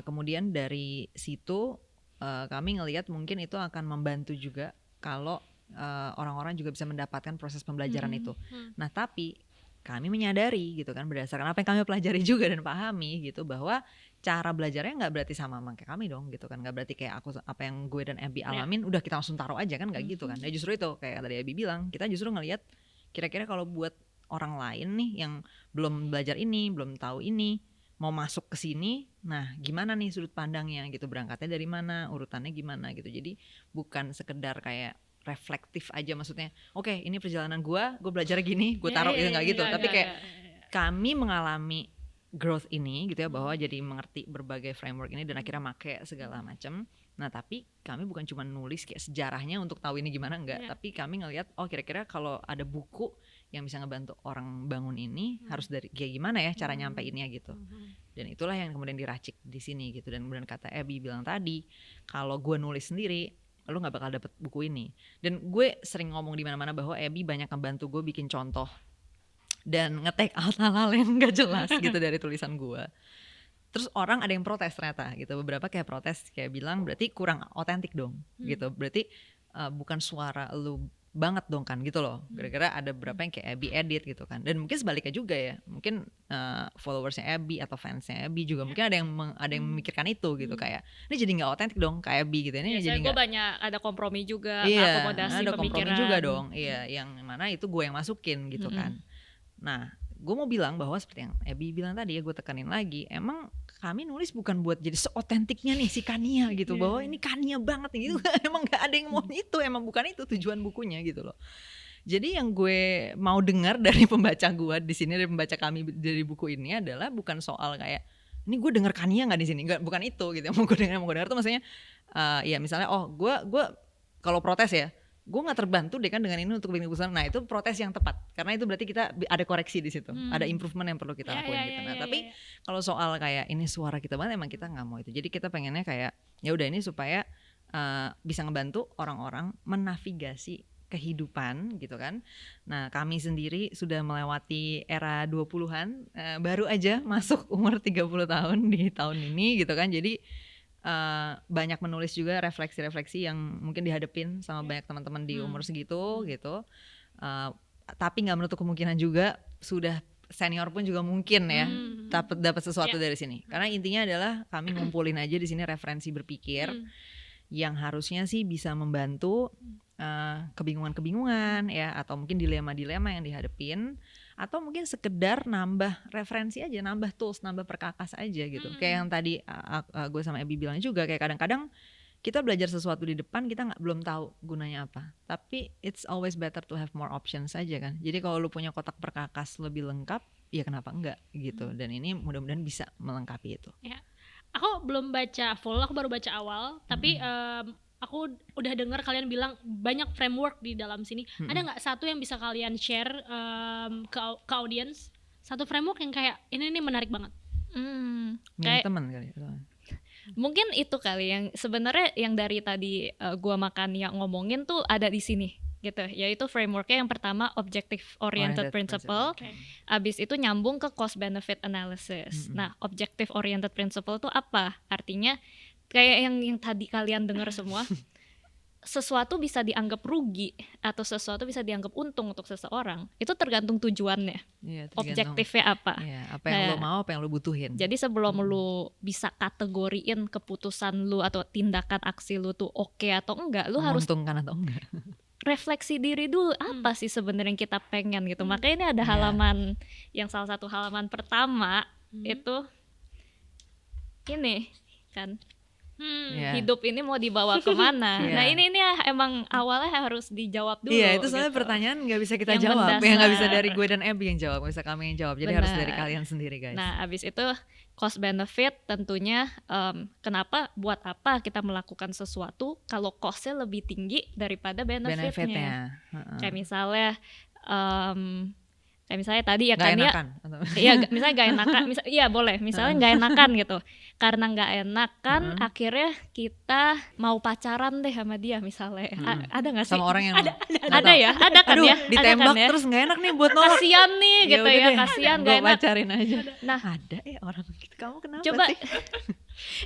kemudian dari situ kami ngelihat mungkin itu akan membantu juga kalau orang-orang juga bisa mendapatkan proses pembelajaran itu. Nah tapi kami menyadari gitu kan, berdasarkan apa yang kami pelajari juga dan pahami gitu, bahwa cara belajarnya nggak berarti sama kayak kami dong gitu kan, nggak berarti kayak apa yang gue dan Abby alamin udah kita langsung taruh aja kan, nggak gitu kan. Ya justru itu kayak tadi Abby bilang, kita justru ngelihat kira-kira kalau buat orang lain nih yang belum belajar ini, belum tahu ini, mau masuk ke sini, nah gimana nih sudut pandangnya gitu, berangkatnya dari mana, urutannya gimana gitu. Jadi bukan sekedar kayak reflektif aja, maksudnya oke, ini perjalanan gue belajar gini, gue taruh itu nggak gitu. Tapi kayak kami mengalami growth ini gitu ya, bahwa jadi mengerti berbagai framework ini dan akhirnya make segala macam. Nah tapi kami bukan cuma nulis kayak sejarahnya untuk tahu ini gimana, enggak, tapi kami ngelihat oh kira-kira kalau ada buku yang bisa ngebantu orang bangun ini harus dari kayak gimana ya cara nyampeinnya gitu. Dan itulah yang kemudian diracik di sini gitu. Dan kemudian kata Abby bilang tadi, kalau gue nulis sendiri lu nggak bakal dapet buku ini. Dan gue sering ngomong di mana-mana bahwa Abby banyak ngebantu gue bikin contoh dan nge-take out hal-hal yang gak jelas gitu dari tulisan gue. Terus orang ada yang protes ternyata gitu, beberapa kayak protes kayak bilang berarti kurang otentik dong gitu, berarti bukan suara lu banget dong kan gitu loh. Gara-gara ada beberapa yang kayak Abby edit gitu kan. Dan mungkin sebaliknya juga ya, mungkin followersnya Abby atau fansnya Abby juga mungkin ada yang memikirkan itu gitu, kayak ini jadi nggak otentik dong kayak Abby gitu. Ini jadi gue banyak ada kompromi juga, iya, akomodasi ada pemikiran kompromi juga dong. Iya, yang mana itu gue yang masukin gitu kan. Nah, gue mau bilang bahwa seperti yang Abby bilang tadi ya, gue tekanin lagi, emang kami nulis bukan buat jadi seotentiknya nih si Kania gitu, bahwa ini Kania banget nih gitu. Emang gak ada yang mau itu, emang bukan itu tujuan bukunya gitu loh. Jadi yang gue mau dengar dari pembaca gue di sini, dari pembaca kami dari buku ini adalah bukan soal kayak ini gue dengar Kania nggak di sini, nggak, bukan itu gitu. Yang mau gue dengar tuh maksudnya ya misalnya gue kalau protes ya, gue nggak terbantu deh kan dengan ini untuk bikin keputusan. Nah itu protes yang tepat, karena itu berarti kita ada koreksi di situ, ada improvement yang perlu kita lakuin gitu. Nah tapi kalau soal kayak ini suara kita banget, emang kita nggak mau itu. Jadi kita pengennya kayak ya udah ini supaya bisa ngebantu orang-orang menavigasi kehidupan gitu kan. Nah kami sendiri sudah melewati era 20-an, baru aja masuk umur 30 tahun di tahun ini gitu kan. Jadi banyak menulis juga refleksi-refleksi yang mungkin dihadapin sama banyak teman-teman di umur segitu gitu. Tapi nggak menutup kemungkinan juga sudah senior pun juga mungkin ya dapat sesuatu dari sini. Karena intinya adalah kami ngumpulin aja di sini referensi berpikir yang harusnya sih bisa membantu kebingungan-kebingungan ya, atau mungkin dilema-dilema yang dihadapin, atau mungkin sekedar nambah referensi aja, nambah tools, nambah perkakas aja gitu. Kayak yang tadi gue sama Abby bilang juga, kayak kadang-kadang kita belajar sesuatu di depan kita belum tahu gunanya apa, tapi it's always better to have more options aja kan. Jadi kalau lu punya kotak perkakas lebih lengkap, ya kenapa enggak gitu. Dan ini mudah-mudahan bisa melengkapi itu. Ya. Aku belum baca full, aku baru baca awal, tapi aku udah dengar kalian bilang banyak framework di dalam sini. Ada nggak satu yang bisa kalian share ke audience? Satu framework yang kayak ini menarik banget. Kayak teman kali. Mungkin itu kali yang sebenarnya yang dari tadi gua makan yang ngomongin tuh ada di sini gitu, yaitu frameworknya yang pertama objective oriented principle. Abis itu nyambung ke cost benefit analysis. Nah, objective oriented principle tuh apa? Artinya kayak yang tadi kalian dengar semua, sesuatu bisa dianggap rugi atau sesuatu bisa dianggap untung untuk seseorang, itu tergantung tujuannya. Objektifnya apa? Apa yang lo mau, apa yang lo butuhin. Jadi sebelum lu bisa kategoriin keputusan lu atau tindakan aksi lu tuh oke atau enggak, lu harus menguntungkan atau enggak. Refleksi diri dulu, apa sih sebenarnya yang kita pengen gitu. Makanya ini ada halaman yang salah satu halaman pertama itu ini kan. Hidup ini mau dibawa kemana? Nah ini emang awalnya harus dijawab dulu. Iya itu soalnya gitu. Pertanyaan nggak bisa kita yang jawab, yang nggak bisa dari gue dan Abby yang jawab, nggak bisa kami yang jawab. Jadi harus dari kalian sendiri guys. Nah abis itu cost benefit tentunya, kenapa, buat apa kita melakukan sesuatu kalau costnya lebih tinggi daripada benefitnya. Kayak misalnya tadi ya kan ya, iya misalnya gak enakan, iya boleh, misalnya gak enakan gitu, karena gak enakan akhirnya kita mau pacaran deh sama dia misalnya. Ada gak sih? Sama orang yang ada ya, ada kan. Aduh, ya ditembak kan ya? Terus gak enak nih buat nolak, kasian nih gitu ya, kasian gak enak, pacarin aja. Nah ada ya orang gitu, kamu kenapa coba sih?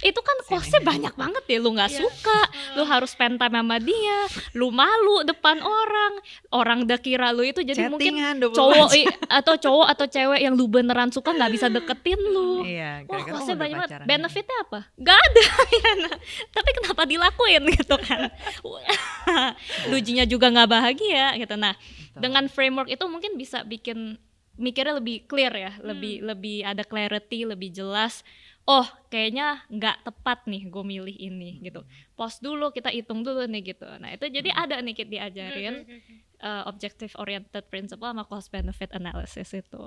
Itu kan costnya banyak banget ya, lu gak suka, lu harus spend time sama dia, lu malu depan orang udah kira lu itu jadi chattingan, mungkin cowok atau cewek yang lu beneran suka gak bisa deketin lu. Wah costnya banyak banget. Benefitnya apa? Gak ada ya, tapi kenapa dilakuin gitu kan. Lujinya juga gak bahagia gitu. Nah dengan framework itu mungkin bisa bikin mikirnya lebih clear ya, lebih ada clarity, lebih jelas. Oh kayaknya nggak tepat nih gue milih ini gitu. Pause dulu, kita hitung dulu nih gitu. Nah itu jadi ada nih kita diajarin objective oriented principle sama cost benefit analysis itu.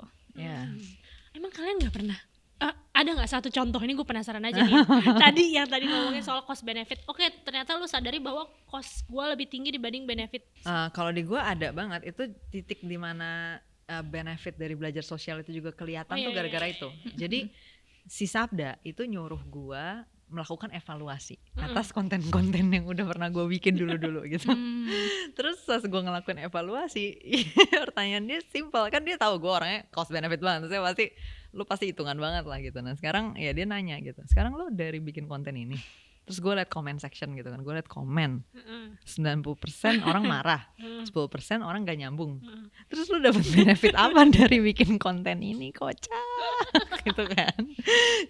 Emang kalian nggak pernah ada nggak satu contoh, ini gue penasaran aja nih. Tadi ngomongin soal cost benefit. Oke, ternyata lu sadari bahwa cost gue lebih tinggi dibanding benefit. Kalau di gue ada banget, itu titik dimana benefit dari belajar sosial itu juga kelihatan tuh gara-gara itu. Jadi si Sabda itu nyuruh gue melakukan evaluasi atas konten-konten yang udah pernah gue bikin dulu gitu. Terus pas gue ngelakuin evaluasi, pertanyaan dia simpel, kan dia tahu gue orangnya cost benefit banget, saya lu pasti hitungan banget lah gitu. Nah sekarang ya dia nanya gitu, sekarang lu dari bikin konten ini, terus gue liat comment section gitu kan, gue liat komen 90% orang marah, 10% orang gak nyambung. Terus lu dapet benefit apa dari bikin konten ini, kocak gitu kan.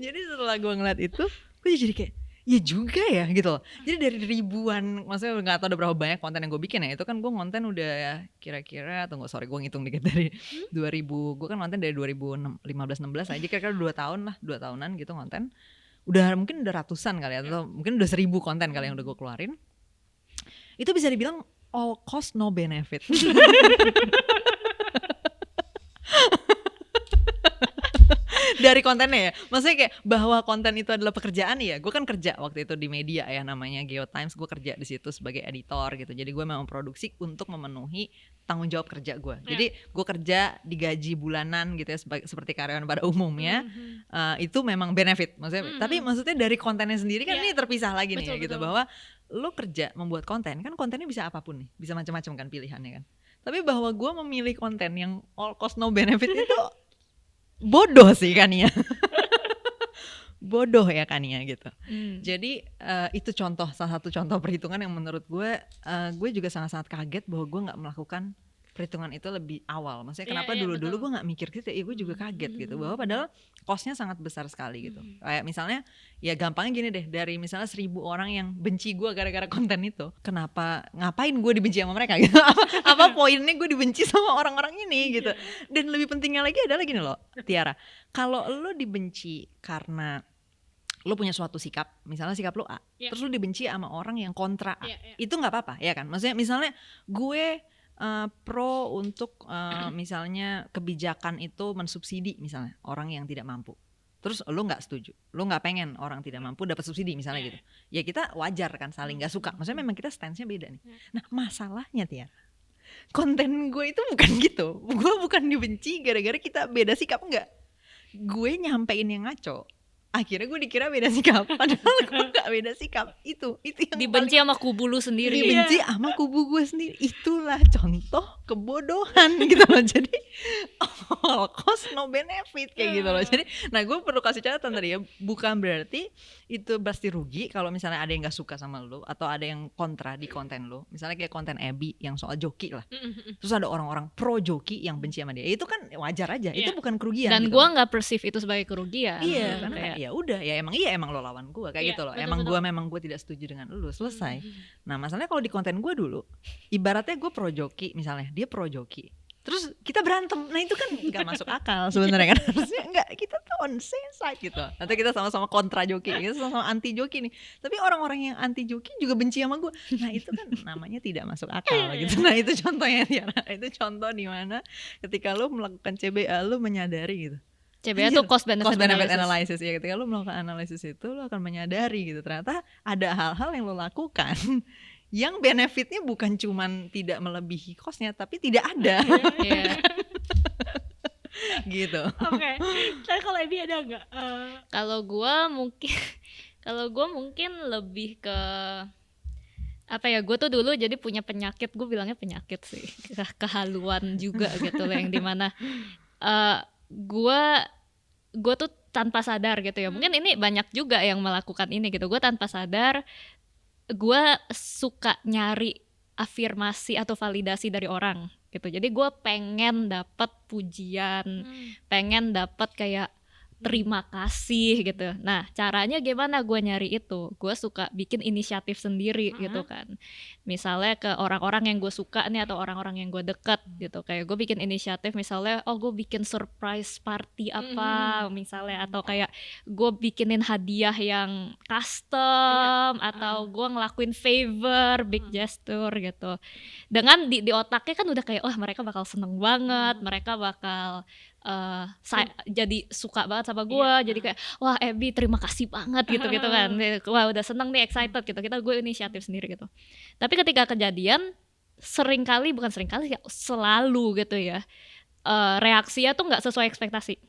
Jadi setelah gue ngeliat itu, gue jadi kayak ya juga ya gitu loh. Jadi dari ribuan, maksudnya gak tahu ada berapa banyak konten yang gue bikin ya. Itu kan gue konten udah kira-kira, gue ngitung dikit dari 2000, gue kan konten dari 2015-16 aja, kira-kira 2 tahunan gitu konten. Mungkin udah ratusan kali ya, atau mungkin udah 1000 konten kali yang udah gue keluarin. Itu bisa dibilang all cost no benefit. Dari kontennya ya, maksudnya kayak bahwa konten itu adalah pekerjaan ya. Gue kan kerja waktu itu di media ya, namanya Geotimes. Gue kerja di situ sebagai editor gitu. Jadi gue memang produksi untuk memenuhi tanggung jawab kerja gue. Jadi gue kerja digaji bulanan gitu ya, seperti karyawan pada umumnya. Itu memang benefit, maksudnya. Tapi maksudnya dari kontennya sendiri kan ini terpisah lagi nih, gitu. Bahwa lo kerja membuat konten, kan kontennya bisa apapun nih, bisa macam-macam kan pilihannya kan. Tapi bahwa gue memilih konten yang all cost no benefit itu bodoh sih kan ya. Bodoh ya kan ya gitu. Jadi itu salah satu contoh perhitungan yang menurut gue juga sangat-sangat kaget bahwa gue gak melakukan perhitungan itu lebih awal. Maksudnya kenapa dulu-dulu gue gak mikir gitu, gue juga kaget gitu. Bahwa padahal costnya sangat besar sekali gitu. Kayak misalnya, ya gampangnya gini deh, dari misalnya 1000 orang yang benci gue gara-gara konten itu, ngapain gue dibenci sama mereka gitu. Apa poinnya gue dibenci sama orang-orang ini gitu. Dan lebih pentingnya lagi adalah gini loh Tiara, kalau lo dibenci karena lo punya suatu sikap, misalnya sikap lo A, terus lo dibenci sama orang yang kontra A, itu gak apa-apa ya kan. Maksudnya misalnya gue pro untuk misalnya kebijakan itu mensubsidi misalnya orang yang tidak mampu, terus lo nggak setuju, lo nggak pengen orang tidak mampu dapat subsidi misalnya gitu, ya kita wajar kan saling nggak suka, maksudnya memang kita stance-nya beda nih. Nah masalahnya Tiara, konten gue itu bukan gitu, gue bukan dibenci gara-gara kita beda sikap, enggak, gue nyampein yang ngaco. Akhirnya gue dikira beda sikap, padahal gue gak beda sikap. Itu yang dibenci sama kubu lu sendiri. Dibenci sama kubu gue sendiri. Itulah contoh kebodohan gitu loh. Jadi all cost no benefit kayak gitu loh. Jadi, nah gue perlu kasih catatan tadi ya, bukan berarti itu pasti rugi kalau misalnya ada yang gak suka sama lo atau ada yang kontra di konten lo. Misalnya kayak konten Abby yang soal joki lah. Terus ada orang-orang pro joki yang benci sama dia. Itu kan wajar aja. Itu bukan kerugian. Dan gitu gue gak perceive itu sebagai kerugian. Iya, karena ya udah, ya emang lo lawan gue kayak gitu loh. Memang gue tidak setuju dengan lo, selesai. Nah masalahnya kalau di konten gue dulu, ibaratnya gue pro joki misalnya, dia pro joki, terus kita berantem, nah itu kan nggak masuk akal sebenarnya kan. Harusnya nggak, kita tuh on same side gitu, atau kita sama-sama kontra joki, kita sama-sama anti joki nih, tapi orang-orang yang anti joki juga benci sama gue. Nah itu kan namanya tidak masuk akal gitu. Nah itu contohnya Tiara, itu contoh di mana ketika lo melakukan CBA lo menyadari gitu. CBA itu cost benefit analysis ya, ketika lo melakukan analisis itu lo akan menyadari gitu, ternyata ada hal-hal yang lo lakukan yang benefitnya bukan cuman tidak melebihi costnya, tapi tidak ada. Gitu. Oke. Tapi kalau Abby ada nggak? Kalau gue mungkin lebih ke apa ya, gue tuh dulu jadi punya penyakit, gue bilangnya penyakit sih, kehaluan juga gitu loh, yang dimana gue tuh tanpa sadar gitu ya, mungkin ini banyak juga yang melakukan ini gitu, gue tanpa sadar gue suka nyari afirmasi atau validasi dari orang gitu. Jadi gue pengen dapat pujian, pengen dapat kayak terima kasih gitu. Nah caranya gimana gue nyari itu? Gue suka bikin inisiatif sendiri gitu kan. Misalnya ke orang-orang yang gue suka nih, atau orang-orang yang gue deket gitu. Kayak gue bikin inisiatif misalnya, gue bikin surprise party apa misalnya, atau kayak gue bikinin hadiah yang custom, atau gue ngelakuin favor, big gesture gitu. Dengan di otaknya kan udah kayak, mereka bakal seneng banget, mereka bakal jadi suka banget sama gue, jadi kayak wah Abby terima kasih banget gitu kan, wah udah seneng nih, excited gitu, gue inisiatif sendiri gitu. Tapi ketika kejadian selalu gitu ya, reaksinya tuh nggak sesuai ekspektasi.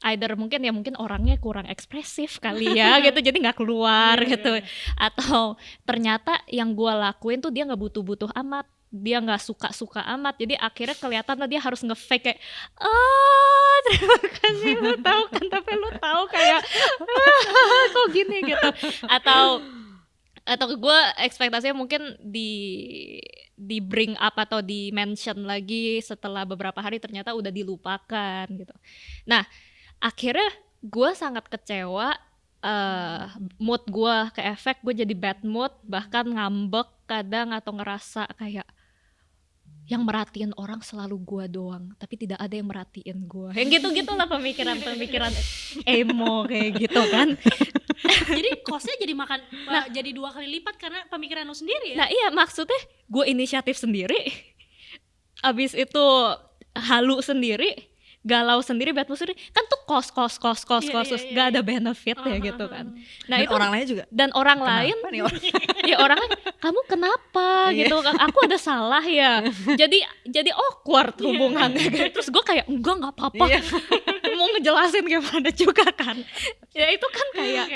Either mungkin orangnya kurang ekspresif kali ya gitu, jadi nggak keluar gitu, atau ternyata yang gue lakuin tuh dia nggak butuh amat, dia nggak suka amat, jadi akhirnya kelihatan dia harus nge-fake kayak terima kasih lu tahu kan, tapi lu tahu kayak kok gini gitu, atau gue ekspektasinya mungkin di bring up atau di mention lagi setelah beberapa hari ternyata udah dilupakan gitu. Nah akhirnya gue sangat kecewa, mood gue ke efek, gue jadi bad mood, bahkan ngambek kadang atau ngerasa kayak yang merhatiin orang selalu gue doang, tapi tidak ada yang merhatiin gue. Yang gitu-gitulah pemikiran emo kayak gitu kan. Jadi costnya jadi jadi 2 kali lipat karena pemikiran lo sendiri ya. Nah iya, maksudnya gue inisiatif sendiri, abis itu halu sendiri, galau sendiri, bad mood sendiri, kan tuh kos gak ada benefit ya gitu kan. Nah dan itu orang lain juga, dan orang lain ya orang lain, kamu kenapa gitu, aku ada salah ya, jadi awkward hubungannya gitu. Terus gue kayak nggak apa-apa, mau ngejelasin gimana juga kan. Ya itu kan kayak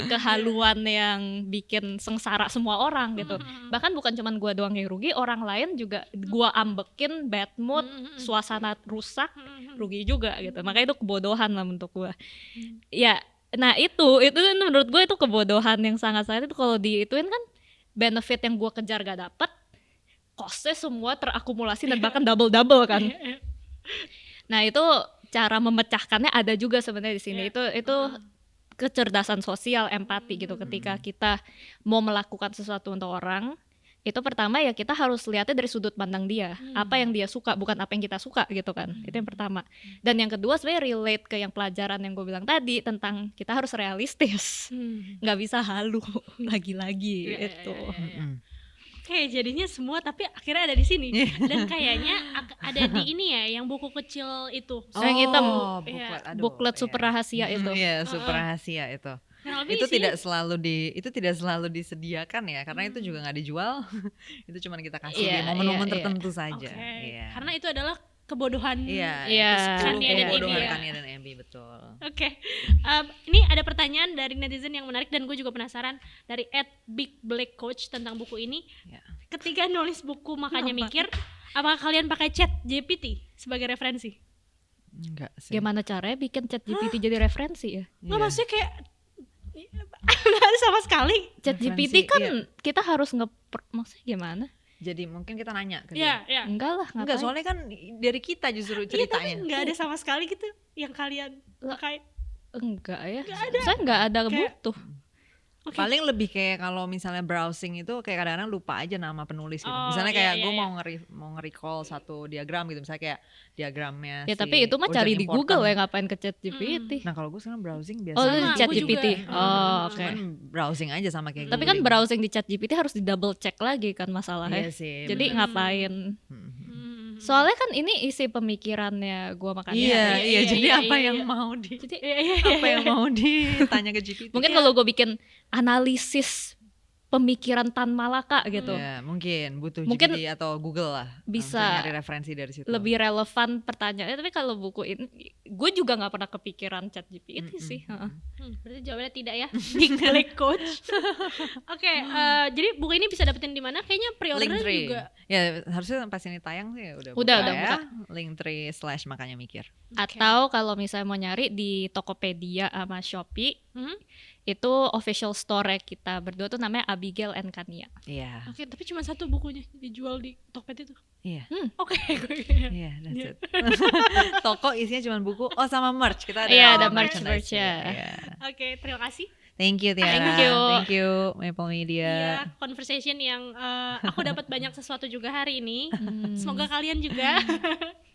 kehaluan yang bikin sengsara semua orang gitu. Bahkan bukan cuman gue doang yang rugi, orang lain juga gue ambekin, bad mood, suasana rusak, rugi juga gitu. Makanya itu kebodohan lah untuk gue. Ya, nah itu menurut gue itu kebodohan yang sangat-sangat, itu kalau diituin kan benefit yang gue kejar gak dapet, costnya semua terakumulasi dan bahkan double kan. Nah itu cara memecahkannya ada juga sebenarnya di sini. Itu kecerdasan sosial, empati gitu. Ketika kita mau melakukan sesuatu untuk orang, itu pertama ya kita harus lihatnya dari sudut pandang dia, apa yang dia suka, bukan apa yang kita suka gitu kan. Itu yang pertama. Dan yang kedua sebenarnya relate ke yang pelajaran yang gue bilang tadi tentang kita harus realistis, nggak bisa halu lagi-lagi itu. Oke, jadinya semua tapi akhirnya ada di sini. Dan kayaknya ada di ini ya, yang buku kecil itu. Yang hitam, buklet super rahasia itu. Iya, super rahasia itu. Nah, itu tidak selalu disediakan ya, karena itu juga nggak dijual. Itu cuma kita kasih di momen-momen tertentu saja. Karena itu adalah kebodohan. Kebodohan Kania dan Abby, betul. Oke. Ini ada pertanyaan dari netizen yang menarik dan gue juga penasaran, dari @bigblackcoach tentang buku ini. Ketika nulis buku Makanya Mikir, apakah kalian pakai ChatGPT sebagai referensi? Enggak sih. Gimana caranya bikin ChatGPT jadi referensi ya? Nggak, maksudnya kayak nggak ada sama sekali. ChatGPT kan kita harus maksudnya gimana? Jadi mungkin kita nanya ke dia. Enggak lah, ngapain? Enggak, soalnya kan dari kita justru ceritanya. Iya, tapi nggak ada sama sekali gitu yang kalian pakai. Enggak ya, saya nggak ada butuh. Paling lebih kayak kalau misalnya browsing itu kayak kadang-kadang lupa aja nama penulis gitu. Misalnya kayak gue mau nge-recall satu diagram gitu, misalnya kayak diagramnya ya, tapi itu mah cari di Google ya, ngapain ke ChatGPT. Nah kalau gue sekarang browsing biasa. ChatGPT. Oke. Browsing aja sama kayak tapi kan browsing di ChatGPT harus di double check lagi kan masalahnya. Iya sih, jadi ngapain? Soalnya kan ini isi pemikirannya gue, makanya iya, jadi apa yang mau ditanya ke GPT. Mungkin kalau gue bikin analisis pemikiran Tan Malaka gitu. Ya, mungkin butuh GPT atau Google lah. Bisa nyari referensi dari situ. Lebih relevan pertanyaannya. Tapi kalau buku ini, gue juga nggak pernah kepikiran ChatGPT sih. Berarti jawabannya tidak ya. Big Black Coach. Oke, jadi buku ini bisa dapetin di mana? Kayaknya pre-order juga. Ya harusnya pas ini tayang sih udah buka. Linktree/makanya mikir. Atau kalau misalnya mau nyari di Tokopedia sama Shopee, itu official store kita berdua tuh namanya Abigail and Kania. Iya. Oke, tapi cuma satu bukunya dijual di Tokped itu. Iya. Oke. Iya, that's it. Toko isinya cuma buku. Oh, sama merch. Kita ada. Iya, ada merch ya. Oke, terima kasih. Thank you Tiara. Thank you Maple Media. Iya, conversation yang aku dapat banyak sesuatu juga hari ini. Semoga kalian juga.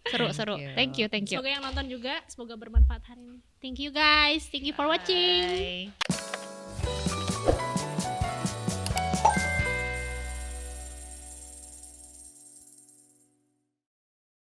Seru. Thank you. Semoga yang nonton juga semoga bermanfaat hari ini. Thank you guys. Thank you for watching.